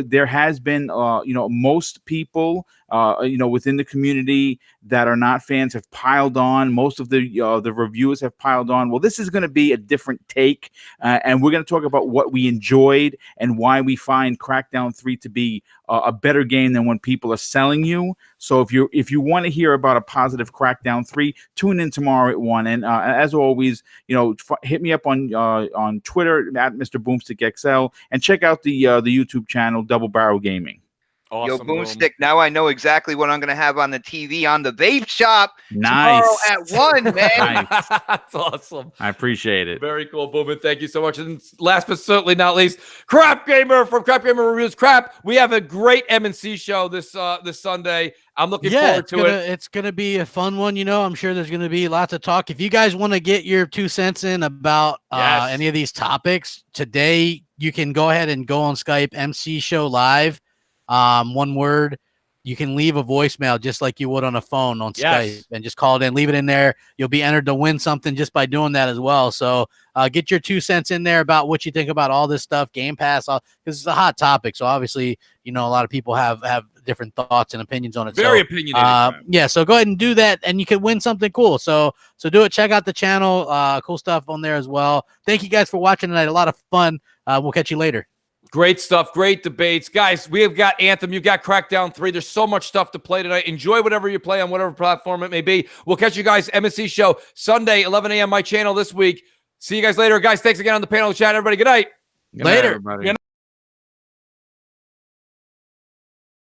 There has been most people within the community that are not fans have piled on. Most of the reviewers have piled on. Well, this is going to be a different take, and we're going to talk about what we enjoyed and why we find Crackdown 3 to be a better game than when people are selling you. So if you want to hear about a positive Crackdown 3, tune in tomorrow at 1. And as always, hit me up on Twitter at Mr. Boomstick XL and check out the YouTube channel Double Barrel Gaming. Awesome, Yo, Boomstick, now I know exactly what I'm going to have on the TV on the vape shop tomorrow at 1, man. Nice. That's awesome. I appreciate it. Very cool, Boomin. Thank you so much. And last but certainly not least, Crap Gamer from Crap Gamer Reviews. Crap, we have a great M&C show this Sunday. I'm looking forward to it. It's going to be a fun one. I'm sure there's going to be lots of talk. If you guys want to get your 2 cents in about any of these topics, today you can go ahead and go on Skype, MC Show Live. One word. You can leave a voicemail just like you would on a phone on Skype and just call it in, leave it in there. You'll be entered to win something just by doing that as well. So get your 2 cents in there about what you think about all this stuff, Game Pass, because it's a hot topic. So obviously, a lot of people have different thoughts and opinions on it. Very opinionated. So go ahead and do that and you can win something cool. So do it. Check out the channel. Cool stuff on there as well. Thank you guys for watching tonight. A lot of fun. We'll catch you later. Great stuff. Great debates. Guys, we have got Anthem. You've got Crackdown 3. There's so much stuff to play tonight. Enjoy whatever you play on whatever platform it may be. We'll catch you guys M&C Show Sunday, 11 a.m. my channel this week. See you guys later. Guys, thanks again on the panel chat. Everybody, good night. Good night, everybody.